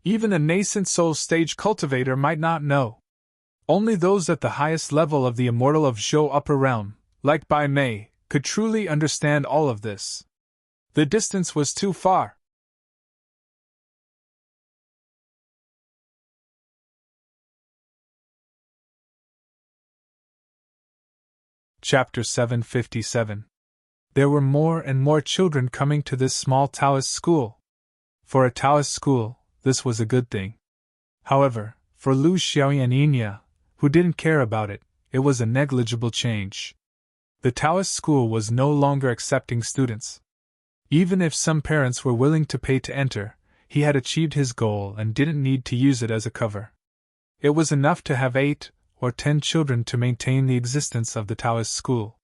Even a nascent soul stage cultivator might not know. Only those at the highest level of the immortal of Zhou upper realm, like Bai Mei, could truly understand all of this. The distance was too far. Chapter 757. There were more and more children coming to this small Taoist school. For a Taoist school, this was a good thing. However, for Lu Xiaoyi and Enya, who didn't care about it, it was a negligible change. The Taoist school was no longer accepting students. Even if some parents were willing to pay to enter, he had achieved his goal and didn't need to use it as a cover. It was enough to have 8 or 10 children to maintain the existence of the Taoist school.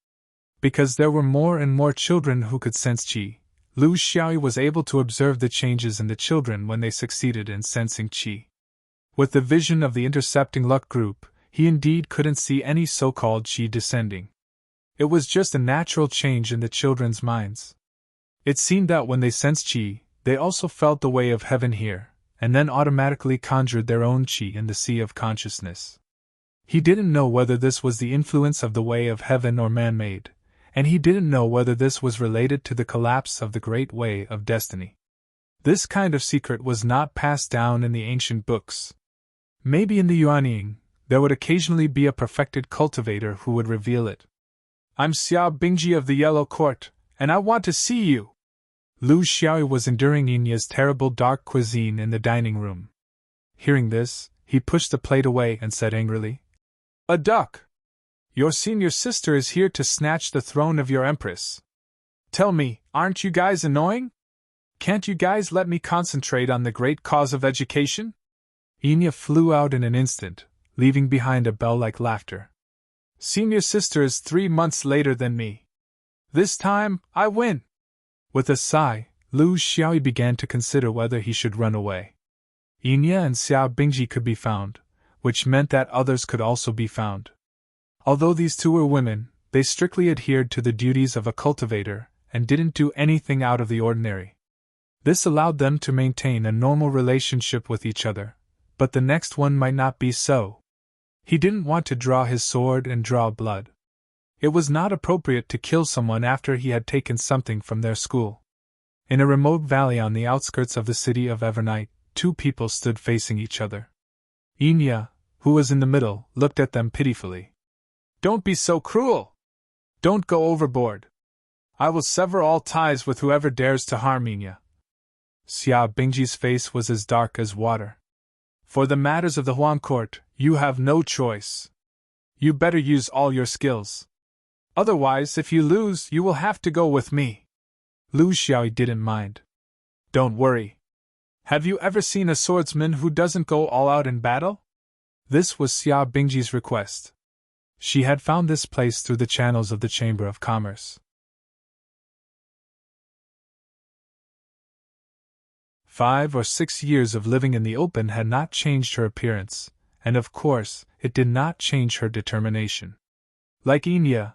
Because there were more and more children who could sense qi, Lu Xiaoyi was able to observe the changes in the children when they succeeded in sensing qi. With the vision of the intercepting luck group, he indeed couldn't see any so-called qi descending. It was just a natural change in the children's minds. It seemed that when they sensed qi, they also felt the way of heaven here, and then automatically conjured their own qi in the sea of consciousness. He didn't know whether this was the influence of the way of heaven or man-made, and he didn't know whether this was related to the collapse of the great way of destiny. This kind of secret was not passed down in the ancient books. Maybe in the Yuanying, there would occasionally be a perfected cultivator who would reveal it. I'm Xiao Bingji of the Yellow Court, and I want to see you! Lu Xiaoyi was enduring Enya's terrible dark cuisine in the dining room. Hearing this, he pushed the plate away and said angrily, "A duck! Your senior sister is here to snatch the throne of your empress. Tell me, aren't you guys annoying? Can't you guys let me concentrate on the great cause of education?" Enya flew out in an instant, leaving behind a bell-like laughter. "Senior sister is 3 months later than me. This time, I win." With a sigh, Lu Xiaoyi began to consider whether he should run away. Enya and Xiao Bingji could be found, which meant that others could also be found. Although these two were women, they strictly adhered to the duties of a cultivator and didn't do anything out of the ordinary. This allowed them to maintain a normal relationship with each other, but the next one might not be so. He didn't want to draw his sword and draw blood. It was not appropriate to kill someone after he had taken something from their school. In a remote valley on the outskirts of the city of Evernight, 2 people stood facing each other. Enya, who was in the middle, looked at them pitifully. "Don't be so cruel! Don't go overboard! I will sever all ties with whoever dares to harm Enya." Xiao Bingji's face was as dark as water. "For the matters of the Huang court, you have no choice. You better use all your skills. Otherwise, if you lose, you will have to go with me." Lu Xiaoyi didn't mind. "Don't worry. Have you ever seen a swordsman who doesn't go all out in battle?" This was Xiao Bingji's request. She had found this place through the channels of the Chamber of Commerce. 5 or 6 years of living in the open had not changed her appearance, and of course, it did not change her determination. Like Enya,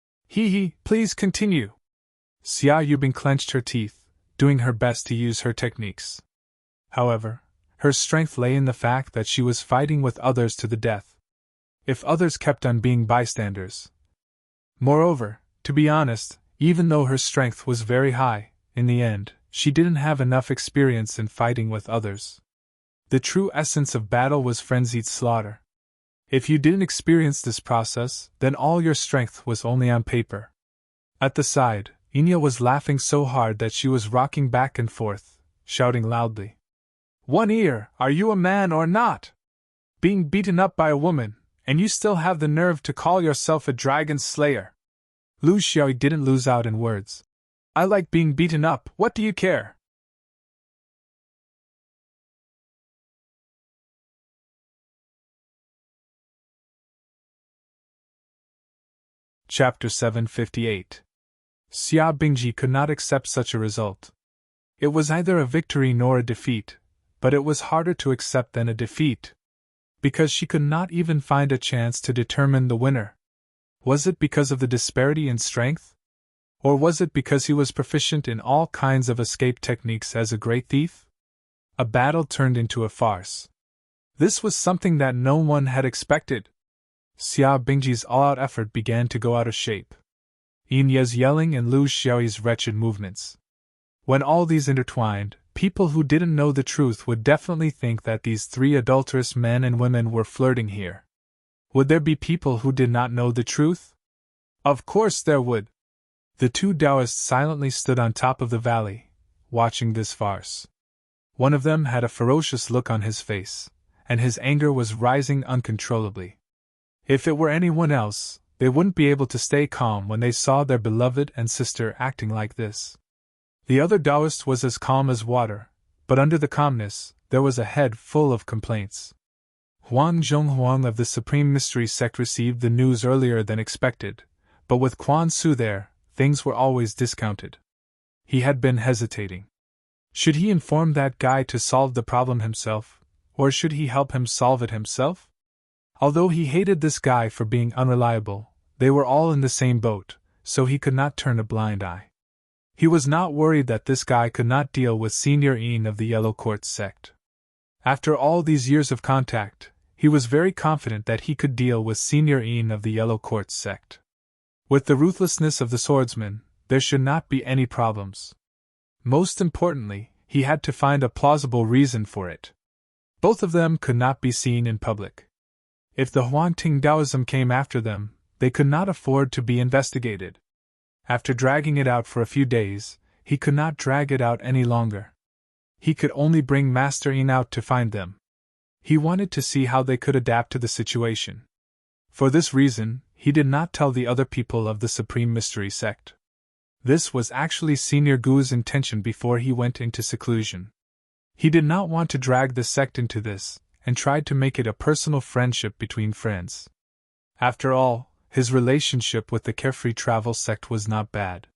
He, please continue. Xia Yubing clenched her teeth, doing her best to use her techniques. However, her strength lay in the fact that she was fighting with others to the death. If others kept on being bystanders. Moreover, to be honest, even though her strength was very high, in the end, she didn't have enough experience in fighting with others. The true essence of battle was frenzied slaughter. If you didn't experience this process, then all your strength was only on paper. At the side, Inya was laughing so hard that she was rocking back and forth, shouting loudly. One Ear, are you a man or not? Being beaten up by a woman, and you still have the nerve to call yourself a dragon slayer. Lu Xiaoyi didn't lose out in words. I like being beaten up, what do you care? Chapter 758. Xia Bingji could not accept such a result. It was neither a victory nor a defeat, but it was harder to accept than a defeat, because she could not even find a chance to determine the winner. Was it because of the disparity in strength? Or was it because he was proficient in all kinds of escape techniques as a great thief? A battle turned into a farce. This was something that no one had expected. Xia Bingji's all-out effort began to go out of shape. Yinya's yelling and Lu Xiaoyi's wretched movements. When all these intertwined, people who didn't know the truth would definitely think that these three adulterous men and women were flirting here. Would there be people who did not know the truth? Of course there would. The two Taoists silently stood on top of the valley, watching this farce. One of them had a ferocious look on his face, and his anger was rising uncontrollably. If it were anyone else, they wouldn't be able to stay calm when they saw their beloved and sister acting like this. The other Taoist was as calm as water, but under the calmness, there was a head full of complaints. Huang Zhonghuang of the Supreme Mystery Sect received the news earlier than expected, but with Quan Su there, things were always discounted. He had been hesitating. Should he inform that guy to solve the problem himself, or should he help him solve it himself? Although he hated this guy for being unreliable, they were all in the same boat, so he could not turn a blind eye. He was not worried that this guy could not deal with Senior Yin of the Yellow Quartz sect. After all these years of contact, he was very confident that he could deal with Senior Yin of the Yellow Quartz sect. With the ruthlessness of the swordsman, there should not be any problems. Most importantly, he had to find a plausible reason for it. Both of them could not be seen in public. If the Huangting Taoism came after them, they could not afford to be investigated. After dragging it out for a few days, he could not drag it out any longer. He could only bring Master Yin out to find them. He wanted to see how they could adapt to the situation. For this reason, he did not tell the other people of the Supreme Mystery Sect. This was actually Senior Gu's intention before he went into seclusion. He did not want to drag the sect into this, and tried to make it a personal friendship between friends. After all, his relationship with the Carefree Travel sect was not bad.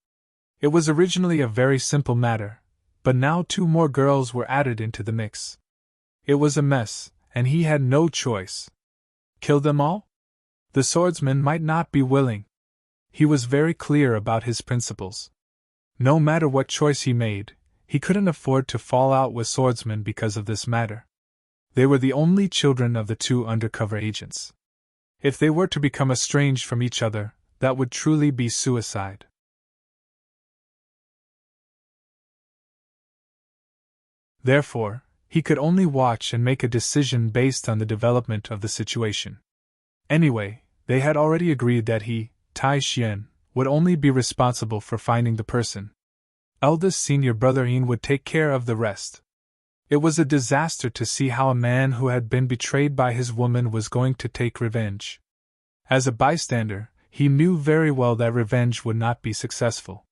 It was originally a very simple matter, but now 2 more girls were added into the mix. It was a mess, and he had no choice. Kill them all? The swordsman might not be willing. He was very clear about his principles. No matter what choice he made, he couldn't afford to fall out with swordsmen because of this matter. They were the only children of the 2 undercover agents. If they were to become estranged from each other, that would truly be suicide. Therefore, he could only watch and make a decision based on the development of the situation. Anyway, they had already agreed that he, Tai Xian, would only be responsible for finding the person. Eldest senior brother Yin would take care of the rest. It was a disaster to see how a man who had been betrayed by his woman was going to take revenge. As a bystander, he knew very well that revenge would not be successful.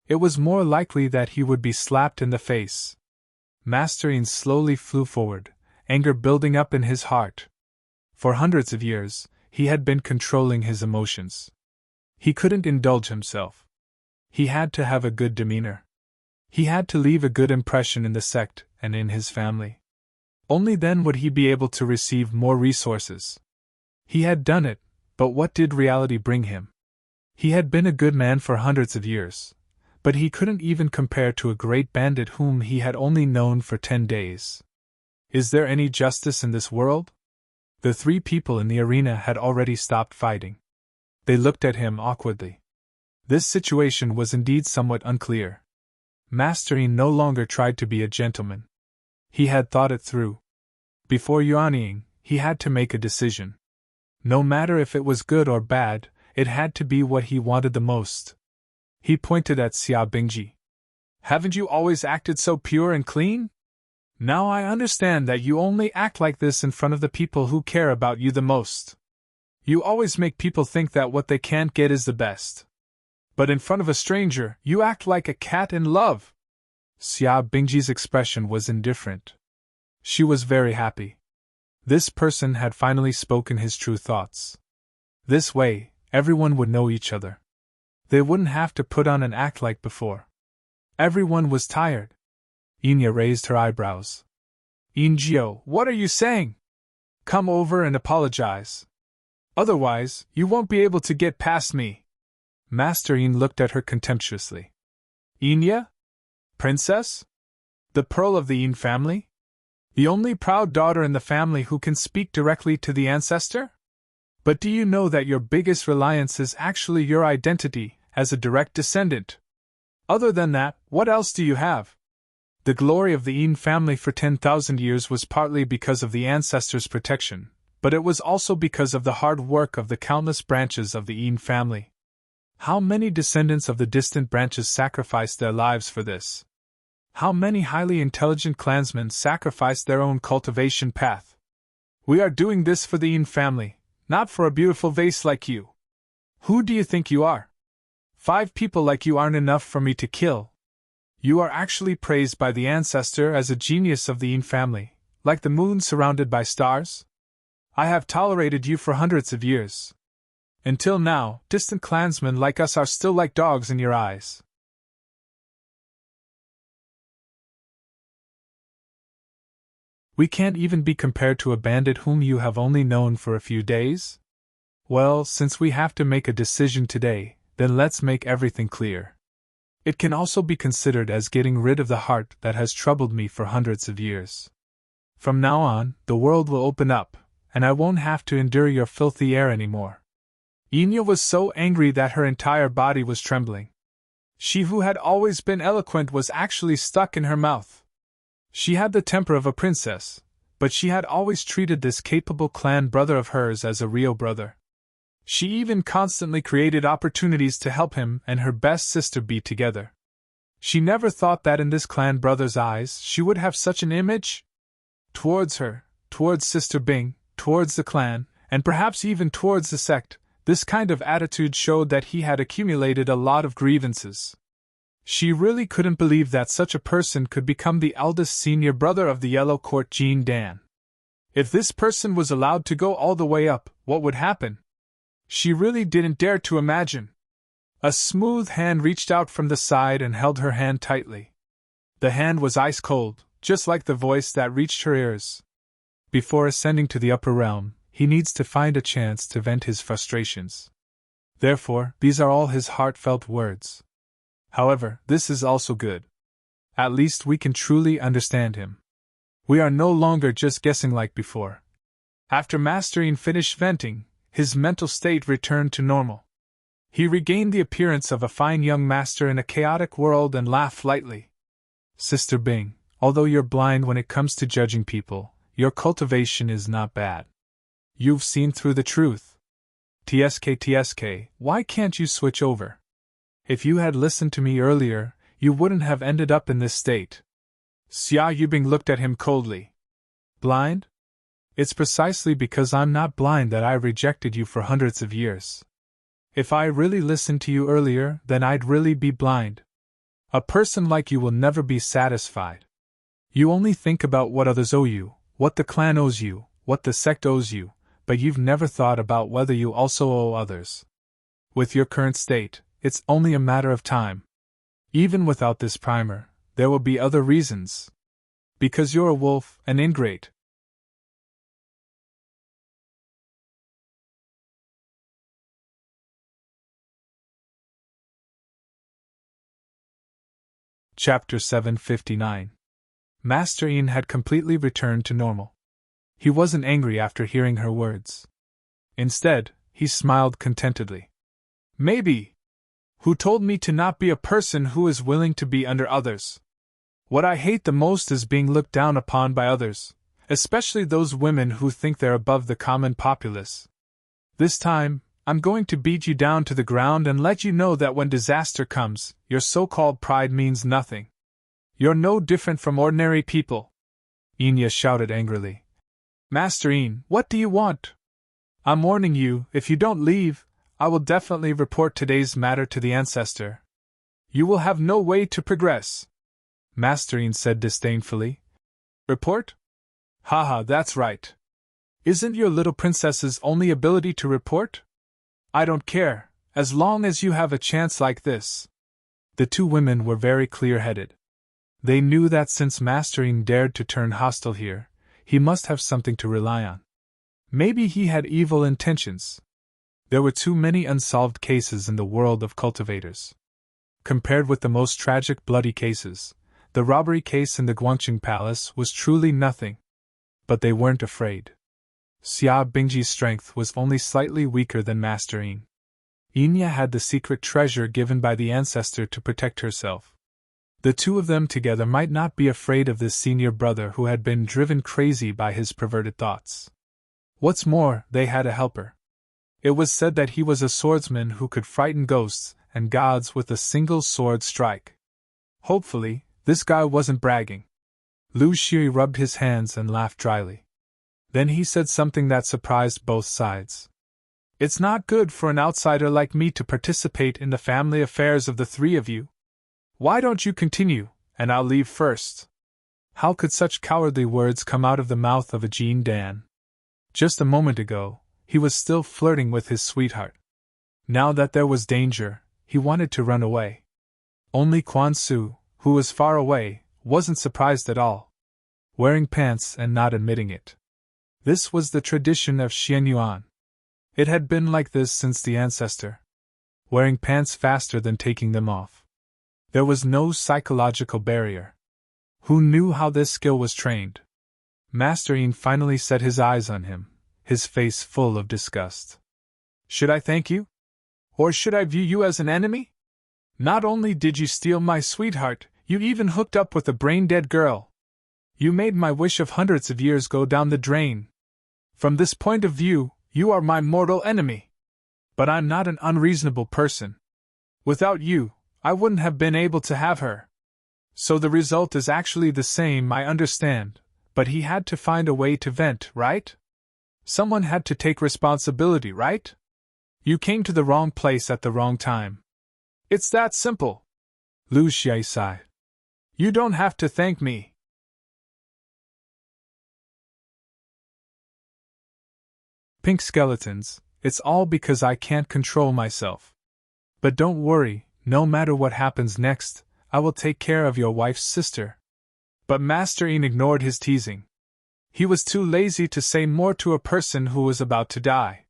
It was more likely that he would be slapped in the face. Master Yin slowly flew forward, anger building up in his heart. For hundreds of years, he had been controlling his emotions. He couldn't indulge himself. He had to have a good demeanor. He had to leave a good impression in the sect and in his family. Only then would he be able to receive more resources. He had done it, but what did reality bring him? He had been a good man for hundreds of years, but he couldn't even compare to a great bandit whom he had only known for 10 days. Is there any justice in this world? The 3 people in the arena had already stopped fighting. They looked at him awkwardly. This situation was indeed somewhat unclear. Master Yin no longer tried to be a gentleman. He had thought it through. Before yuanying, he had to make a decision. No matter if it was good or bad, it had to be what he wanted the most. He pointed at Xia Bingji. Haven't you always acted so pure and clean? Now I understand that you only act like this in front of the people who care about you the most. You always make people think that what they can't get is the best. But in front of a stranger, you act like a cat in love. Xia Bingji's expression was indifferent. She was very happy. This person had finally spoken his true thoughts. This way, everyone would know each other. They wouldn't have to put on an act like before. Everyone was tired. Yinya raised her eyebrows. Yinjiu, what are you saying? Come over and apologize. Otherwise, you won't be able to get past me. Master Yin looked at her contemptuously. Yinya? Princess? The pearl of the Yin family? The only proud daughter in the family who can speak directly to the ancestor? But do you know that your biggest reliance is actually your identity as a direct descendant? Other than that, what else do you have? The glory of the Yin family for 10,000 years was partly because of the ancestors' protection, but it was also because of the hard work of the countless branches of the Yin family. How many descendants of the distant branches sacrificed their lives for this? How many highly intelligent clansmen sacrificed their own cultivation path? We are doing this for the Yin family, not for a beautiful vase like you. Who do you think you are? 5 people like you aren't enough for me to kill. You are actually praised by the ancestor as a genius of the Yin family, like the moon surrounded by stars. I have tolerated you for hundreds of years. Until now, distant clansmen like us are still like dogs in your eyes. We can't even be compared to a bandit whom you have only known for a few days? Well, since we have to make a decision today, then let's make everything clear. It can also be considered as getting rid of the heart that has troubled me for hundreds of years. From now on, the world will open up, and I won't have to endure your filthy air anymore. Yinya was so angry that her entire body was trembling. She who had always been eloquent was actually stuck in her mouth. She had the temper of a princess, but she had always treated this capable clan brother of hers as a real brother. She even constantly created opportunities to help him and her best sister be together. She never thought that in this clan brother's eyes she would have such an image. Towards her, towards Sister Bing, towards the clan, and perhaps even towards the sect, this kind of attitude showed that he had accumulated a lot of grievances. She really couldn't believe that such a person could become the eldest senior brother of the Yellow Court Jean Dan. If this person was allowed to go all the way up, what would happen? She really didn't dare to imagine. A smooth hand reached out from the side and held her hand tightly. The hand was ice cold, just like the voice that reached her ears. Before ascending to the upper realm, he needs to find a chance to vent his frustrations. Therefore, these are all his heartfelt words. However, this is also good. At least we can truly understand him. We are no longer just guessing like before. After mastering finished venting, his mental state returned to normal. He regained the appearance of a fine young master in a chaotic world and laughed lightly. Sister Bing, although you're blind when it comes to judging people, your cultivation is not bad. You've seen through the truth. TSK, why can't you switch over? If you had listened to me earlier, you wouldn't have ended up in this state. Xia Yubing looked at him coldly. Blind? It's precisely because I'm not blind that I rejected you for hundreds of years. If I really listened to you earlier, then I'd really be blind. A person like you will never be satisfied. You only think about what others owe you, what the clan owes you, what the sect owes you, but you've never thought about whether you also owe others. With your current state, it's only a matter of time. Even without this primer, there will be other reasons. Because you're a wolf, an ingrate. Chapter 759. Master Ian had completely returned to normal. He wasn't angry after hearing her words. Instead, he smiled contentedly. Maybe. Who told me to not be a person who is willing to be under others? What I hate the most is being looked down upon by others, especially those women who think they're above the common populace. This time, I'm going to beat you down to the ground and let you know that when disaster comes, your so-called pride means nothing. You're no different from ordinary people. Enya shouted angrily. Master Ian, what do you want? I'm warning you, if you don't leave, I will definitely report today's matter to the ancestor. You will have no way to progress. Master Ian said disdainfully. Report? Haha, that's right. Isn't your little princess's only ability to report? I don't care, as long as you have a chance like this. The two women were very clear-headed. They knew that since Master Ian dared to turn hostile here, he must have something to rely on. Maybe he had evil intentions. There were too many unsolved cases in the world of cultivators. Compared with the most tragic bloody cases, the robbery case in the Guangqing Palace was truly nothing. But they weren't afraid. Xia Bingji's strength was only slightly weaker than Master Ian. Enya had the secret treasure given by the ancestor to protect herself. The two of them together might not be afraid of this senior brother who had been driven crazy by his perverted thoughts. What's more, they had a helper. It was said that he was a swordsman who could frighten ghosts and gods with a single sword strike. Hopefully, this guy wasn't bragging. Lu Xi rubbed his hands and laughed dryly. Then he said something that surprised both sides. It's not good for an outsider like me to participate in the family affairs of the three of you. Why don't you continue, and I'll leave first? How could such cowardly words come out of the mouth of a Jean Dan? Just a moment ago, he was still flirting with his sweetheart. Now that there was danger, he wanted to run away. Only Quan Su, who was far away, wasn't surprised at all. Wearing pants and not admitting it. This was the tradition of Xianyuan. It had been like this since the ancestor. Wearing pants faster than taking them off. There was no psychological barrier. Who knew how this skill was trained? Master Ian finally set his eyes on him, his face full of disgust. Should I thank you? Or should I view you as an enemy? Not only did you steal my sweetheart, you even hooked up with a brain-dead girl. You made my wish of hundreds of years go down the drain. From this point of view, you are my mortal enemy. But I'm not an unreasonable person. Without you, I wouldn't have been able to have her. So the result is actually the same, I understand, but he had to find a way to vent, right? Someone had to take responsibility, right? You came to the wrong place at the wrong time. It's that simple. Lu Xie sighed. You don't have to thank me. Pink skeletons, it's all because I can't control myself. But don't worry, no matter what happens next, I will take care of your wife's sister. But Master Ian ignored his teasing. He was too lazy to say more to a person who was about to die.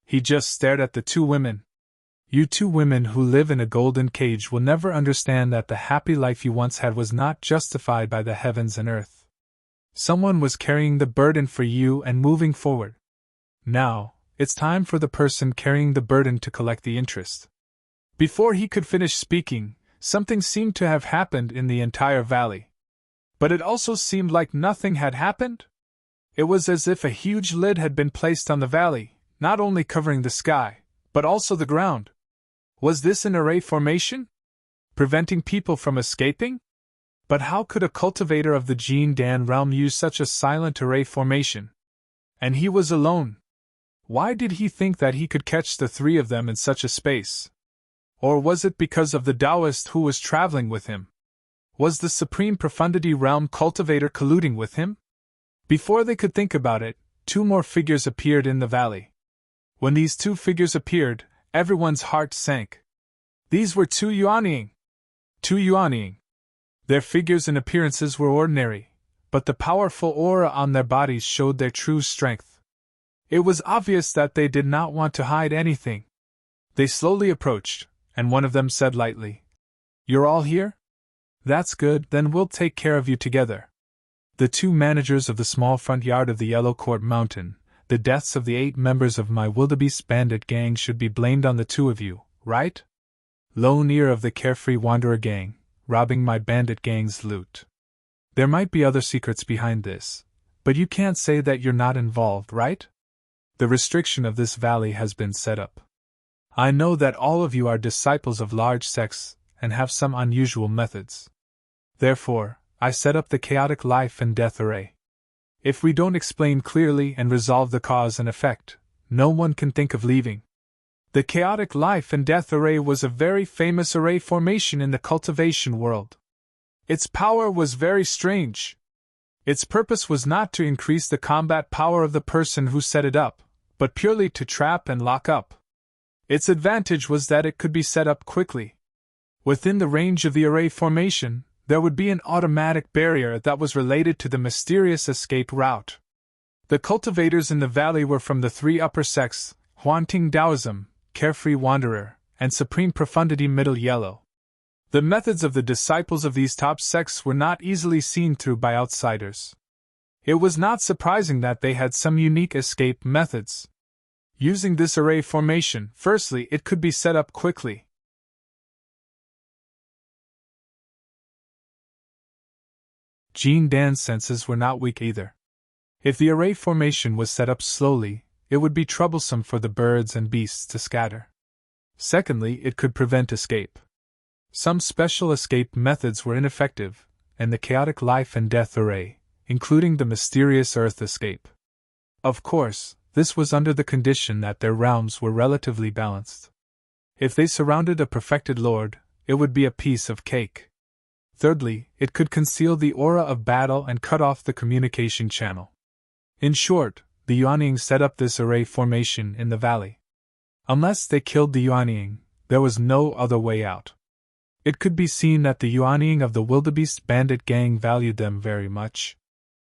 He just stared at the two women. You two women who live in a golden cage will never understand that the happy life you once had was not justified by the heavens and earth. Someone was carrying the burden for you and moving forward. Now, it's time for the person carrying the burden to collect the interest. Before he could finish speaking, something seemed to have happened in the entire valley. But it also seemed like nothing had happened. It was as if a huge lid had been placed on the valley, not only covering the sky, but also the ground. Was this an array formation? Preventing people from escaping? But how could a cultivator of the Jean Dan realm use such a silent array formation? And he was alone. Why did he think that he could catch the three of them in such a space? Or was it because of the Taoist who was traveling with him? Was the Supreme Profundity Realm cultivator colluding with him? Before they could think about it, two more figures appeared in the valley. When these two figures appeared, everyone's heart sank. These were two Yuanying. Two Yuanying. Their figures and appearances were ordinary, but the powerful aura on their bodies showed their true strength. It was obvious that they did not want to hide anything. They slowly approached, and one of them said lightly, "You're all here?" That's good, then we'll take care of you together. The two managers of the small front yard of the Yellow Court Mountain, the deaths of the 8 members of my wildebeest bandit gang should be blamed on the two of you, right? Lone ear of the Carefree Wanderer gang, robbing my bandit gang's loot. There might be other secrets behind this, but you can't say that you're not involved, right? The restriction of this valley has been set up. I know that all of you are disciples of large sects and have some unusual methods. Therefore, I set up the chaotic life and death array. If we don't explain clearly and resolve the cause and effect, no one can think of leaving. The chaotic life and death array was a very famous array formation in the cultivation world. Its power was very strange. Its purpose was not to increase the combat power of the person who set it up, but purely to trap and lock up. Its advantage was that it could be set up quickly. Within the range of the array formation, there would be an automatic barrier that was related to the mysterious escape route. The cultivators in the valley were from the 3 upper sects, Huanting Taoism, Carefree Wanderer, and Supreme Profundity Middle Yellow. The methods of the disciples of these top sects were not easily seen through by outsiders. It was not surprising that they had some unique escape methods. Using this array formation, firstly, it could be set up quickly. Jean Dan's senses were not weak either. If the array formation was set up slowly, it would be troublesome for the birds and beasts to scatter. Secondly, it could prevent escape. Some special escape methods were ineffective, and the chaotic life and death array, including the mysterious earth escape. Of course, this was under the condition that their realms were relatively balanced. If they surrounded a perfected lord, it would be a piece of cake. Thirdly, it could conceal the aura of battle and cut off the communication channel. In short, the Yuanying set up this array formation in the valley. Unless they killed the Yuanying, there was no other way out. It could be seen that the Yuanying of the wildebeest bandit gang valued them very much.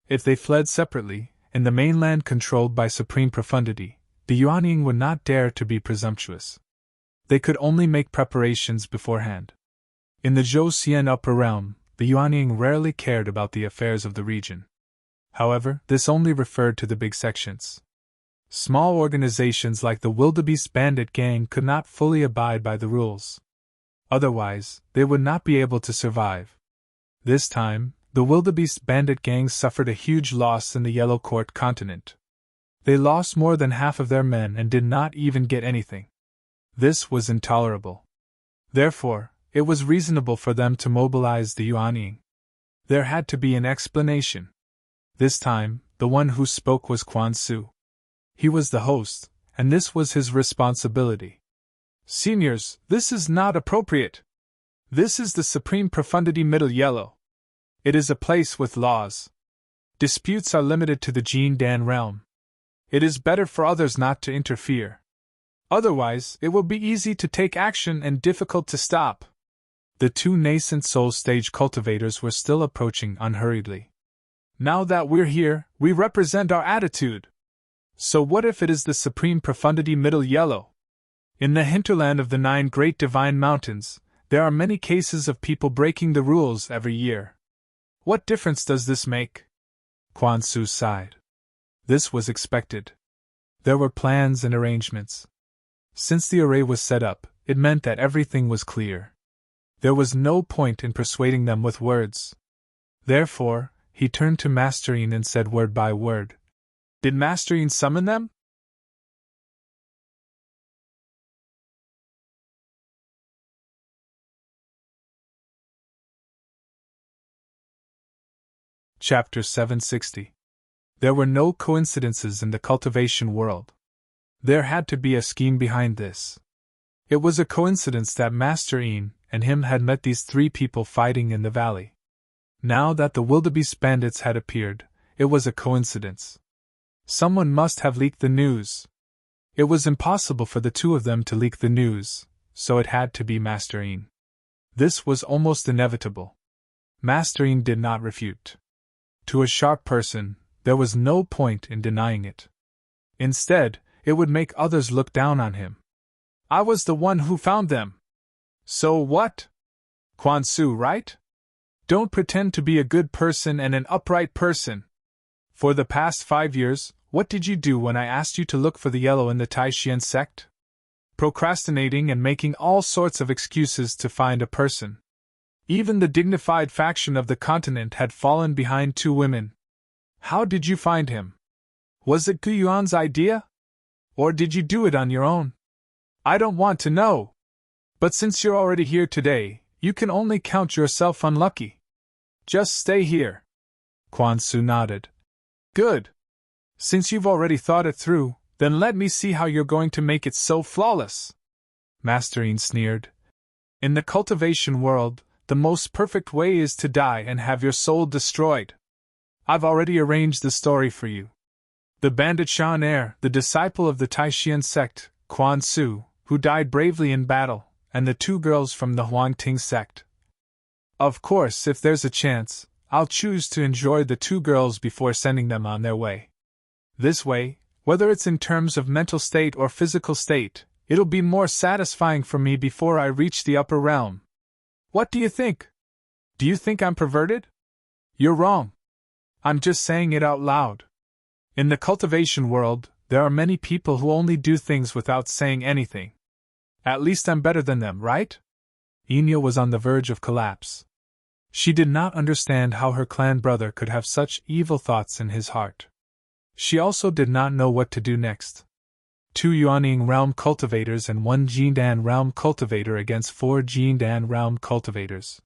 If they fled separately, in the mainland controlled by Supreme Profundity, the Yuanying would not dare to be presumptuous. They could only make preparations beforehand. In the Zhou-Xian upper realm, the Yuanying rarely cared about the affairs of the region. However, this only referred to the big sections. Small organizations like the wildebeest bandit gang could not fully abide by the rules. Otherwise, they would not be able to survive. This time, the wildebeest bandit gang suffered a huge loss in the Yellow Court continent. They lost more than half of their men and did not even get anything. This was intolerable. Therefore, it was reasonable for them to mobilize the Yuanying. There had to be an explanation. This time, the one who spoke was Quan Su. He was the host, and this was his responsibility. Seniors, this is not appropriate. This is the Supreme Profundity Middle Yellow. It is a place with laws. Disputes are limited to the Jean Dan realm. It is better for others not to interfere. Otherwise, it will be easy to take action and difficult to stop. The 2 nascent soul stage cultivators were still approaching unhurriedly. Now that we're here, we represent our attitude. So what if it is the Supreme Profundity Middle Yellow? In the hinterland of the 9 great divine mountains, there are many cases of people breaking the rules every year. What difference does this make? Quan Su sighed. This was expected. There were plans and arrangements. Since the array was set up, it meant that everything was clear. There was no point in persuading them with words. Therefore, he turned to Master Yin and said word by word. Did Master Yin summon them? Chapter 760. There were no coincidences in the cultivation world. There had to be a scheme behind this. It was a coincidence that Master Yin and him had met these 3 people fighting in the valley. Now that the wildebeest bandits had appeared, it was a coincidence. Someone must have leaked the news. It was impossible for the 2 of them to leak the news, so it had to be Master Yin. This was almost inevitable. Master Yin did not refute. To a sharp person, there was no point in denying it. Instead, it would make others look down on him. I was the one who found them. So what? Quan Su, right? Don't pretend to be a good person and an upright person. For the past 5 years, what did you do when I asked you to look for the yellow in the Taishan sect? Procrastinating and making all sorts of excuses to find a person. Even the dignified faction of the continent had fallen behind 2 women. How did you find him? Was it Gu Yuan's idea? Or did you do it on your own? I don't want to know. But since you're already here today, you can only count yourself unlucky. Just stay here. Quan Su nodded. Good. Since you've already thought it through, then let me see how you're going to make it so flawless. Master Yin sneered. In the cultivation world, the most perfect way is to die and have your soul destroyed. I've already arranged the story for you. The bandit Shan Er, the disciple of the Taishan sect, Quan Su, who died bravely in battle, and the 2 girls from the Huangting sect. Of course, if there's a chance, I'll choose to enjoy the 2 girls before sending them on their way. This way, whether it's in terms of mental state or physical state, it'll be more satisfying for me before I reach the upper realm. What do you think? Do you think I'm perverted? You're wrong. I'm just saying it out loud. In the cultivation world, there are many people who only do things without saying anything. At least I'm better than them, right? Enya was on the verge of collapse. She did not understand how her clan brother could have such evil thoughts in his heart. She also did not know what to do next. 2 Yuanying realm cultivators and 1 Jindan realm cultivator against 4 Jindan realm cultivators.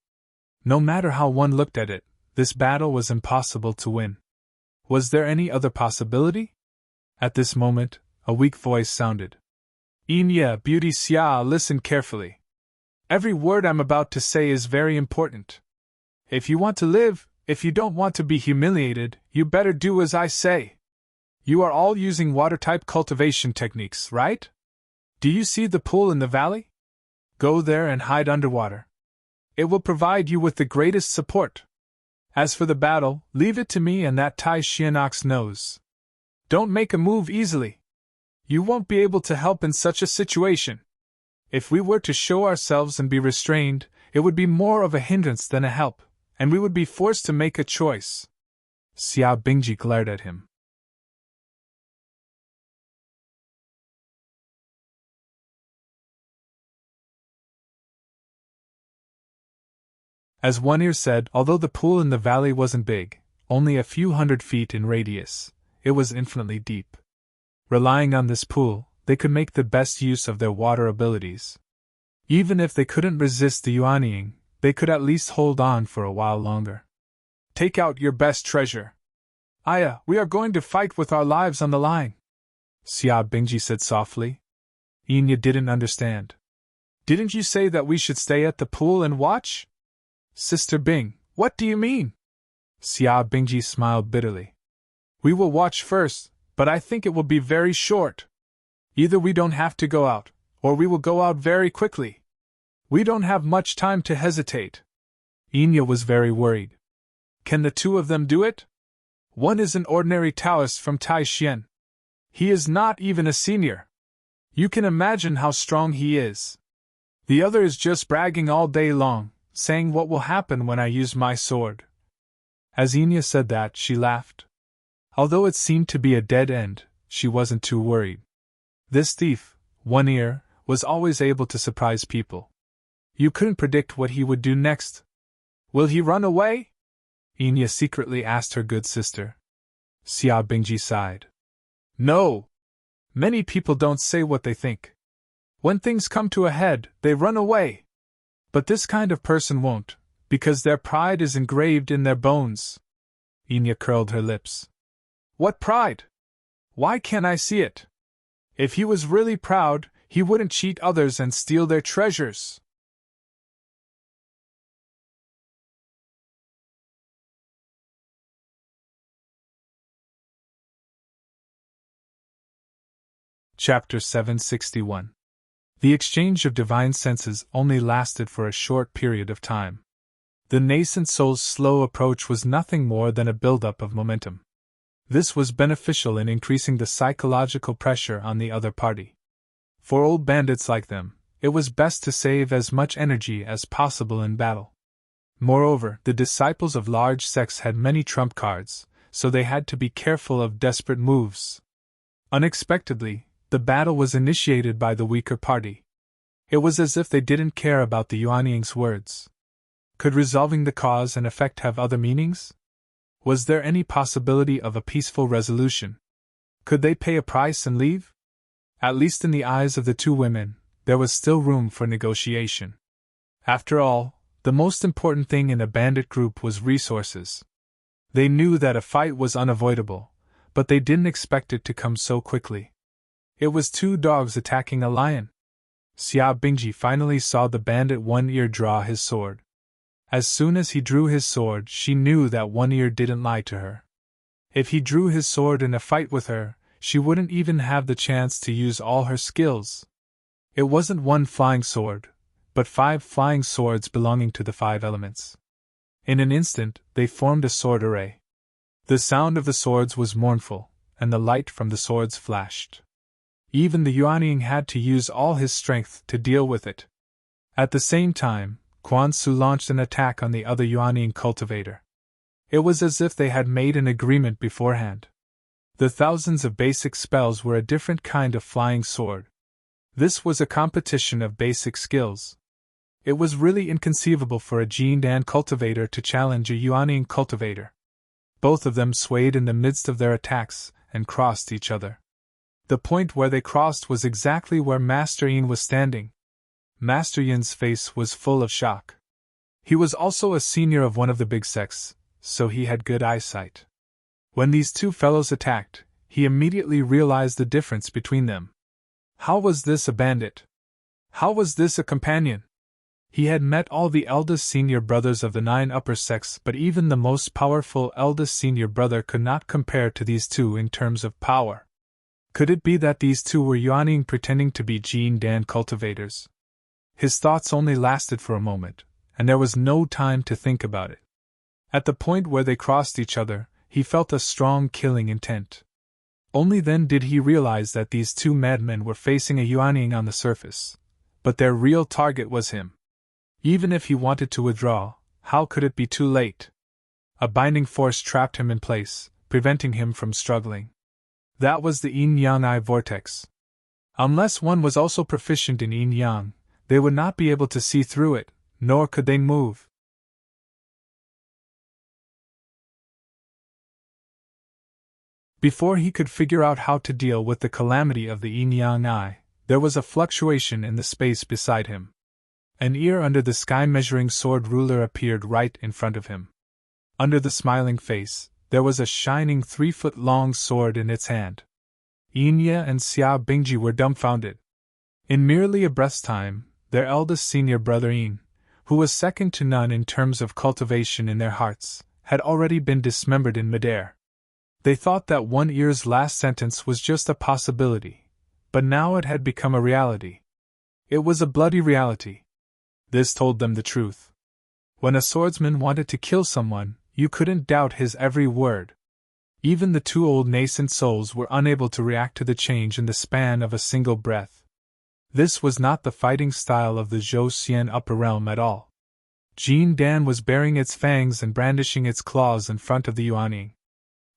No matter how one looked at it, this battle was impossible to win. Was there any other possibility? At this moment, a weak voice sounded. Enya, Beauty Xia, listen carefully. Every word I'm about to say is very important. If you want to live, if you don't want to be humiliated, you better do as I say. You are all using water-type cultivation techniques, right? Do you see the pool in the valley? Go there and hide underwater. It will provide you with the greatest support. As for the battle, leave it to me and that Tai Xianox knows. Don't make a move easily. You won't be able to help in such a situation. If we were to show ourselves and be restrained, it would be more of a hindrance than a help, and we would be forced to make a choice. Xia Bingji glared at him. As One Ear said, although the pool in the valley wasn't big, only a few 100 feet in radius, it was infinitely deep. Relying on this pool, they could make the best use of their water abilities. Even if they couldn't resist the Yuanying, they could at least hold on for a while longer. Take out your best treasure. Aya, we are going to fight with our lives on the line, Xia Bingji said softly. Enya didn't understand. Didn't you say that we should stay at the pool and watch? Sister Bing, what do you mean? Xia Bingji smiled bitterly. We will watch first, but I think it will be very short. Either we don't have to go out, or we will go out very quickly. We don't have much time to hesitate. Enya was very worried. Can the 2 of them do it? One is an ordinary Taoist from Taishan. He is not even a senior. You can imagine how strong he is. The other is just bragging all day long, saying what will happen when I use my sword. As Enya said that, she laughed. Although it seemed to be a dead end, she wasn't too worried. This thief, One Ear, was always able to surprise people. You couldn't predict what he would do next. Will he run away? Enya secretly asked her good sister. Xia Bingji sighed. No. Many people don't say what they think. When things come to a head, they run away. But this kind of person won't, because their pride is engraved in their bones. Enya curled her lips. What pride? Why can't I see it? If he was really proud, he wouldn't cheat others and steal their treasures. Chapter 761. The exchange of divine senses only lasted for a short period of time. The nascent soul's slow approach was nothing more than a buildup of momentum. This was beneficial in increasing the psychological pressure on the other party. For old bandits like them, it was best to save as much energy as possible in battle. Moreover, the disciples of large sects had many trump cards, so they had to be careful of desperate moves. Unexpectedly, the battle was initiated by the weaker party. It was as if they didn't care about the Yuanying's words. Could resolving the cause and effect have other meanings? Was there any possibility of a peaceful resolution? Could they pay a price and leave? At least in the eyes of the two women, there was still room for negotiation. After all, the most important thing in a bandit group was resources. They knew that a fight was unavoidable, but they didn't expect it to come so quickly. It was two dogs attacking a lion. Xia Bingji finally saw the bandit One Ear draw his sword. As soon as he drew his sword, she knew that One Ear didn't lie to her. If he drew his sword in a fight with her, she wouldn't even have the chance to use all her skills. It wasn't one flying sword, but 5 flying swords belonging to the 5 elements. In an instant, they formed a sword array. The sound of the swords was mournful, and the light from the swords flashed. Even the Yuanying had to use all his strength to deal with it. At the same time, Quan Su launched an attack on the other Yuanying cultivator. It was as if they had made an agreement beforehand. The thousands of basic spells were a different kind of flying sword. This was a competition of basic skills. It was really inconceivable for a Jindan cultivator to challenge a Yuanying cultivator. Both of them swayed in the midst of their attacks and crossed each other. The point where they crossed was exactly where Master Yin was standing. Master Yin's face was full of shock. He was also a senior of one of the big sects, so he had good eyesight. When these two fellows attacked, he immediately realized the difference between them. How was this a bandit? How was this a companion? He had met all the eldest senior brothers of the 9 upper sects, but even the most powerful eldest senior brother could not compare to these two in terms of power. Could it be that these two were Yuanying pretending to be Jindan cultivators? His thoughts only lasted for a moment, and there was no time to think about it. At the point where they crossed each other, he felt a strong killing intent. Only then did he realize that these two madmen were facing a Yuanying on the surface, but their real target was him. Even if he wanted to withdraw, how could it be too late? A binding force trapped him in place, preventing him from struggling. That was the yin-yang eye vortex. Unless one was also proficient in yin-yang, they would not be able to see through it, nor could they move. Before he could figure out how to deal with the calamity of the yin-yang eye, there was a fluctuation in the space beside him. An ear under the sky measuring sword ruler appeared right in front of him. Under the smiling face, there was a shining 3-foot-long sword in its hand. Yinya and Xia Bingji were dumbfounded. In merely a breath's time, their eldest senior brother Yin, who was second to none in terms of cultivation in their hearts, had already been dismembered in midair. They thought that One Ear's last sentence was just a possibility, but now it had become a reality. It was a bloody reality. This told them the truth. When a swordsman wanted to kill someone, you couldn't doubt his every word. Even the two old nascent souls were unable to react to the change in the span of a single breath. This was not the fighting style of the Zhou Xian upper realm at all. Jin Dan was baring its fangs and brandishing its claws in front of the Yuanying.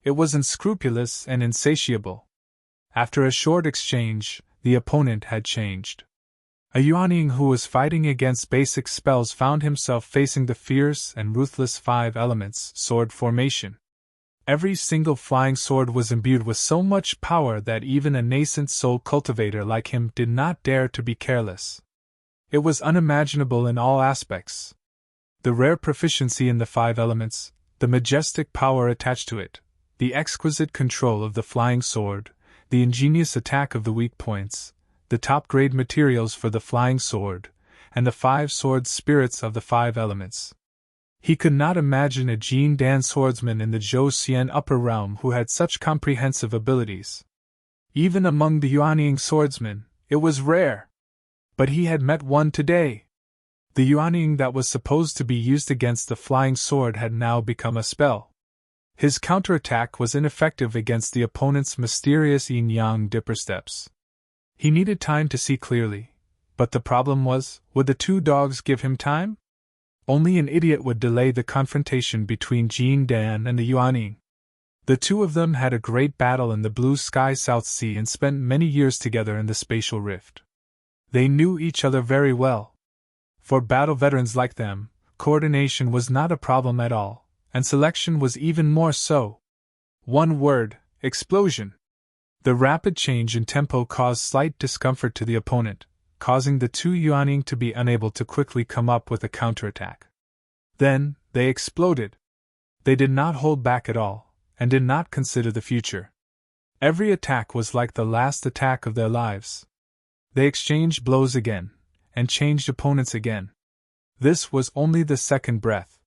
It was unscrupulous and insatiable. After a short exchange, the opponent had changed. A Yuanying who was fighting against basic spells found himself facing the fierce and ruthless 5 elements sword formation. Every single flying sword was imbued with so much power that even a nascent soul cultivator like him did not dare to be careless. It was unimaginable in all aspects. The rare proficiency in the 5 elements, the majestic power attached to it, the exquisite control of the flying sword, the ingenious attack of the weak points, the top-grade materials for the flying sword, and the 5 sword spirits of the 5 elements. He could not imagine a Jindan swordsman in the Zhou Xian upper realm who had such comprehensive abilities. Even among the Yuanying swordsmen, it was rare. But he had met one today. The Yuanying that was supposed to be used against the flying sword had now become a spell. His counterattack was ineffective against the opponent's mysterious yin-yang dipper steps. He needed time to see clearly, but the problem was, would the two dogs give him time? Only an idiot would delay the confrontation between Jean Dan and the Yuanying. The two of them had a great battle in the blue sky South Sea and spent many years together in the spatial rift. They knew each other very well. For battle veterans like them, coordination was not a problem at all, and selection was even more so. One word: explosion. The rapid change in tempo caused slight discomfort to the opponent, causing the two Yuanying to be unable to quickly come up with a counterattack. Then, they exploded. They did not hold back at all, and did not consider the future. Every attack was like the last attack of their lives. They exchanged blows again, and changed opponents again. This was only the second breath.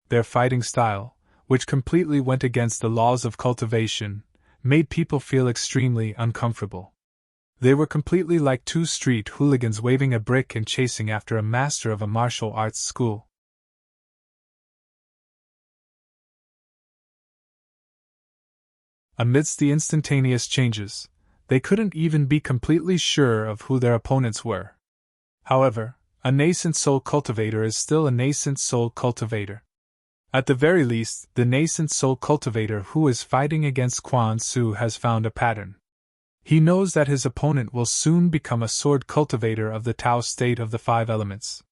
Their fighting style, which completely went against the laws of cultivation, made people feel extremely uncomfortable. They were completely like two street hooligans waving a brick and chasing after a master of a martial arts school. Amidst the instantaneous changes, they couldn't even be completely sure of who their opponents were. However, a nascent soul cultivator is still a nascent soul cultivator. At the very least, the nascent soul cultivator who is fighting against Quan Su has found a pattern. He knows that his opponent will soon become a sword cultivator of the Tao state of the five elements.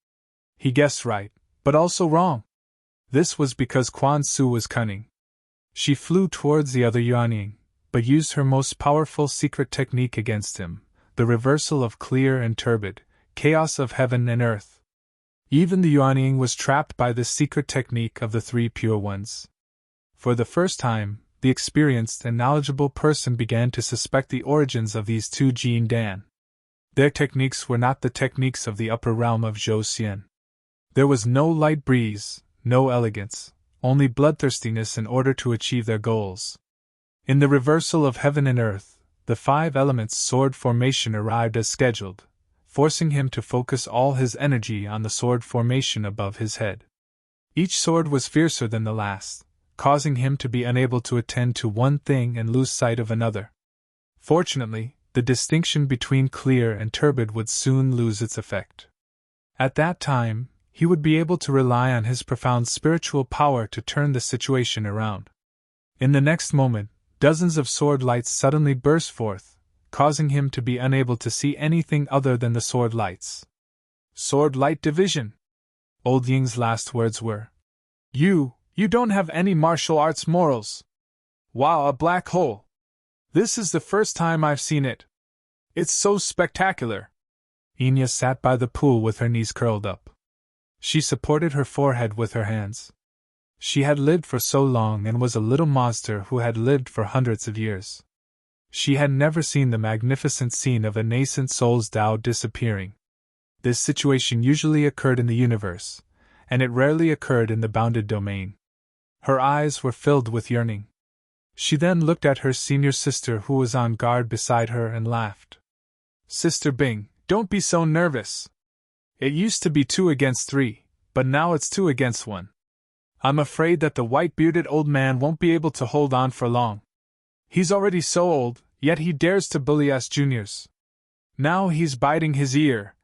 He guessed right, but also wrong. This was because Quan Su was cunning. She flew towards the other Yuanying, but used her most powerful secret technique against him, the reversal of clear and turbid, chaos of heaven and earth. Even the Yuanying was trapped by this secret technique of the three pure ones. For the first time, the experienced and knowledgeable person began to suspect the origins of these two Jin Dan. Their techniques were not the techniques of the upper realm of Zhou Xian. There was no light breeze, no elegance, only bloodthirstiness in order to achieve their goals. In the reversal of heaven and earth, the five elements sword formation arrived as scheduled, forcing him to focus all his energy on the sword formation above his head. Each sword was fiercer than the last, causing him to be unable to attend to one thing and lose sight of another. Fortunately, the distinction between clear and turbid would soon lose its effect. At that time, he would be able to rely on his profound spiritual power to turn the situation around. In the next moment, dozens of sword lights suddenly burst forth, causing him to be unable to see anything other than the sword lights. Sword light division! Old Ying's last words were, You don't have any martial arts morals. Wow, a black hole! This is the first time I've seen it. It's so spectacular. Enya sat by the pool with her knees curled up. She supported her forehead with her hands. She had lived for so long and was a little monster who had lived for hundreds of years. She had never seen the magnificent scene of a nascent soul's Tao disappearing. This situation usually occurred in the universe, and it rarely occurred in the bounded domain. Her eyes were filled with yearning. She then looked at her senior sister who was on guard beside her and laughed. Sister Bing, don't be so nervous. It used to be 2 against 3, but now it's 2 against 1. I'm afraid that the white-bearded old man won't be able to hold on for long. He's already so old, yet he dares to bully us juniors. Now he's biting his ear.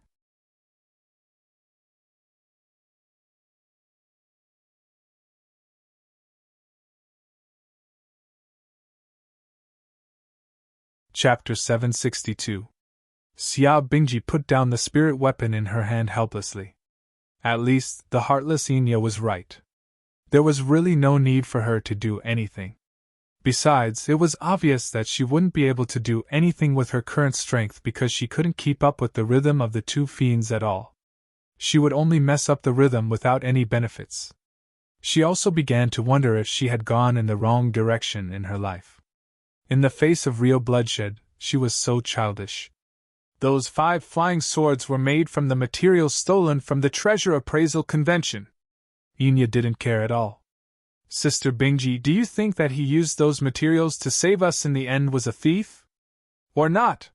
Chapter 762. Xia Bingji put down the spirit weapon in her hand helplessly. At least, the heartless Enya was right. There was really no need for her to do anything. Besides, it was obvious that she wouldn't be able to do anything with her current strength because she couldn't keep up with the rhythm of the two fiends at all. She would only mess up the rhythm without any benefits. She also began to wonder if she had gone in the wrong direction in her life. In the face of real bloodshed, she was so childish. Those 5 flying swords were made from the materials stolen from the treasure appraisal convention. Enya didn't care at all. Sister Bingji, do you think that he used those materials to save us in the end was a thief? Or not?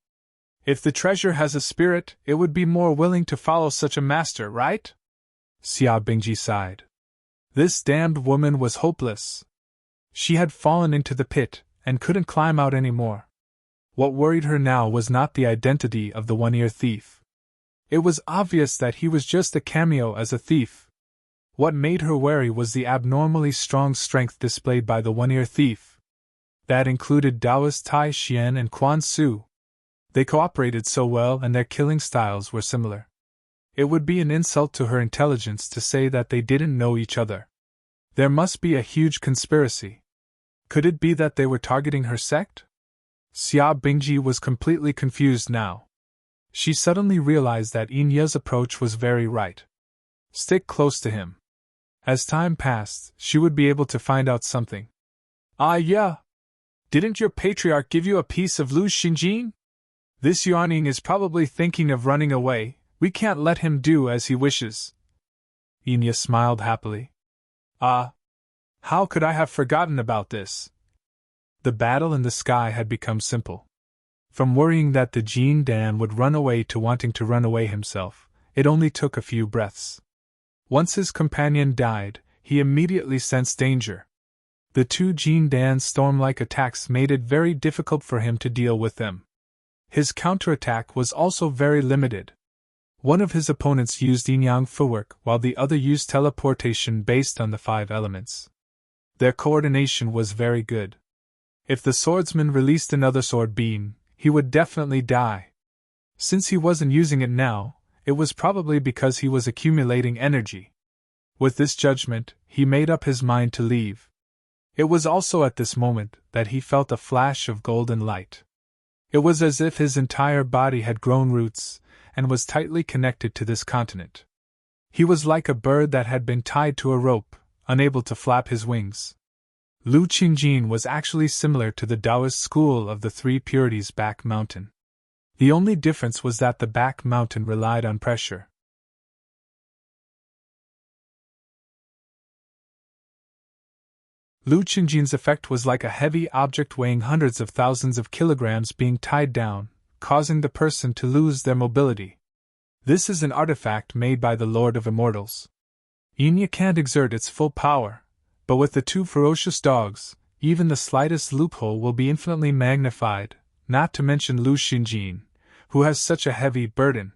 If the treasure has a spirit, it would be more willing to follow such a master, right? Xia Bingji sighed. This damned woman was hopeless. She had fallen into the pit, and couldn't climb out any more. What worried her now was not the identity of the one-ear thief. It was obvious that he was just a cameo as a thief. What made her wary was the abnormally strong strength displayed by the one-ear thief. That included Taoist Tai Xian and Quan Su. They cooperated so well and their killing styles were similar. It would be an insult to her intelligence to say that they didn't know each other. There must be a huge conspiracy. Could it be that they were targeting her sect? Xia Bingji was completely confused now. She suddenly realized that Yin Ye's approach was very right. Stick close to him. As time passed, she would be able to find out something. Ah yeah! Didn't your patriarch give you a piece of Lu Xinjing? This Yuanying is probably thinking of running away. We can't let him do as he wishes. Yin Ye smiled happily. How could I have forgotten about this? The battle in the sky had become simple. From worrying that the Jin Dan would run away to wanting to run away himself, it only took a few breaths. Once his companion died, he immediately sensed danger. The two Jin Dan's storm-like attacks made it very difficult for him to deal with them. His counterattack was also very limited. One of his opponents used yin-yang footwork while the other used teleportation based on the 5 elements. Their coordination was very good. If the swordsman released another sword beam, he would definitely die. Since he wasn't using it now, it was probably because he was accumulating energy. With this judgment, he made up his mind to leave. It was also at this moment that he felt a flash of golden light. It was as if his entire body had grown roots and was tightly connected to this continent. He was like a bird that had been tied to a rope, unable to flap his wings. Lu Qingjin was actually similar to the Taoist school of the 3 purities back mountain. The only difference was that the back mountain relied on pressure. Lu Qingjin's effect was like a heavy object weighing hundreds of thousands of kilograms being tied down, causing the person to lose their mobility. This is an artifact made by the Lord of Immortals. Yin can't exert its full power, but with the 2 ferocious dogs, even the slightest loophole will be infinitely magnified, not to mention Lu Xinjin, who has such a heavy burden.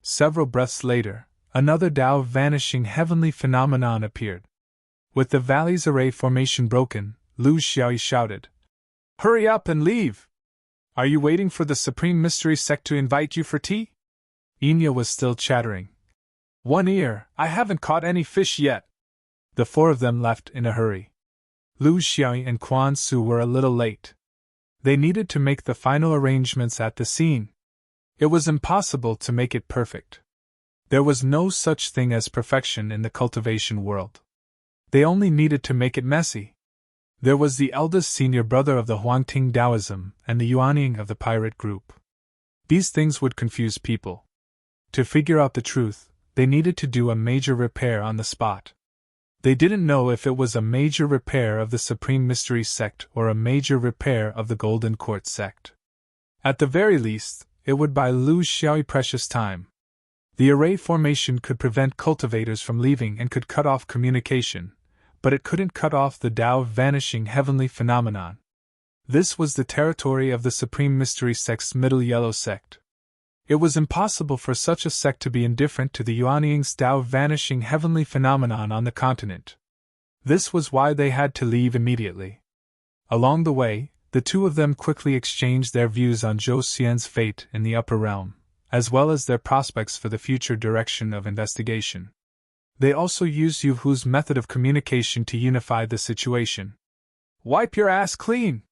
Several breaths later, another Tao vanishing heavenly phenomenon appeared. With the valley's array formation broken, Lu Xiaoyi shouted, "Hurry up and leave! Are you waiting for the Supreme Mystery Sect to invite you for tea?" Yin was still chattering. "One ear, I haven't caught any fish yet." The 4 of them left in a hurry. Lu Xiaoyi and Quan Su were a little late. They needed to make the final arrangements at the scene. It was impossible to make it perfect. There was no such thing as perfection in the cultivation world. They only needed to make it messy. There was the eldest senior brother of the Huangting Taoism and the Yuanying of the pirate group. These things would confuse people. To figure out the truth, they needed to do a major repair on the spot. They didn't know if it was a major repair of the Supreme Mystery Sect or a major repair of the Golden Court Sect. At the very least, it would buy Lu Xiaoyi precious time. The array formation could prevent cultivators from leaving and could cut off communication, but it couldn't cut off the Tao vanishing heavenly phenomenon. This was the territory of the Supreme Mystery Sect's Middle Yellow Sect. It was impossible for such a sect to be indifferent to the Yuanying's Tao vanishing heavenly phenomenon on the continent. This was why they had to leave immediately. Along the way, the 2 of them quickly exchanged their views on Zhou Xian's fate in the upper realm, as well as their prospects for the future direction of investigation. They also used Yu Hu's method of communication to unify the situation. "Wipe your ass clean!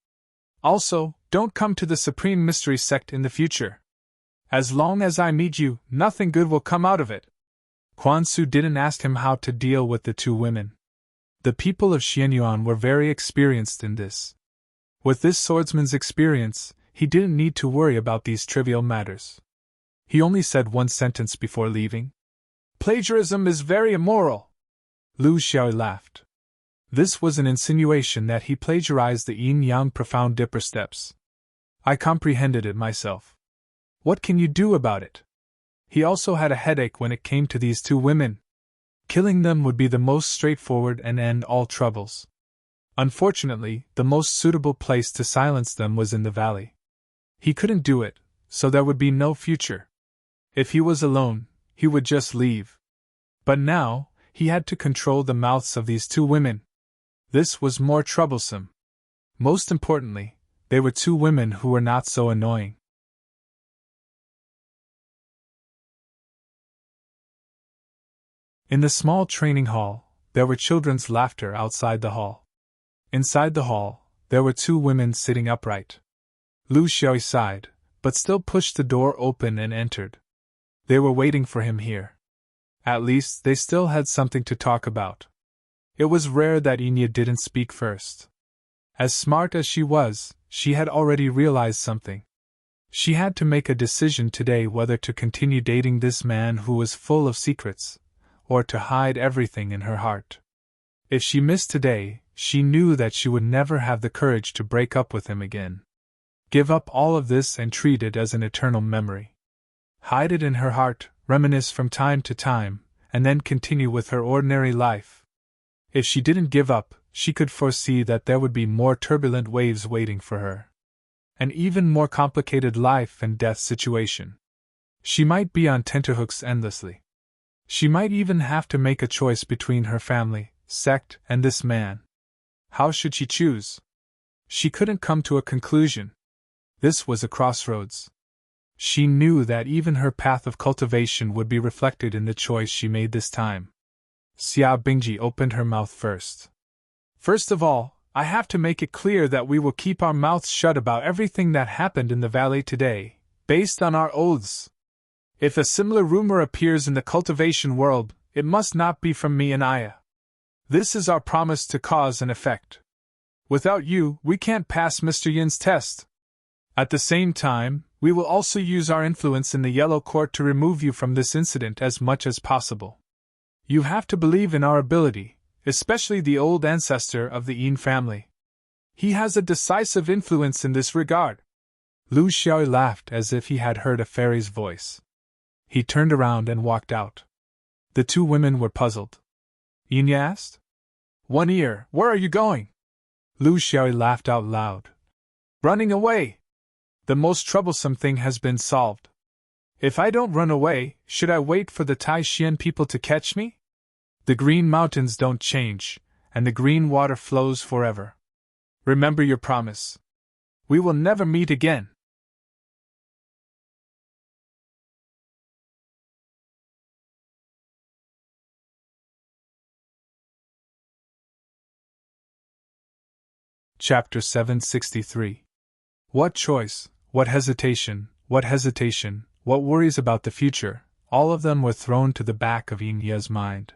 Also, don't come to the Supreme Mystery Sect in the future. As long as I meet you, nothing good will come out of it." Quan Su didn't ask him how to deal with the 2 women. The people of Xianyuan were very experienced in this. With this swordsman's experience, he didn't need to worry about these trivial matters. He only said one sentence before leaving. "Plagiarism is very immoral." Lu Xiaoyi laughed. This was an insinuation that he plagiarized the yin-yang profound dipper steps. I comprehended it myself. What can you do about it? He also had a headache when it came to these 2 women. Killing them would be the most straightforward and end all troubles. Unfortunately, the most suitable place to silence them was in the valley. He couldn't do it, so there would be no future. If he was alone, he would just leave. But now, he had to control the mouths of these two women. This was more troublesome. Most importantly, they were two women who were not so annoying. In the small training hall, there were children's laughter outside the hall. Inside the hall, there were two women sitting upright. Lu Xiaoyi sighed, but still pushed the door open and entered. They were waiting for him here. At least, they still had something to talk about. It was rare that Enya didn't speak first. As smart as she was, she had already realized something. She had to make a decision today whether to continue dating this man who was full of secrets, or to hide everything in her heart. If she missed today, she knew that she would never have the courage to break up with him again. Give up all of this and treat it as an eternal memory. Hide it in her heart, reminisce from time to time, and then continue with her ordinary life. If she didn't give up, she could foresee that there would be more turbulent waves waiting for her. An even more complicated life and death situation. She might be on tenterhooks endlessly. She might even have to make a choice between her family, sect, and this man. How should she choose? She couldn't come to a conclusion. This was a crossroads. She knew that even her path of cultivation would be reflected in the choice she made this time. Xia Bingji opened her mouth first. First of all, I have to make it clear that we will keep our mouths shut about everything that happened in the valley today, based on our oaths. If a similar rumor appears in the cultivation world, it must not be from me and Aya. This is our promise to cause and effect. Without you, we can't pass Mr. Yin's test. At the same time, we will also use our influence in the Yellow Court to remove you from this incident as much as possible. You have to believe in our ability, especially the old ancestor of the Yin family. He has a decisive influence in this regard. Lu Xiaoyi laughed as if he had heard a fairy's voice. He turned around and walked out. The two women were puzzled. Yin asked. One Ear, where are you going? Lu Xiaoyi laughed out loud. Running away. The most troublesome thing has been solved. If I don't run away, should I wait for the Taishan people to catch me? The green mountains don't change, and the green water flows forever. Remember your promise. We will never meet again. Chapter 763. What choice, what hesitation, what worries about the future, all of them were thrown to the back of Yingya's mind.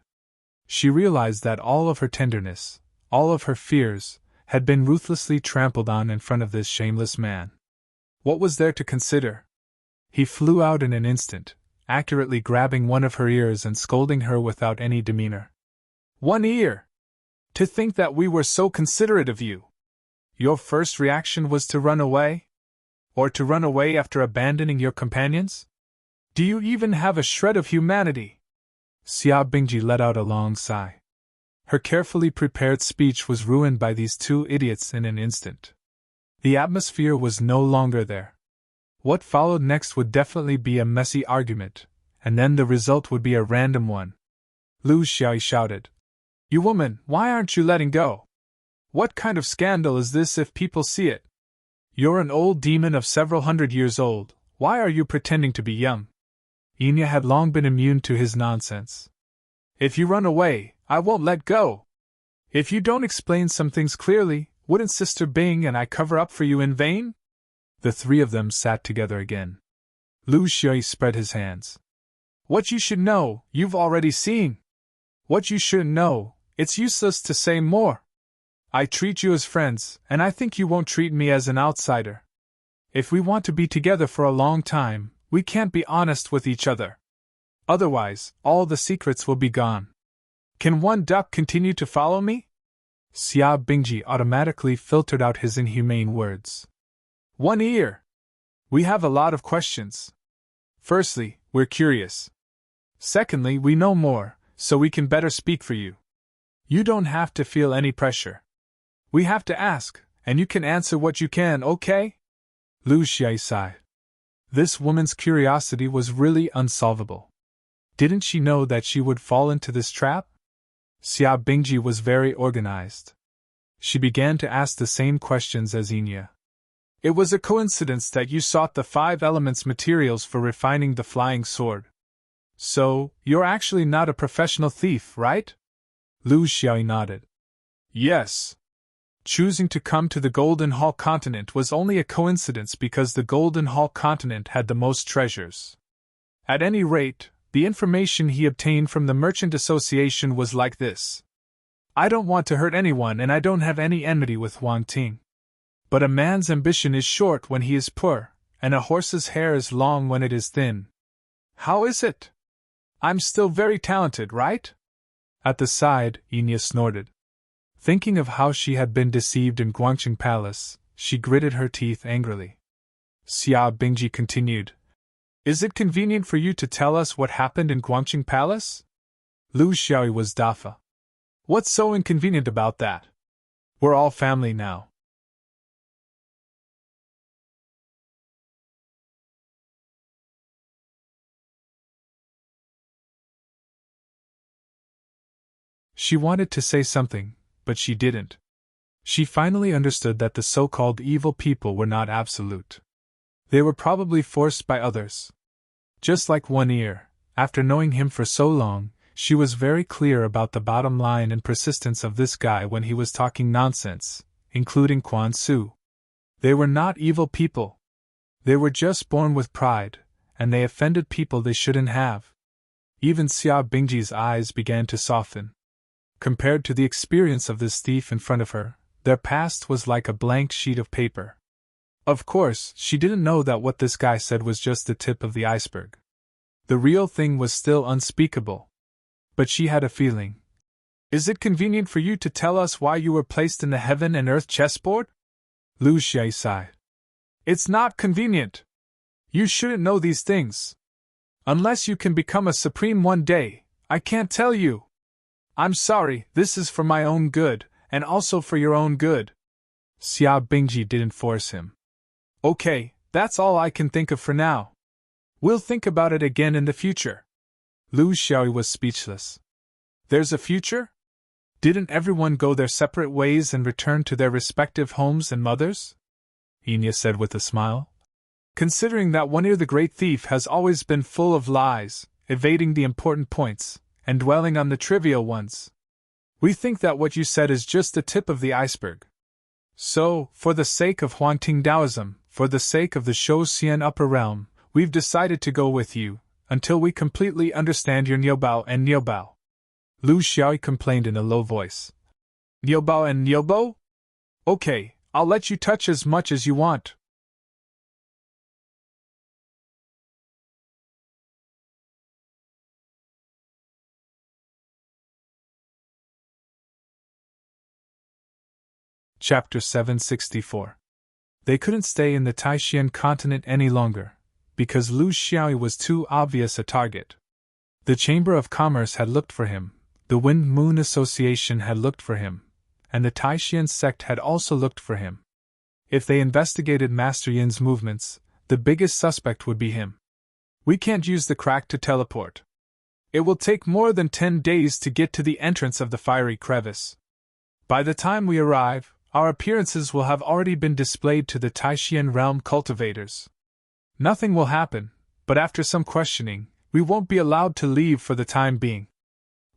She realized that all of her tenderness, all of her fears, had been ruthlessly trampled on in front of this shameless man. What was there to consider? He flew out in an instant, accurately grabbing one of her ears and scolding her without any demeanor. One Ear! To think that we were so considerate of you! Your first reaction was to run away? Or to run away after abandoning your companions? Do you even have a shred of humanity? Xia Bingji let out a long sigh. Her carefully prepared speech was ruined by these two idiots in an instant. The atmosphere was no longer there. What followed next would definitely be a messy argument, and then the result would be a random one. Lu Xiaoyi shouted. You woman, why aren't you letting go? What kind of scandal is this if people see it? You're an old demon of several hundred years old, why are you pretending to be young? Enya had long been immune to his nonsense. If you run away, I won't let go. If you don't explain some things clearly, wouldn't Sister Bing and I cover up for you in vain? The three of them sat together again. Lu Xiaoyi spread his hands. What you should know, you've already seen. What you shouldn't know, it's useless to say more. I treat you as friends, and I think you won't treat me as an outsider. If we want to be together for a long time, we can't be honest with each other. Otherwise, all the secrets will be gone. Can one duck continue to follow me? Xia Bingji automatically filtered out his inhumane words. One Ear! We have a lot of questions. Firstly, we're curious. Secondly, we know more, so we can better speak for you. You don't have to feel any pressure. We have to ask, and you can answer what you can, okay? Lu Xiaoyi sighed. This woman's curiosity was really unsolvable. Didn't she know that she would fall into this trap? Xia Bingji was very organized. She began to ask the same questions as Enya. It was a coincidence that you sought the 5 elements materials for refining the flying sword. So, you're actually not a professional thief, right? Lu Xiaoyi nodded. Yes. Choosing to come to the Golden Hall continent was only a coincidence because the Golden Hall continent had the most treasures. At any rate, the information he obtained from the Merchant Association was like this. I don't want to hurt anyone and I don't have any enmity with Huang Ting. But a man's ambition is short when he is poor, and a horse's hair is long when it is thin. How is it? I'm still very talented, right? At the side, Enya snorted. Thinking of how she had been deceived in Guangqing Palace, she gritted her teeth angrily. Xia Bingji continued. Is it convenient for you to tell us what happened in Guangqing Palace? Lu Xiaoyi was Dafa. What's so inconvenient about that? We're all family now. She wanted to say something, but she didn't. She finally understood that the so-called evil people were not absolute. They were probably forced by others. Just like One Ear, after knowing him for so long, she was very clear about the bottom line and persistence of this guy when he was talking nonsense, including Quan Su. They were not evil people. They were just born with pride, and they offended people they shouldn't have. Even Xia Bingji's eyes began to soften. Compared to the experience of this thief in front of her, their past was like a blank sheet of paper. Of course, she didn't know that what this guy said was just the tip of the iceberg. The real thing was still unspeakable. But she had a feeling. Is it convenient for you to tell us why you were placed in the heaven and earth chessboard? Lu Xiaoyi sighed. It's not convenient. You shouldn't know these things. Unless you can become a supreme one day, I can't tell you. I'm sorry, this is for my own good, and also for your own good. Xia Bingji didn't force him. Okay, that's all I can think of for now. We'll think about it again in the future. Lu Xiaoyi was speechless. There's a future? Didn't everyone go their separate ways and return to their respective homes and mothers? Enya said with a smile. Considering that One Ear the Great Thief has always been full of lies, evading the important points, and dwelling on the trivial ones. We think that what you said is just the tip of the iceberg. So, for the sake of Huangting Taoism, for the sake of the Shouxian Upper Realm, we've decided to go with you, until we completely understand your Niubao and Niubao. Lu Xiaoyi complained in a low voice. Niubao and Niubao? Okay, I'll let you touch as much as you want. Chapter 764. They couldn't stay in the Taishan continent any longer, because Lu Xiaoyi was too obvious a target. The Chamber of Commerce had looked for him, the Wind-Moon Association had looked for him, and the Taishan sect had also looked for him. If they investigated Master Yin's movements, the biggest suspect would be him. We can't use the crack to teleport. It will take more than 10 days to get to the entrance of the fiery crevice. By the time we arrive, our appearances will have already been displayed to the Taishan realm cultivators. Nothing will happen, but after some questioning, we won't be allowed to leave for the time being.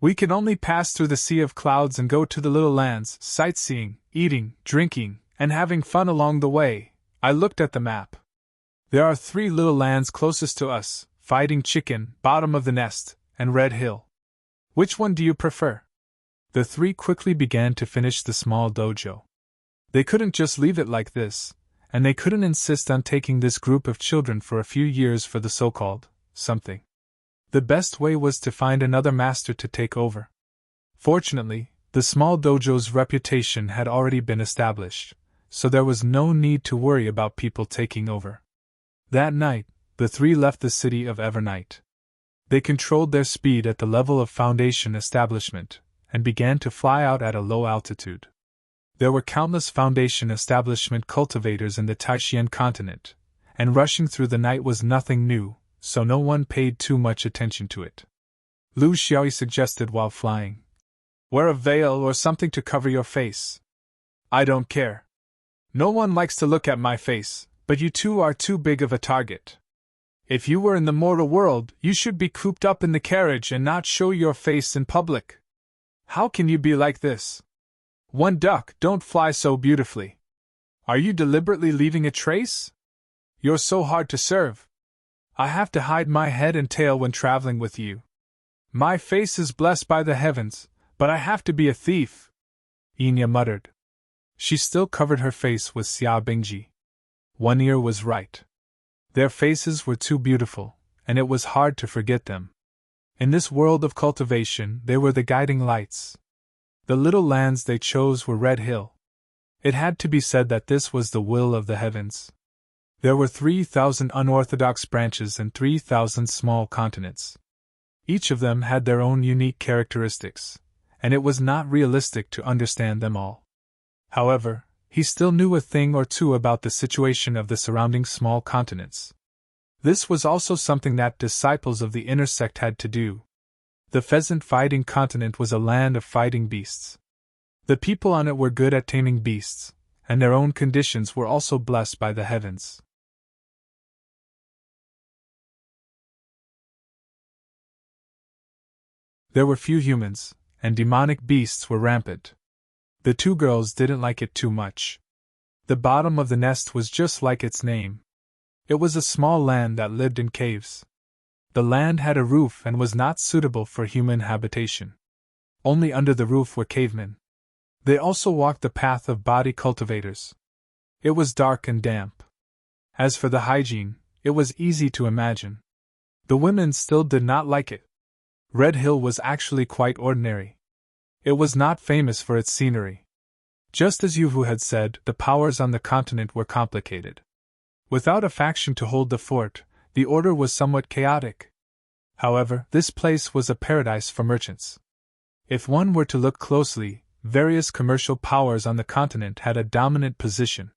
We can only pass through the sea of clouds and go to the little lands, sightseeing, eating, drinking, and having fun along the way. I looked at the map. There are 3 little lands closest to us, Fighting Chicken, Bottom of the Nest, and Red Hill. Which one do you prefer? The 3 quickly began to finish the small dojo. They couldn't just leave it like this, and they couldn't insist on taking this group of children for a few years for the so-called something. The best way was to find another master to take over. Fortunately, the small dojo's reputation had already been established, so there was no need to worry about people taking over. That night, the 3 left the city of Evernight. They controlled their speed at the level of Foundation establishment, and began to fly out at a low altitude. There were countless Foundation establishment cultivators in the Taishan continent, and rushing through the night was nothing new, so no one paid too much attention to it. Lu Xiaoyi suggested while flying. Wear a veil or something to cover your face. I don't care. No one likes to look at my face, but you two are too big of a target. If you were in the mortal world, you should be cooped up in the carriage and not show your face in public. How can you be like this? One duck, don't fly so beautifully. Are you deliberately leaving a trace? You're so hard to serve. I have to hide my head and tail when traveling with you. My face is blessed by the heavens, but I have to be a thief, Enya muttered. She still covered her face with Xia Bingji. One Ear was right. Their faces were too beautiful, and it was hard to forget them. In this world of cultivation, they were the guiding lights. The little lands they chose were Red Hill. It had to be said that this was the will of the heavens. There were 3,000 unorthodox branches and 3,000 small continents. Each of them had their own unique characteristics, and it was not realistic to understand them all. However, he still knew a thing or two about the situation of the surrounding small continents. This was also something that disciples of the inner sect had to do. The pheasant-fighting continent was a land of fighting beasts. The people on it were good at taming beasts, and their own conditions were also blessed by the heavens. There were few humans, and demonic beasts were rampant. The two girls didn't like it too much. The bottom of the nest was just like its name. It was a small land that lived in caves. The land had a roof and was not suitable for human habitation. Only under the roof were cavemen. They also walked the path of body cultivators. It was dark and damp. As for the hygiene, it was easy to imagine. The women still did not like it. Red Hill was actually quite ordinary. It was not famous for its scenery. Just as Yuvu had said, the powers on the continent were complicated. Without a faction to hold the fort, the order was somewhat chaotic. However, this place was a paradise for merchants. If one were to look closely, various commercial powers on the continent had a dominant position.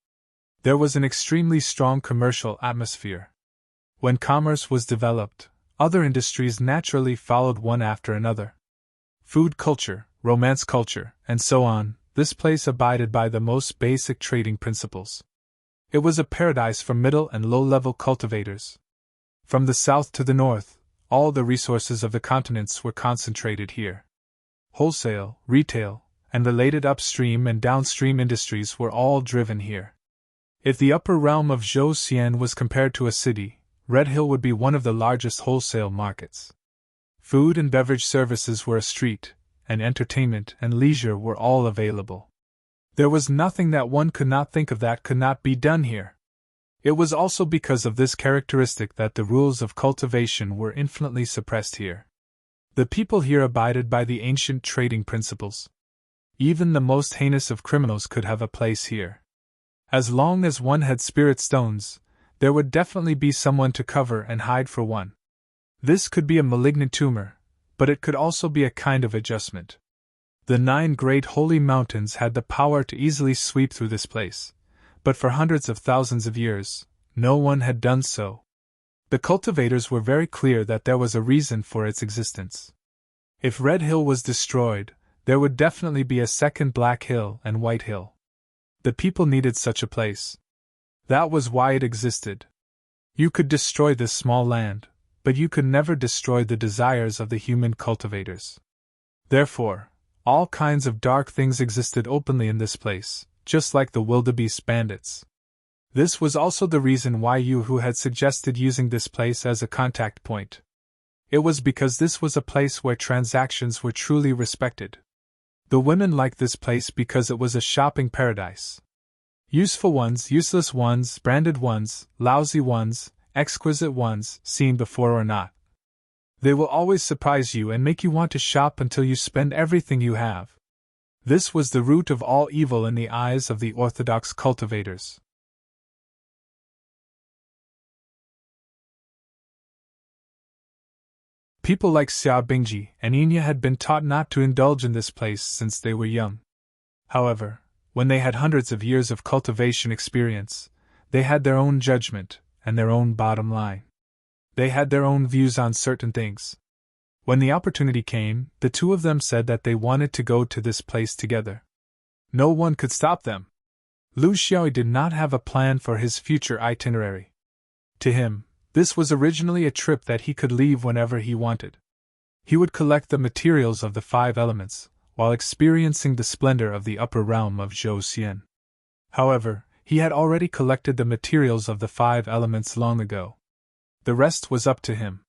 There was an extremely strong commercial atmosphere. When commerce was developed, other industries naturally followed one after another. Food culture, romance culture, and so on, this place abided by the most basic trading principles. It was a paradise for middle and low-level cultivators. From the south to the north, all the resources of the continents were concentrated here. Wholesale, retail, and related upstream and downstream industries were all driven here. If the upper realm of Zhou was compared to a city, Red Hill would be one of the largest wholesale markets. Food and beverage services were a street, and entertainment and leisure were all available. There was nothing that one could not think of that could not be done here. It was also because of this characteristic that the rules of cultivation were infinitely suppressed here. The people here abided by the ancient trading principles. Even the most heinous of criminals could have a place here. As long as one had spirit stones, there would definitely be someone to cover and hide for one. This could be a malignant tumor, but it could also be a kind of adjustment. The 9 great holy mountains had the power to easily sweep through this place, but for hundreds of thousands of years, no one had done so. The cultivators were very clear that there was a reason for its existence. If Red Hill was destroyed, there would definitely be a second Black Hill and White Hill. The people needed such a place. That was why it existed. You could destroy this small land, but you could never destroy the desires of the human cultivators. Therefore, all kinds of dark things existed openly in this place, just like the wildebeest bandits. This was also the reason why Yu had suggested using this place as a contact point. It was because this was a place where transactions were truly respected. The women liked this place because it was a shopping paradise. Useful ones, useless ones, branded ones, lousy ones, exquisite ones, seen before or not. They will always surprise you and make you want to shop until you spend everything you have. This was the root of all evil in the eyes of the orthodox cultivators. People like Xia Bingji and Enya had been taught not to indulge in this place since they were young. However, when they had hundreds of years of cultivation experience, they had their own judgment and their own bottom line. They had their own views on certain things. When the opportunity came, the two of them said that they wanted to go to this place together. No one could stop them. Lu Xiaoyi did not have a plan for his future itinerary. To him, this was originally a trip that he could leave whenever he wanted. He would collect the materials of the 5 elements, while experiencing the splendor of the upper realm of Zhou Xian. However, he had already collected the materials of the 5 elements long ago. The rest was up to him.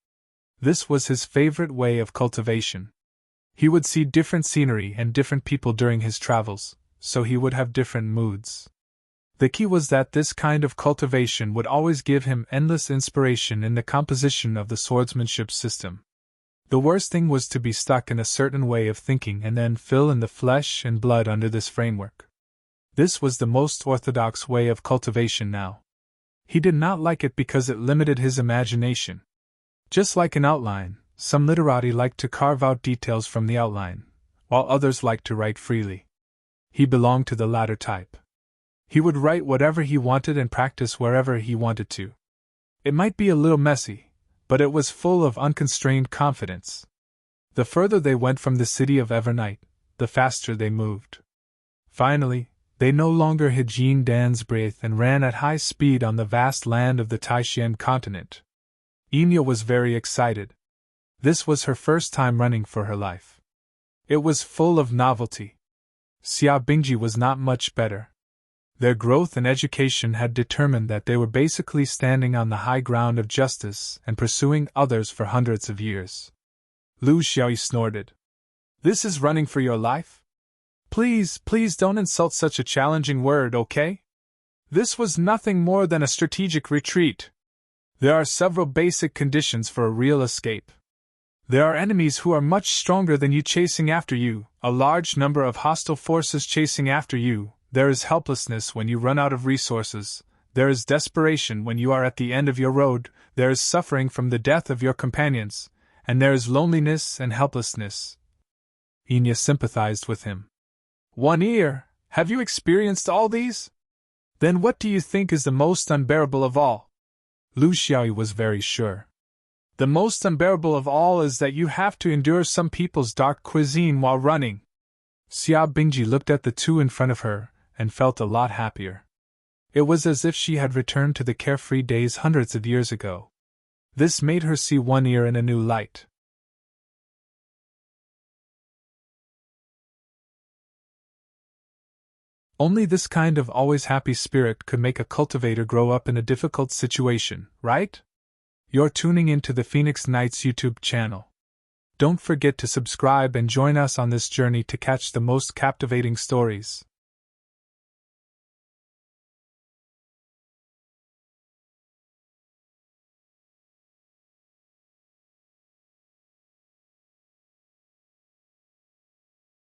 This was his favorite way of cultivation. He would see different scenery and different people during his travels, so he would have different moods. The key was that this kind of cultivation would always give him endless inspiration in the composition of the swordsmanship system. The worst thing was to be stuck in a certain way of thinking and then fill in the flesh and blood under this framework. This was the most orthodox way of cultivation now. He did not like it because it limited his imagination. Just like an outline, some literati like to carve out details from the outline, while others like to write freely. He belonged to the latter type. He would write whatever he wanted and practice wherever he wanted to. It might be a little messy, but it was full of unconstrained confidence. The further they went from the city of Evernight, the faster they moved. Finally, they no longer hid Jean Dan's breath and ran at high speed on the vast land of the Taishan continent. Enya was very excited. This was her first time running for her life. It was full of novelty. Xia Bingji was not much better. Their growth and education had determined that they were basically standing on the high ground of justice and pursuing others for hundreds of years. Lu Xiaoyi snorted. "This is running for your life? Please don't insult such a challenging word, okay? This was nothing more than a strategic retreat. There are several basic conditions for a real escape. There are enemies who are much stronger than you chasing after you, a large number of hostile forces chasing after you. There is helplessness when you run out of resources, there is desperation when you are at the end of your road, there is suffering from the death of your companions, and there is loneliness and helplessness." Enya sympathized with him. "One Ear, have you experienced all these? Then what do you think is the most unbearable of all?" Lu Xiaoyi was very sure. "The most unbearable of all is that you have to endure some people's dark cuisine while running." Xia Bingji looked at the two in front of her and felt a lot happier. It was as if she had returned to the carefree days hundreds of years ago. This made her see One Ear in a new light. Only this kind of always happy spirit could make a cultivator grow up in a difficult situation, right? You're tuning into the Phoenix Knights YouTube channel. Don't forget to subscribe and join us on this journey to catch the most captivating stories.